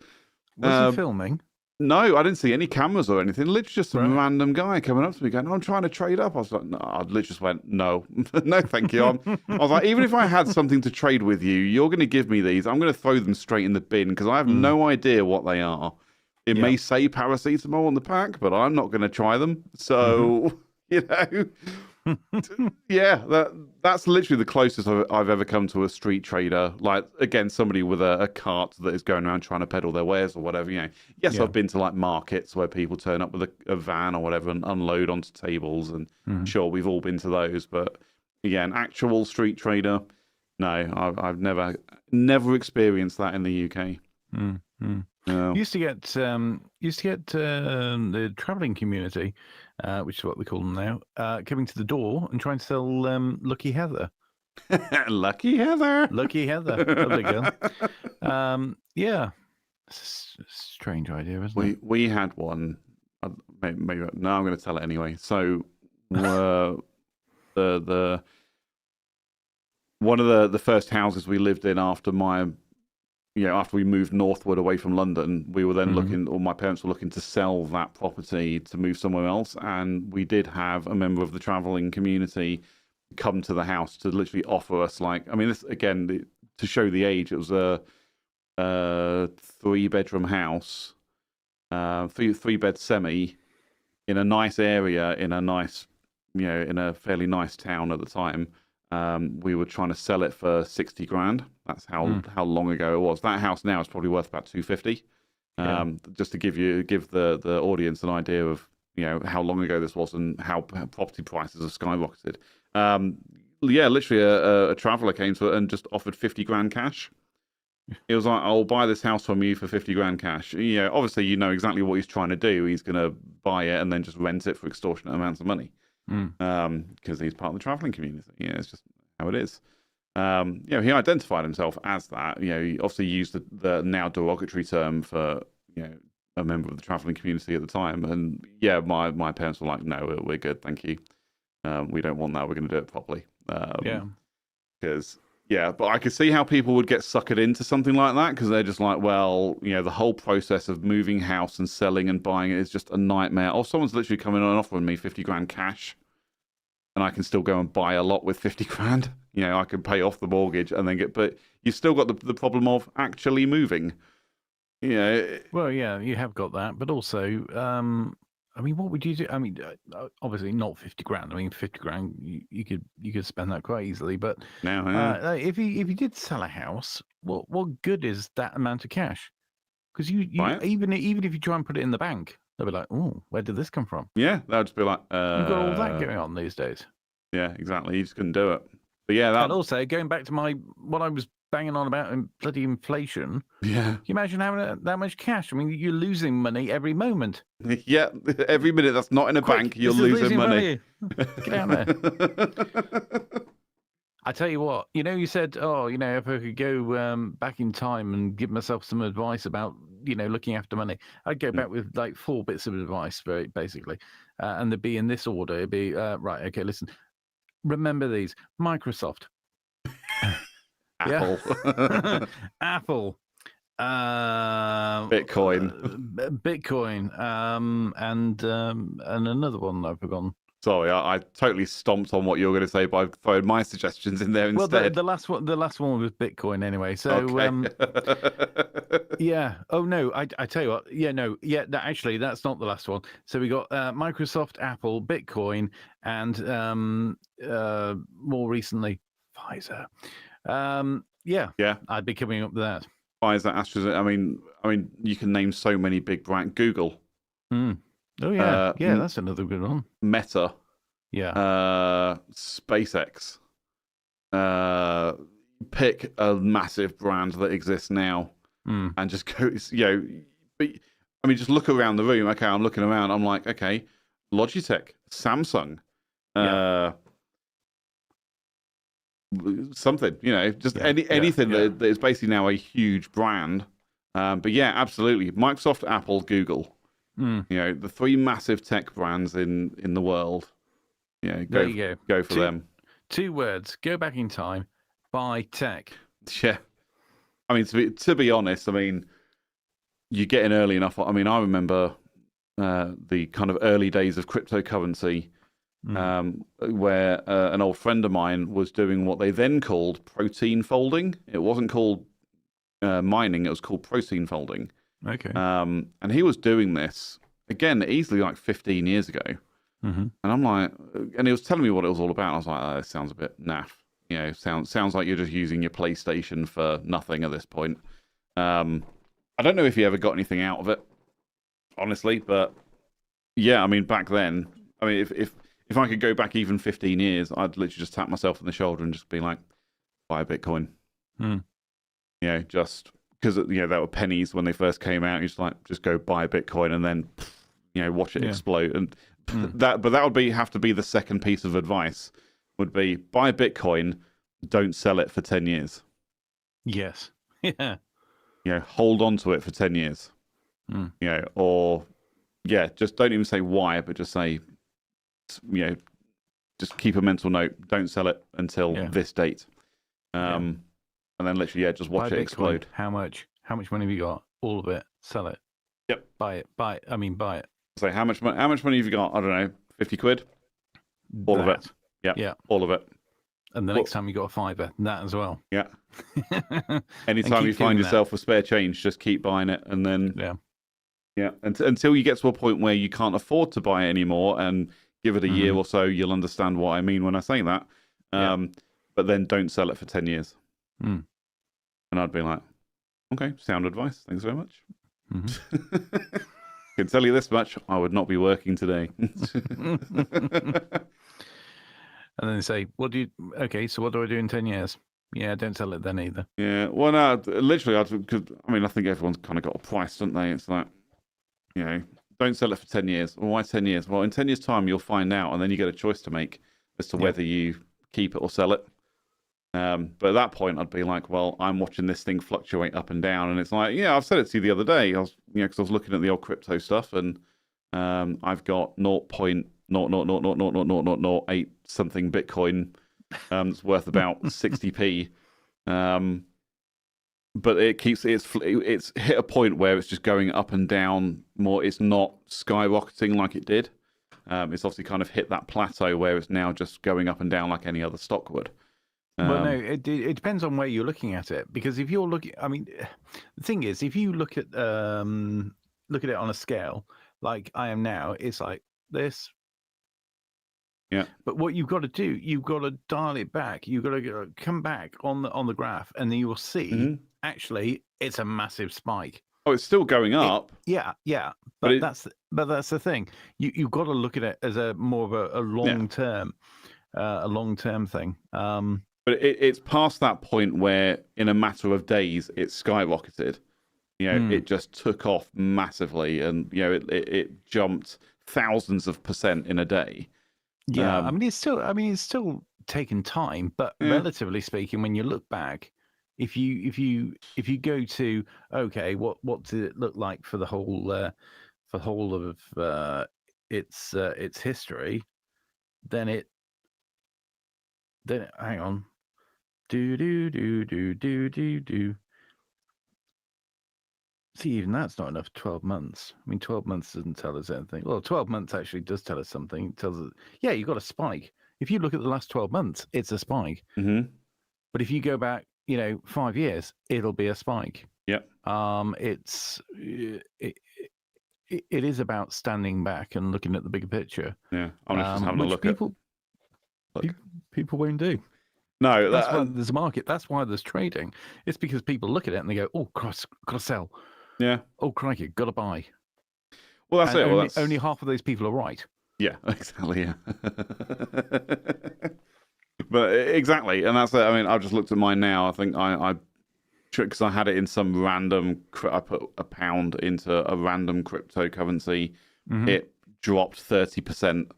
Was he filming? No, I didn't see any cameras or anything. Literally just some random guy coming up to me going, "I'm trying to trade up." I was like, no, I literally just went, "No, no, thank you." I was like, even if I had something to trade with you, you're going to give me these, I'm going to throw them straight in the bin because I have no idea what they are. It may say paracetamol on the pack, but I'm not going to try them. So, that's literally the closest I've ever come to a street trader. Like, again, somebody with a cart that is going around trying to peddle their wares or whatever. Yes, I've been to like markets where people turn up with a van or whatever and unload onto tables, and sure, we've all been to those. But yeah, an actual street trader, no, I've never experienced that in the UK. No. Used to get the travelling community, which is what we call them now, coming to the door and trying to sell Lucky Heather. Lucky Heather. Lucky Heather. Lovely girl. Yeah. It's a strange idea, isn't it? We had one. Maybe no, I'm going to tell it anyway. So the one of the first houses we lived in after after we moved northward away from London, we were then looking, or my parents were looking to sell that property to move somewhere else. And we did have a member of the travelling community come to the house to literally offer us, this again, to show the age, it was a 3-bedroom house, 3-bed semi in a nice area, in a nice, in a fairly nice town at the time. We were trying to sell it for 60 grand. That's how long ago it was. That house now is probably worth about 250. Just to give the audience an idea of how long ago this was and how property prices have skyrocketed. Literally a traveller came to it and just offered 50 grand cash. It was like, "I'll buy this house from you for 50 grand cash." Obviously exactly what he's trying to do. He's going to buy it and then just rent it for extortionate amounts of money. Because he's part of the travelling community. It's just how it is. He identified himself as that. He obviously used the now derogatory term for a member of the traveling community at the time. And yeah, my parents were like, no, we're good, thank you. We don't want that. We're going to do it properly. Because but I could see how people would get suckered into something like that because they're just like, well, the whole process of moving house and selling and buying it is just a nightmare. Or someone's literally coming on and offering me 50 grand cash, and I can still go and buy a lot with 50 grand. I can pay off the mortgage and then but you've still got the problem of actually moving. Well, yeah, you have got that, but also, I mean, what would you do? I mean, obviously not 50 grand. I mean, 50 grand, you could spend that quite easily. But if you did sell a house, what good is that amount of cash? Because even if you try and put it in the bank, they'll be like, oh, where did this come from? Yeah, they'll just be like, you've got all that going on these days. Yeah, exactly. You just couldn't do it. But yeah, and also going back to what I was banging on about bloody inflation. Yeah. Can you imagine having that much cash? I mean, you're losing money every moment. Yeah, every minute that's not in a bank, you're losing money. Get out there. I tell you what, you said, if I could go back in time and give myself some advice about, looking after money, I'd go back with like 4 bits of advice, very basically. And they'd be in this order. It'd be, right, okay, listen. Remember these. Microsoft. Apple. Apple. Bitcoin. And another one I've forgotten. Sorry, I totally stomped on what you were going to say by throwing my suggestions in there instead. Well, the last one was Bitcoin anyway. So, okay. yeah. Oh no, I tell you what. Yeah, no, yeah. Actually, that's not the last one. So we got Microsoft, Apple, Bitcoin, and more recently, Pfizer. Yeah. I'd be coming up with that. Pfizer, AstraZeneca. I mean, you can name so many big brands. Google. Oh yeah, that's another good one. Meta, SpaceX. Pick a massive brand that exists now, and just go. But just look around the room. Okay, I'm looking around. I'm like, okay, Logitech, Samsung, something. Anything that is basically now a huge brand. But yeah, absolutely, Microsoft, Apple, Google. The 3 massive tech brands in the world. Go for them. 2 words. Go back in time. Buy tech. Yeah. I mean, to be honest, I mean, you get in early enough. I mean, I remember the kind of early days of cryptocurrency, where an old friend of mine was doing what they then called protein folding. It wasn't called mining. It was called protein folding. Okay. And he was doing this again easily like 15 years ago. And I'm like, and he was telling me what it was all about. I was like, oh, this sounds a bit naff. Sounds like you're just using your PlayStation for nothing at this point. I don't know if he ever got anything out of it, honestly, but yeah, I mean, back then, I mean, if I could go back even 15 years, I'd literally just tap myself on the shoulder and just be like, buy a Bitcoin. Just because they were pennies when they first came out. You just go buy Bitcoin and then watch it explode. And that would have to be the second piece of advice. Would be buy Bitcoin, don't sell it for 10 years. Yes. Yeah. Hold on to it for 10 years. Just don't even say why, but just say, just keep a mental note. Don't sell it until this date. And then literally, just watch it explode. How much money have you got? All of it. Sell it. Yep. Buy it. Buy it. So how much money have you got? I don't know, 50 quid? All of it. Yeah. All of it. And the next time you got a fiver, that as well. Yeah. Anytime you find yourself with spare change, just keep buying it. And then, until you get to a point where you can't afford to buy it anymore, and give it a year or so, you'll understand what I mean when I say that. But then don't sell it for 10 years. And I'd be like, okay, sound advice. Thanks very much. I can tell you this much, I would not be working today. And then they say, so what do I do in 10 years? Yeah, don't sell it then either. Yeah, well, no, literally, I think everyone's kind of got a price, don't they? It's like, don't sell it for 10 years. Well, why 10 years? Well, in 10 years' time, you'll find out, and then you get a choice to make as to whether you keep it or sell it. But at that point, I'd be like, well, I'm watching this thing fluctuate up and down, and it's like, yeah, I've said it to you the other day. I was, because I was looking at the old crypto stuff, and I've got 0.0000008 something Bitcoin. It's worth about 60p. But it's hit a point where it's just going up and down more. It's not skyrocketing like it did. It's obviously kind of hit that plateau where it's now just going up and down like any other stock would. Well, no, it depends on where you're looking at it. Because if you're looking, I mean, the thing is, if you look at it on a scale like I am now, it's like this. Yeah. But what you've got to do, you've got to dial it back. You've got to come back on the graph, and then you will see actually it's a massive spike. Oh, it's still going up. Yeah. But that's the thing. You've got to look at it as a more of a long term, thing. But it's past that point where, in a matter of days, it skyrocketed. It just took off massively, and it jumped thousands of % in a day. Yeah, I mean, it's still taken time, but relatively speaking, when you look back, if you go to what did it look like for the whole of its history, then hang on. Do. See, even that's not enough. 12 months. I mean, 12 months doesn't tell us anything. Well, 12 months actually does tell us something. It tells us, you've got a spike. If you look at the last 12 months, it's a spike. Mm-hmm. But if you go back, 5 years, it'll be a spike. Yep. It is about standing back and looking at the bigger picture. Yeah, I'm just having a look at. People won't do. No, that's why there's a market. That's why there's trading. It's because people look at it and they go, "Oh, Christ, gotta sell." Yeah. Oh, crikey, gotta buy. Well, that's and it. Only half of those people are right. Yeah, exactly. Yeah. But exactly, and that's it. I mean, I've just looked at mine now. I think I because I had it in some random. I put £1 into a random cryptocurrency. Mm-hmm. It dropped 30%.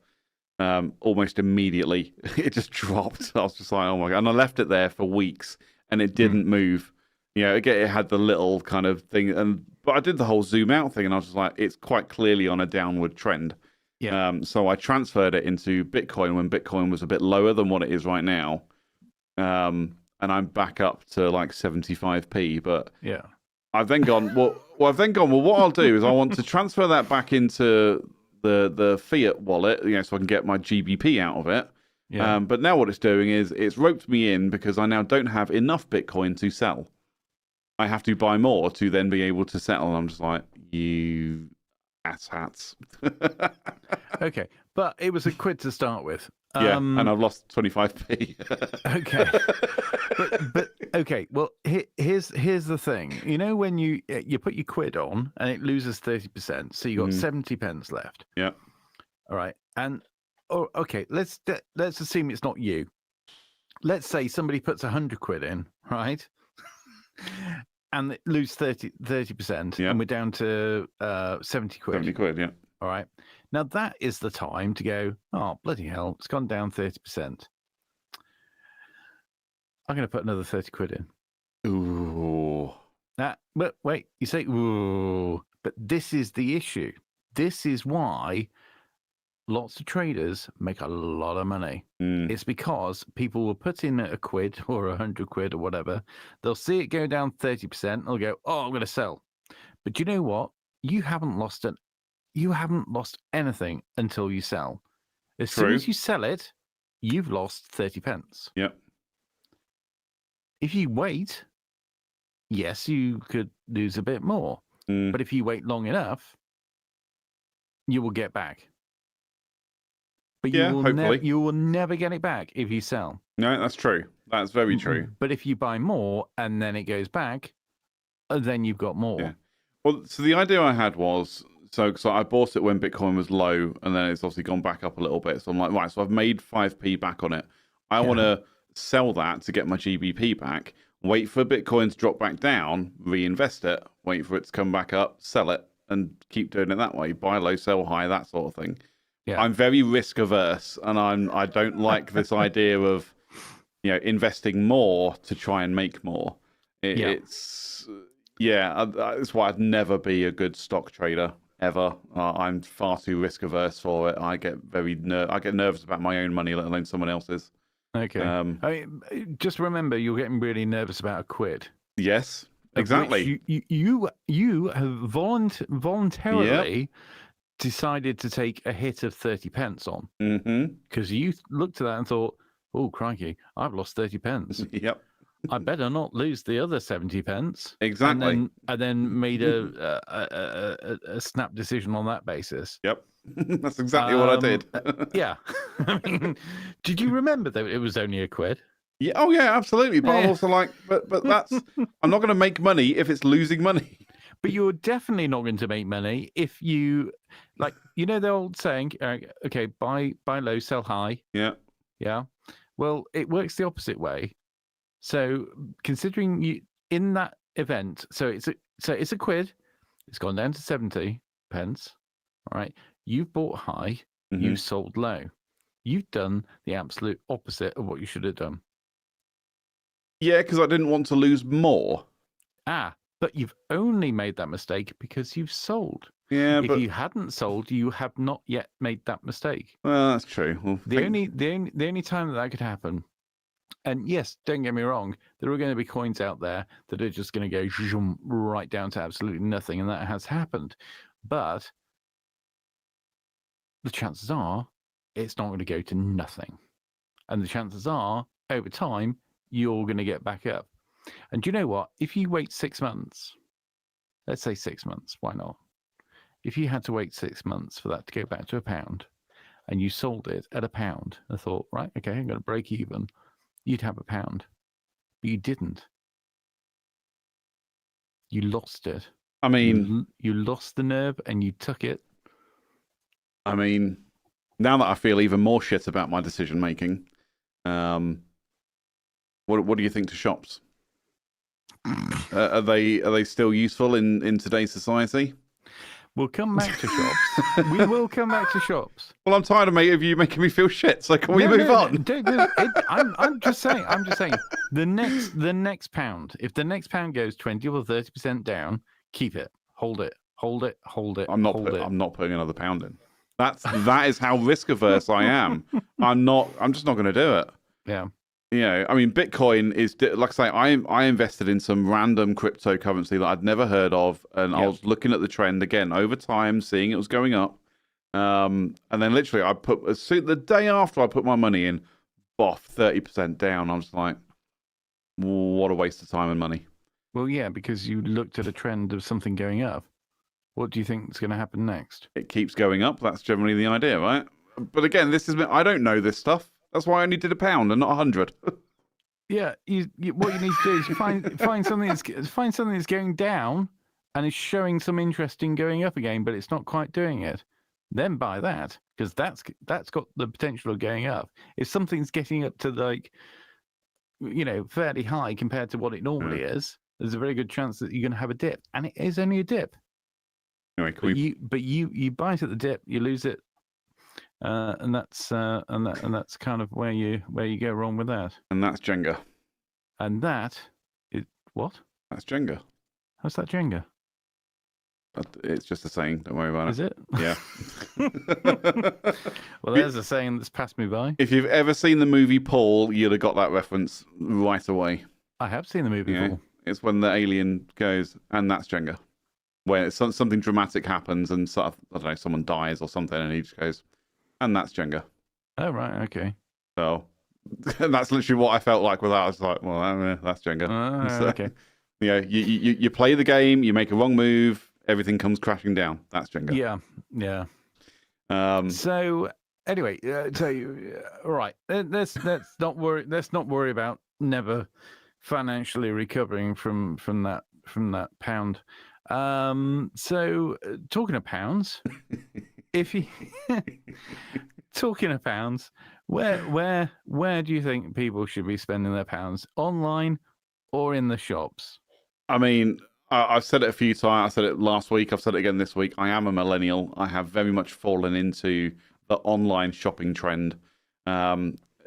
Almost immediately. It just dropped. I was just like, oh my God. And I left it there for weeks and it didn't move. Again, it had the little kind of thing. But I did the whole zoom out thing and I was just like, it's quite clearly on a downward trend. Yeah. So I transferred it into Bitcoin when Bitcoin was a bit lower than what it is right now. And I'm back up to like 75p. But yeah, I've then gone, well, what I'll do is I want to transfer that back into the fiat wallet, so I can get my GBP out of it. Yeah. But now what it's doing is it's roped me in because I now don't have enough Bitcoin to sell. I have to buy more to then be able to settle. And I'm just like, you asshats. Okay, but it was £1 to start with. Yeah, and I've lost 25p. Okay, but okay. Well, here's the thing. When you put your quid on and it loses 30%, so you got 70 pence left. Yeah. All right, and okay. Let's assume it's not you. Let's say somebody puts 100 quid in, right? And it lose 30%, and we're down to 70 quid. 70 quid, yeah. All right. Now that is the time to go, oh, bloody hell, it's gone down 30%. I'm going to put another 30 quid in. Ooh. But wait, you say, ooh, but this is the issue. This is why lots of traders make a lot of money. It's because people will put in a quid or 100 quid or whatever. They'll see it go down 30%. They'll go, oh, I'm going to sell. But you know what? You haven't lost anything until you sell. As soon as you sell it, you've lost 30 pence. Yep. If you wait, yes, you could lose a bit more. But if you wait long enough, you will get back. But you will never get it back if you sell. No, that's true. That's very true. But if you buy more and then it goes back, then you've got more. Yeah. Well, so the idea I had was, so I bought it when Bitcoin was low, and then it's obviously gone back up a little bit. So I'm like, right, so I've made 5p back on it. I want to sell that to get my GBP back, wait for Bitcoin to drop back down, reinvest it, wait for it to come back up, sell it, and keep doing it that way. Buy low, sell high, that sort of thing. Yeah. I'm very risk averse, and I don't like this idea of, investing more to try and make more. It's that's why I'd never be a good stock trader ever. I'm far too risk averse for it. I get nervous about my own money, let alone someone else's. Okay. I mean, just remember, you're getting really nervous about a quid. Yes, exactly. You have voluntarily decided to take a hit of 30 pence on, because you looked at that and thought, "Oh crikey, I've lost 30 pence. Yep. I better not lose the other 70 pence." Exactly. And then made a snap decision on that basis. Yep. That's exactly what I did. Yeah. I mean, did you remember that it was only a quid? Yeah. Oh, yeah, absolutely. But I'm also like, but that's, I'm not going to make money if it's losing money. But you're definitely not going to make money if you, like, the old saying, okay, buy low, sell high. Yeah. Yeah. Well, it works the opposite way. So considering you in that event, so it's a quid, it's gone down to 70 pence. All right. You've bought high, you sold low. You've done the absolute opposite of what you should have done. Yeah, because I didn't want to lose more. But you've only made that mistake because you've sold. Yeah, if you hadn't sold, you have not yet made that mistake. Well, that's true. Well, the only time that could happen, and yes, don't get me wrong, there are going to be coins out there that are just going to go zoom right down to absolutely nothing, and that has happened. But the chances are it's not going to go to nothing, and the chances are over time you're going to get back up. And do you know what? If you wait 6 months, let's say 6 months, why not? If you had to wait 6 months for that to go back to £1 and you sold it at £1, I thought, right, okay, I'm going to break even, you'd have £1. But you didn't. You lost it. I mean, you lost the nerve and you took it. I mean, now that I feel even more shit about my decision making, what do you think to shops? Are they still useful in today's society? We'll come back to shops. We will come back to shops. Well, I'm tired of you making me feel shit. So can we move on? I'm just saying. The next pound. If the next pound goes 20 or 30% down, keep it. Hold it. I'm not putting another pound in. That is how risk averse I am. I'm just not going to do it. Yeah. I mean, Bitcoin is, like I say, I invested in some random cryptocurrency that I'd never heard of, and I was looking at the trend again over time, seeing it was going up, and then literally the day after I put my money in, 30% down. I was like, what a waste of time and money. Well, yeah, because you looked at a trend of something going up. What do you think is going to happen next? It keeps going up. That's generally the idea, right? But again, I don't know this stuff. That's why I only did £1 and not 100. Yeah, what you need to do is find something that's going down and is showing some interest in going up again, but it's not quite doing it. Then buy that, because that's got the potential of going up. If something's getting up to fairly high compared to what it normally is, there's a very good chance that you're going to have a dip, and it is only a dip. Anyway, you buy it at the dip, you lose it. And that's kind of where you go wrong with that. And that's Jenga. And that is what? That's Jenga. How's that Jenga? It's just a saying. Don't worry about it. Is it? Yeah. Well, there's a saying that's passed me by. If you've ever seen the movie Paul, you'd have got that reference right away. I have seen the movie Paul. It's when the alien goes, and that's Jenga. Where something dramatic happens, and sort of, I don't know, someone dies or something, and he just goes, and that's Jenga. Oh, right, okay. So that's literally what I felt like with that. I was like, well, that's Jenga. So, okay. You play the game, you make a wrong move, everything comes crashing down. That's Jenga. Yeah. So anyway, all right. Let's not worry. Let's not worry about never financially recovering from that pound. So talking of pounds. If you talking of pounds, where do you think people should be spending their pounds? Online or in the shops? I mean, I've said it a few times. I said it last week. I've said it again this week. I am a millennial. I have very much fallen into the online shopping trend.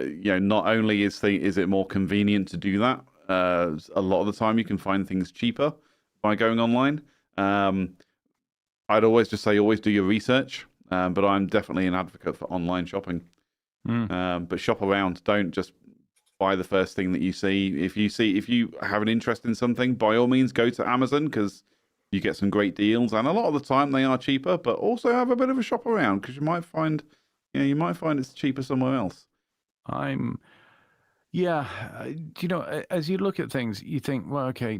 not only is it more convenient to do that, a lot of the time you can find things cheaper by going online. I'd always just say always do your research, but I'm definitely an advocate for online shopping. But shop around. Don't just buy the first thing that you see. If you have an interest in something, by all means go to Amazon, because you get some great deals, and a lot of the time they are cheaper. But also have a bit of a shop around, because you might find it's cheaper somewhere else. As you look at things, you think, well, okay,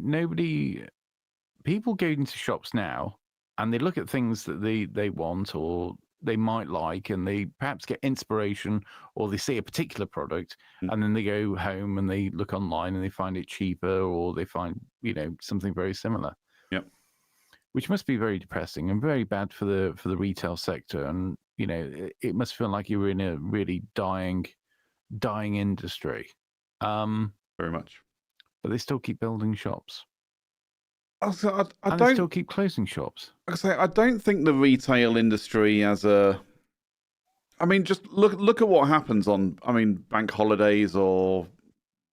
people go into shops now and they look at things that they want or they might like, and they perhaps get inspiration, or they see a particular product, and then they go home and they look online and they find it cheaper, or they find, something very similar. Yep. Which must be very depressing and very bad for the retail sector. And, it must feel like you're in a really dying industry. Very much. But they still keep building shops. I They still keep closing shops. I don't think the retail industry just look at what happens on, bank holidays, or,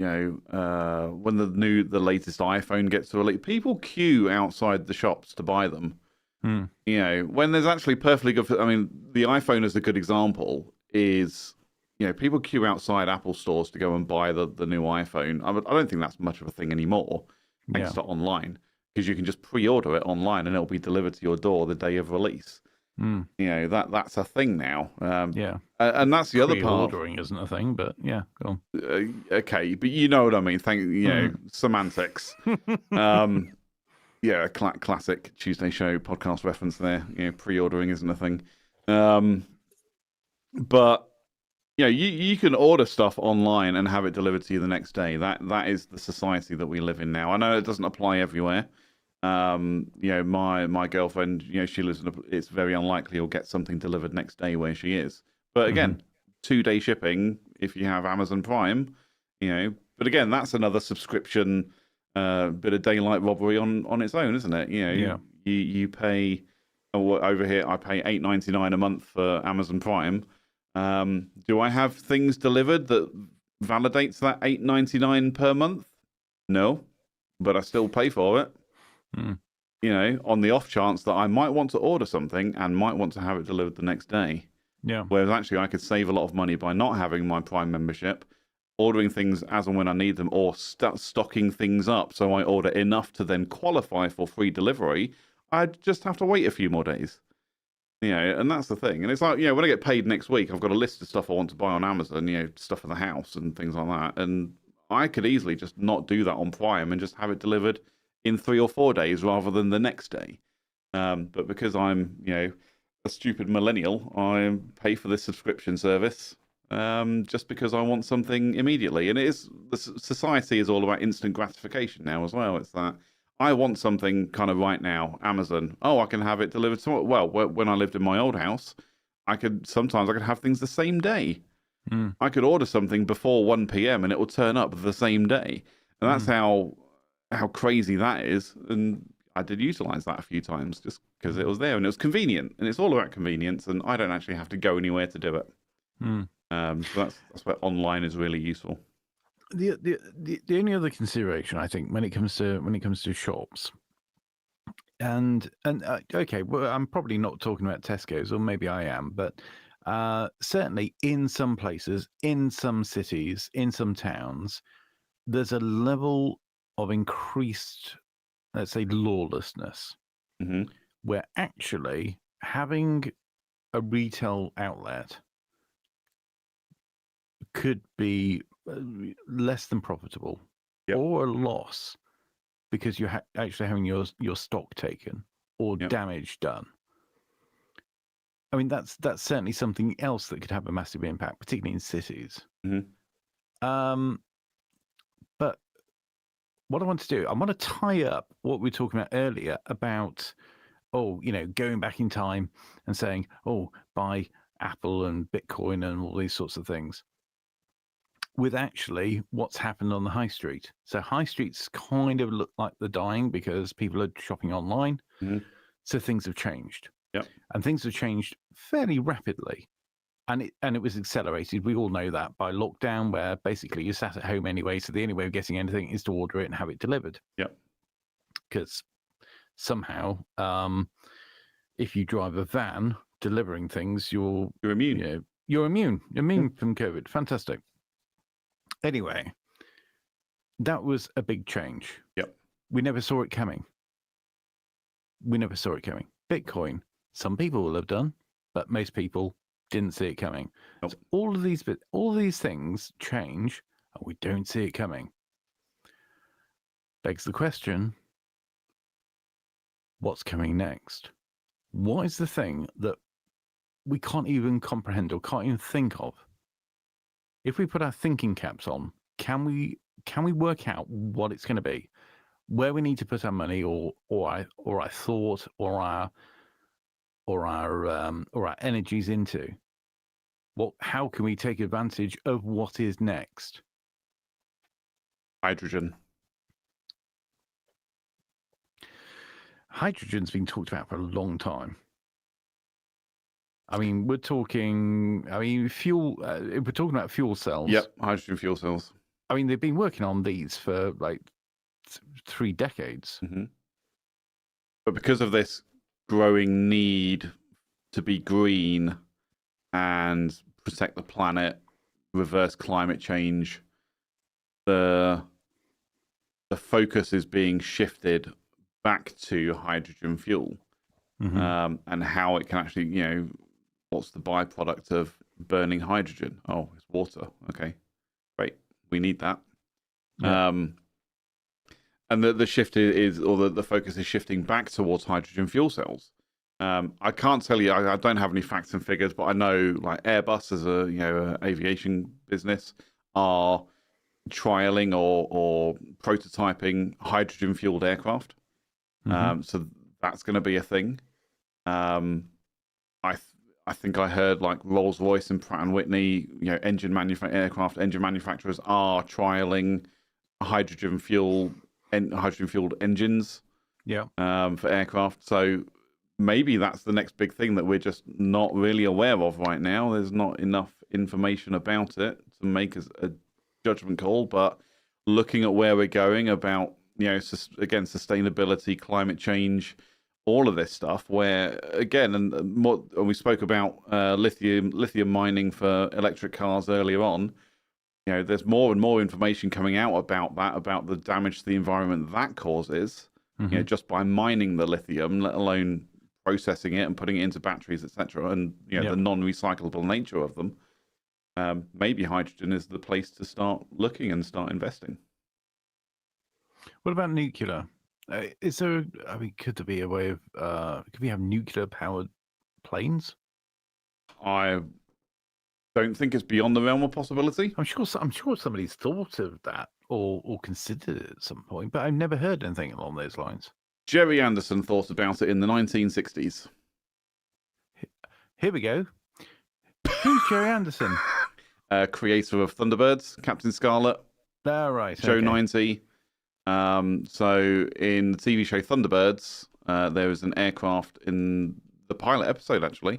when the latest iPhone gets released, people queue outside the shops to buy them. When there's actually perfectly good, the iPhone is a good example, is, people queue outside Apple stores to go and buy the new iPhone. I don't think that's much of a thing anymore, thanks to online. Because you can just pre-order it online and it'll be delivered to your door the day of release. That's a thing now. And that's the other part. Pre-ordering isn't a thing, but yeah, go on. Okay, but you know what I mean. Semantics. Classic Tuesday Show podcast reference there. Pre-ordering isn't a thing. But you can order stuff online and have it delivered to you the next day. That is the society that we live in now. I know it doesn't apply everywhere. My girlfriend, she lives it's very unlikely you'll get something delivered next day where she is. But again, 2-day shipping if you have Amazon Prime, but again, that's another subscription, bit of daylight robbery on its own, isn't it? You pay, over here I pay $8.99 a month for Amazon Prime. Do I have things delivered that validates that $8.99 per month? No, but I still pay for it. On the off chance that I might want to order something and might want to have it delivered the next day. Whereas actually I could save a lot of money by not having my Prime membership, ordering things as and when I need them, or stocking things up so I order enough to then qualify for free delivery. I just have to wait a few more days. And that's the thing. And it's like, when I get paid next week, I've got a list of stuff I want to buy on Amazon, stuff for the house and things like that. And I could easily just not do that on Prime and just have it delivered in 3 or 4 days rather than the next day. But because I'm, a stupid millennial, I pay for this subscription service just because I want something immediately. And the society is all about instant gratification now as well. It's that I want something kind of right now. Amazon, I can have it delivered tomorrow. Well, when I lived in my old house, sometimes I could have things the same day. I could order something before 1 p.m. and it will turn up the same day. And that's how crazy that is. And I did utilize that a few times just because it was there and it was convenient. And it's all about convenience, and I don't actually have to go anywhere to do it. So that's where online is really useful. The only other consideration, I think, when it comes to shops, and okay, well, I'm probably not talking about Tesco's, or maybe I am, but certainly in some places, in some cities, in some towns, there's a level of increased, let's say, lawlessness, where actually having a retail outlet could be less than profitable, or a loss, because you're actually having your stock taken or damage done. I mean, that's certainly something else that could have a massive impact, particularly in cities. But what I want to do, I want to tie up what we were talking about earlier about, going back in time and saying, buy Apple and Bitcoin and all these sorts of things, with actually what's happened on the high street. So high streets kind of look like they're dying because people are shopping online. So things have changed. And things have changed fairly rapidly. And it was accelerated. We all know that by lockdown, where basically you're sat at home anyway. So the only way of getting anything is to order it and have it delivered. Yep. Because somehow, if you drive a van delivering things, you're immune. You're immune from COVID. Fantastic. Anyway, that was a big change. Yep. We never saw it coming. Bitcoin, some people will have done, but most people didn't see it coming. Nope. So all of these things change, and we don't see it coming. Begs the question, what's coming next? What is the thing that we can't even comprehend or can't even think of? If we put our thinking caps on, can we work out what it's going to be, where we need to put our money, or our thought, or our energies into? How can we take advantage of what is next? Hydrogen. Hydrogen's been talked about for a long time. I mean, we're talking. I mean, fuel. We're talking about fuel cells. Yep, hydrogen fuel cells. I mean, they've been working on these for like 3 decades. Mm-hmm. But because of this growing need to be green and protect the planet, reverse climate change, the focus is being shifted back to hydrogen fuel. Mm-hmm. And how it can actually, what's the byproduct of burning hydrogen? Oh, it's water. Okay, great. We need that. Yeah. And the shift is, or the focus is shifting back towards hydrogen fuel cells. I can't tell you, I don't have any facts and figures, but I know like Airbus as a aviation business are trialing or prototyping hydrogen fueled aircraft. Mm-hmm. So that's going to be a thing. I think I heard like Rolls-Royce and Pratt and Whitney, aircraft engine manufacturers are trialing hydrogen fueled engines. Yeah. For aircraft. So maybe that's the next big thing that we're just not really aware of right now. There's not enough information about it to make a judgment call. But looking at where we're going about, again, sustainability, climate change, all of this stuff, where again, and we spoke about lithium mining for electric cars earlier on. There's more and more information coming out about the damage to the environment that causes, Mm-hmm. just by mining the lithium, let alone processing it and putting it into batteries, etc. And the non-recyclable nature of them. Maybe hydrogen is the place to start looking and start investing. What about nuclear? Is there? I mean, could there be a way of? Could we have nuclear-powered planes? I don't think it's beyond the realm of possibility. I'm sure somebody's thought of that or considered it at some point, but I've never heard anything along those lines. Jerry Anderson thought about it in the 1960s. Here we go. Who's Jerry Anderson? Creator of Thunderbirds, Captain Scarlet, Right. Joe Okay. 90. So in the TV show Thunderbirds, there was an aircraft in the pilot episode, actually,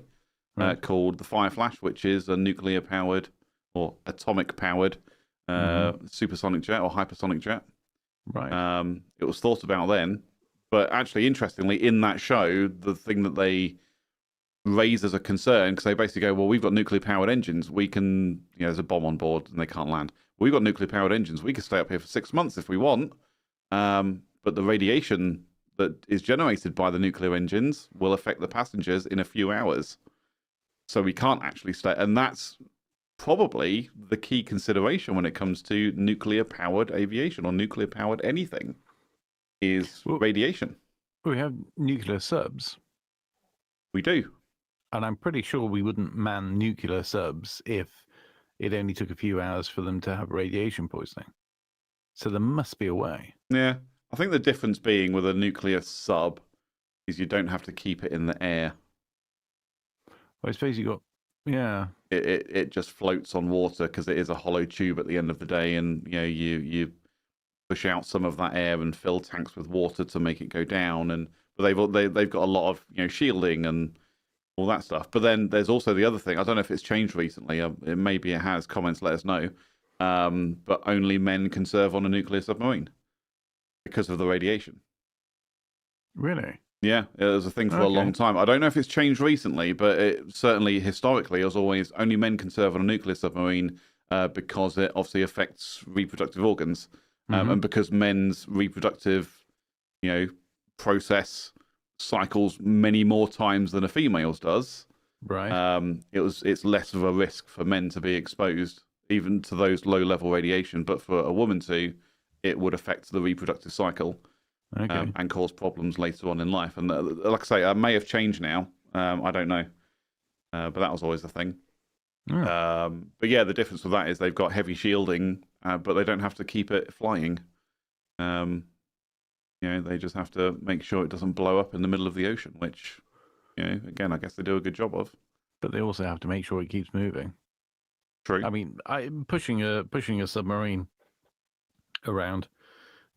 Right. called the Fireflash, which is a nuclear-powered or atomic-powered supersonic jet or hypersonic jet. Right. It was thought about then, but actually, interestingly, in that show, the thing that they raise as a concern, because they basically go, well, we've got nuclear-powered engines. We can, there's a bomb on board and they can't land. We've got nuclear-powered engines. We can stay up here for 6 months if we want. But the radiation that is generated by the nuclear engines will affect the passengers in a few hours. So we can't actually stay. And that's probably the key consideration when it comes to nuclear-powered aviation or nuclear-powered anything is radiation. We have nuclear subs. We do. And I'm pretty sure we wouldn't man nuclear subs if it only took a few hours for them to have radiation poisoning. So there must be a way. Yeah. I think the difference being with a nuclear sub is you don't have to keep it in the air. Well, I suppose you got, yeah. It just floats on water because it is a hollow tube at the end of the day, and you push out some of that air and fill tanks with water to make it go down. But they've got a lot of shielding and all that stuff. But then there's also the other thing. I don't know if it's changed recently. Maybe it has. Comments, let us know. But only men can serve on a nuclear submarine because of the radiation. Really? Yeah, it was a thing for a long time. I don't know if it's changed recently, but it certainly historically it was always only men can serve on a nuclear submarine because it obviously affects reproductive organs, and because men's reproductive, process cycles many more times than a female's does. Right. It's less of a risk for men to be exposed even to those low level radiation, but for a woman to, it would affect the reproductive cycle. And cause problems later on in life. And like I say, I may have changed now. I don't know. But that was always the thing. But yeah, the difference with that is they've got heavy shielding, but they don't have to keep it flying. They just have to make sure it doesn't blow up in the middle of the ocean, which, again, I guess they do a good job of. But they also have to make sure it keeps moving. True. I mean, pushing a submarine around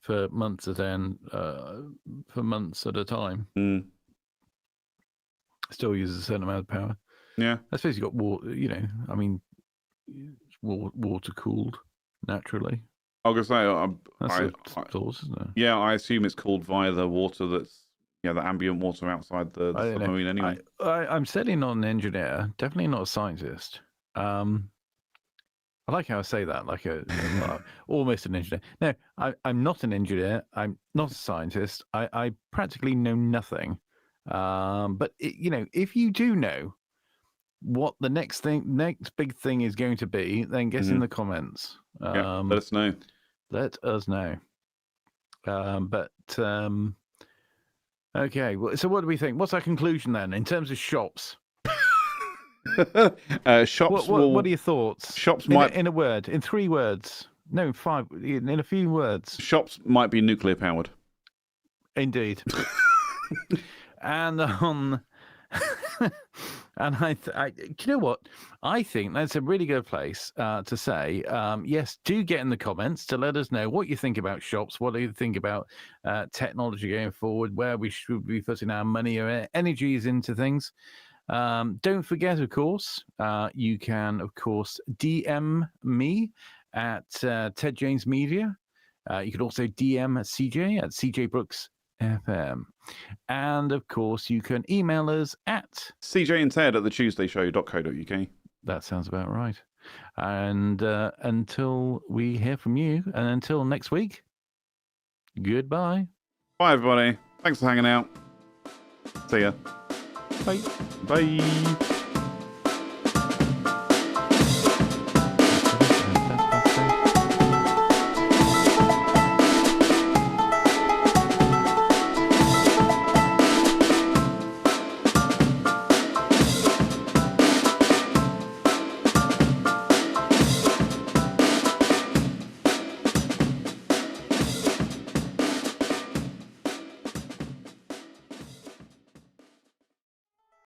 for months at end, for months at a time, still uses a certain amount of power. Yeah, I suppose you got water. I mean, water cooled naturally. I was gonna say, That's a source, isn't it? Yeah, I assume it's cooled via the water that's the ambient water outside the submarine. Anyway, I'm certainly not an engineer. Definitely not a scientist. I like how I say that, like almost an engineer. No, I'm not an engineer. I'm not a scientist. I practically know nothing. But if you do know what the next big thing is going to be, then get in the comments. Let us know. Let us know. Okay. Well, so what do we think? What's our conclusion then in terms of shops? Shops. What are your thoughts? Shops in a word, in 3 words. No, 5. In a few words. Shops might be nuclear powered. Indeed. And and you know what? I think that's a really good place to say, yes, do get in the comments to let us know what you think about shops, what do you think about technology going forward, where we should be putting our money or energies into things. Don't forget, of course, you can, of course, DM me at Ted James Media. You can also DM CJ at CJ Brooks FM. And, of course, you can email us at CJ and Ted at thetuesdayshow.co.uk. That sounds about right. And until we hear from you, and until next week, goodbye. Bye, everybody. Thanks for hanging out. See ya. Bye. Bye.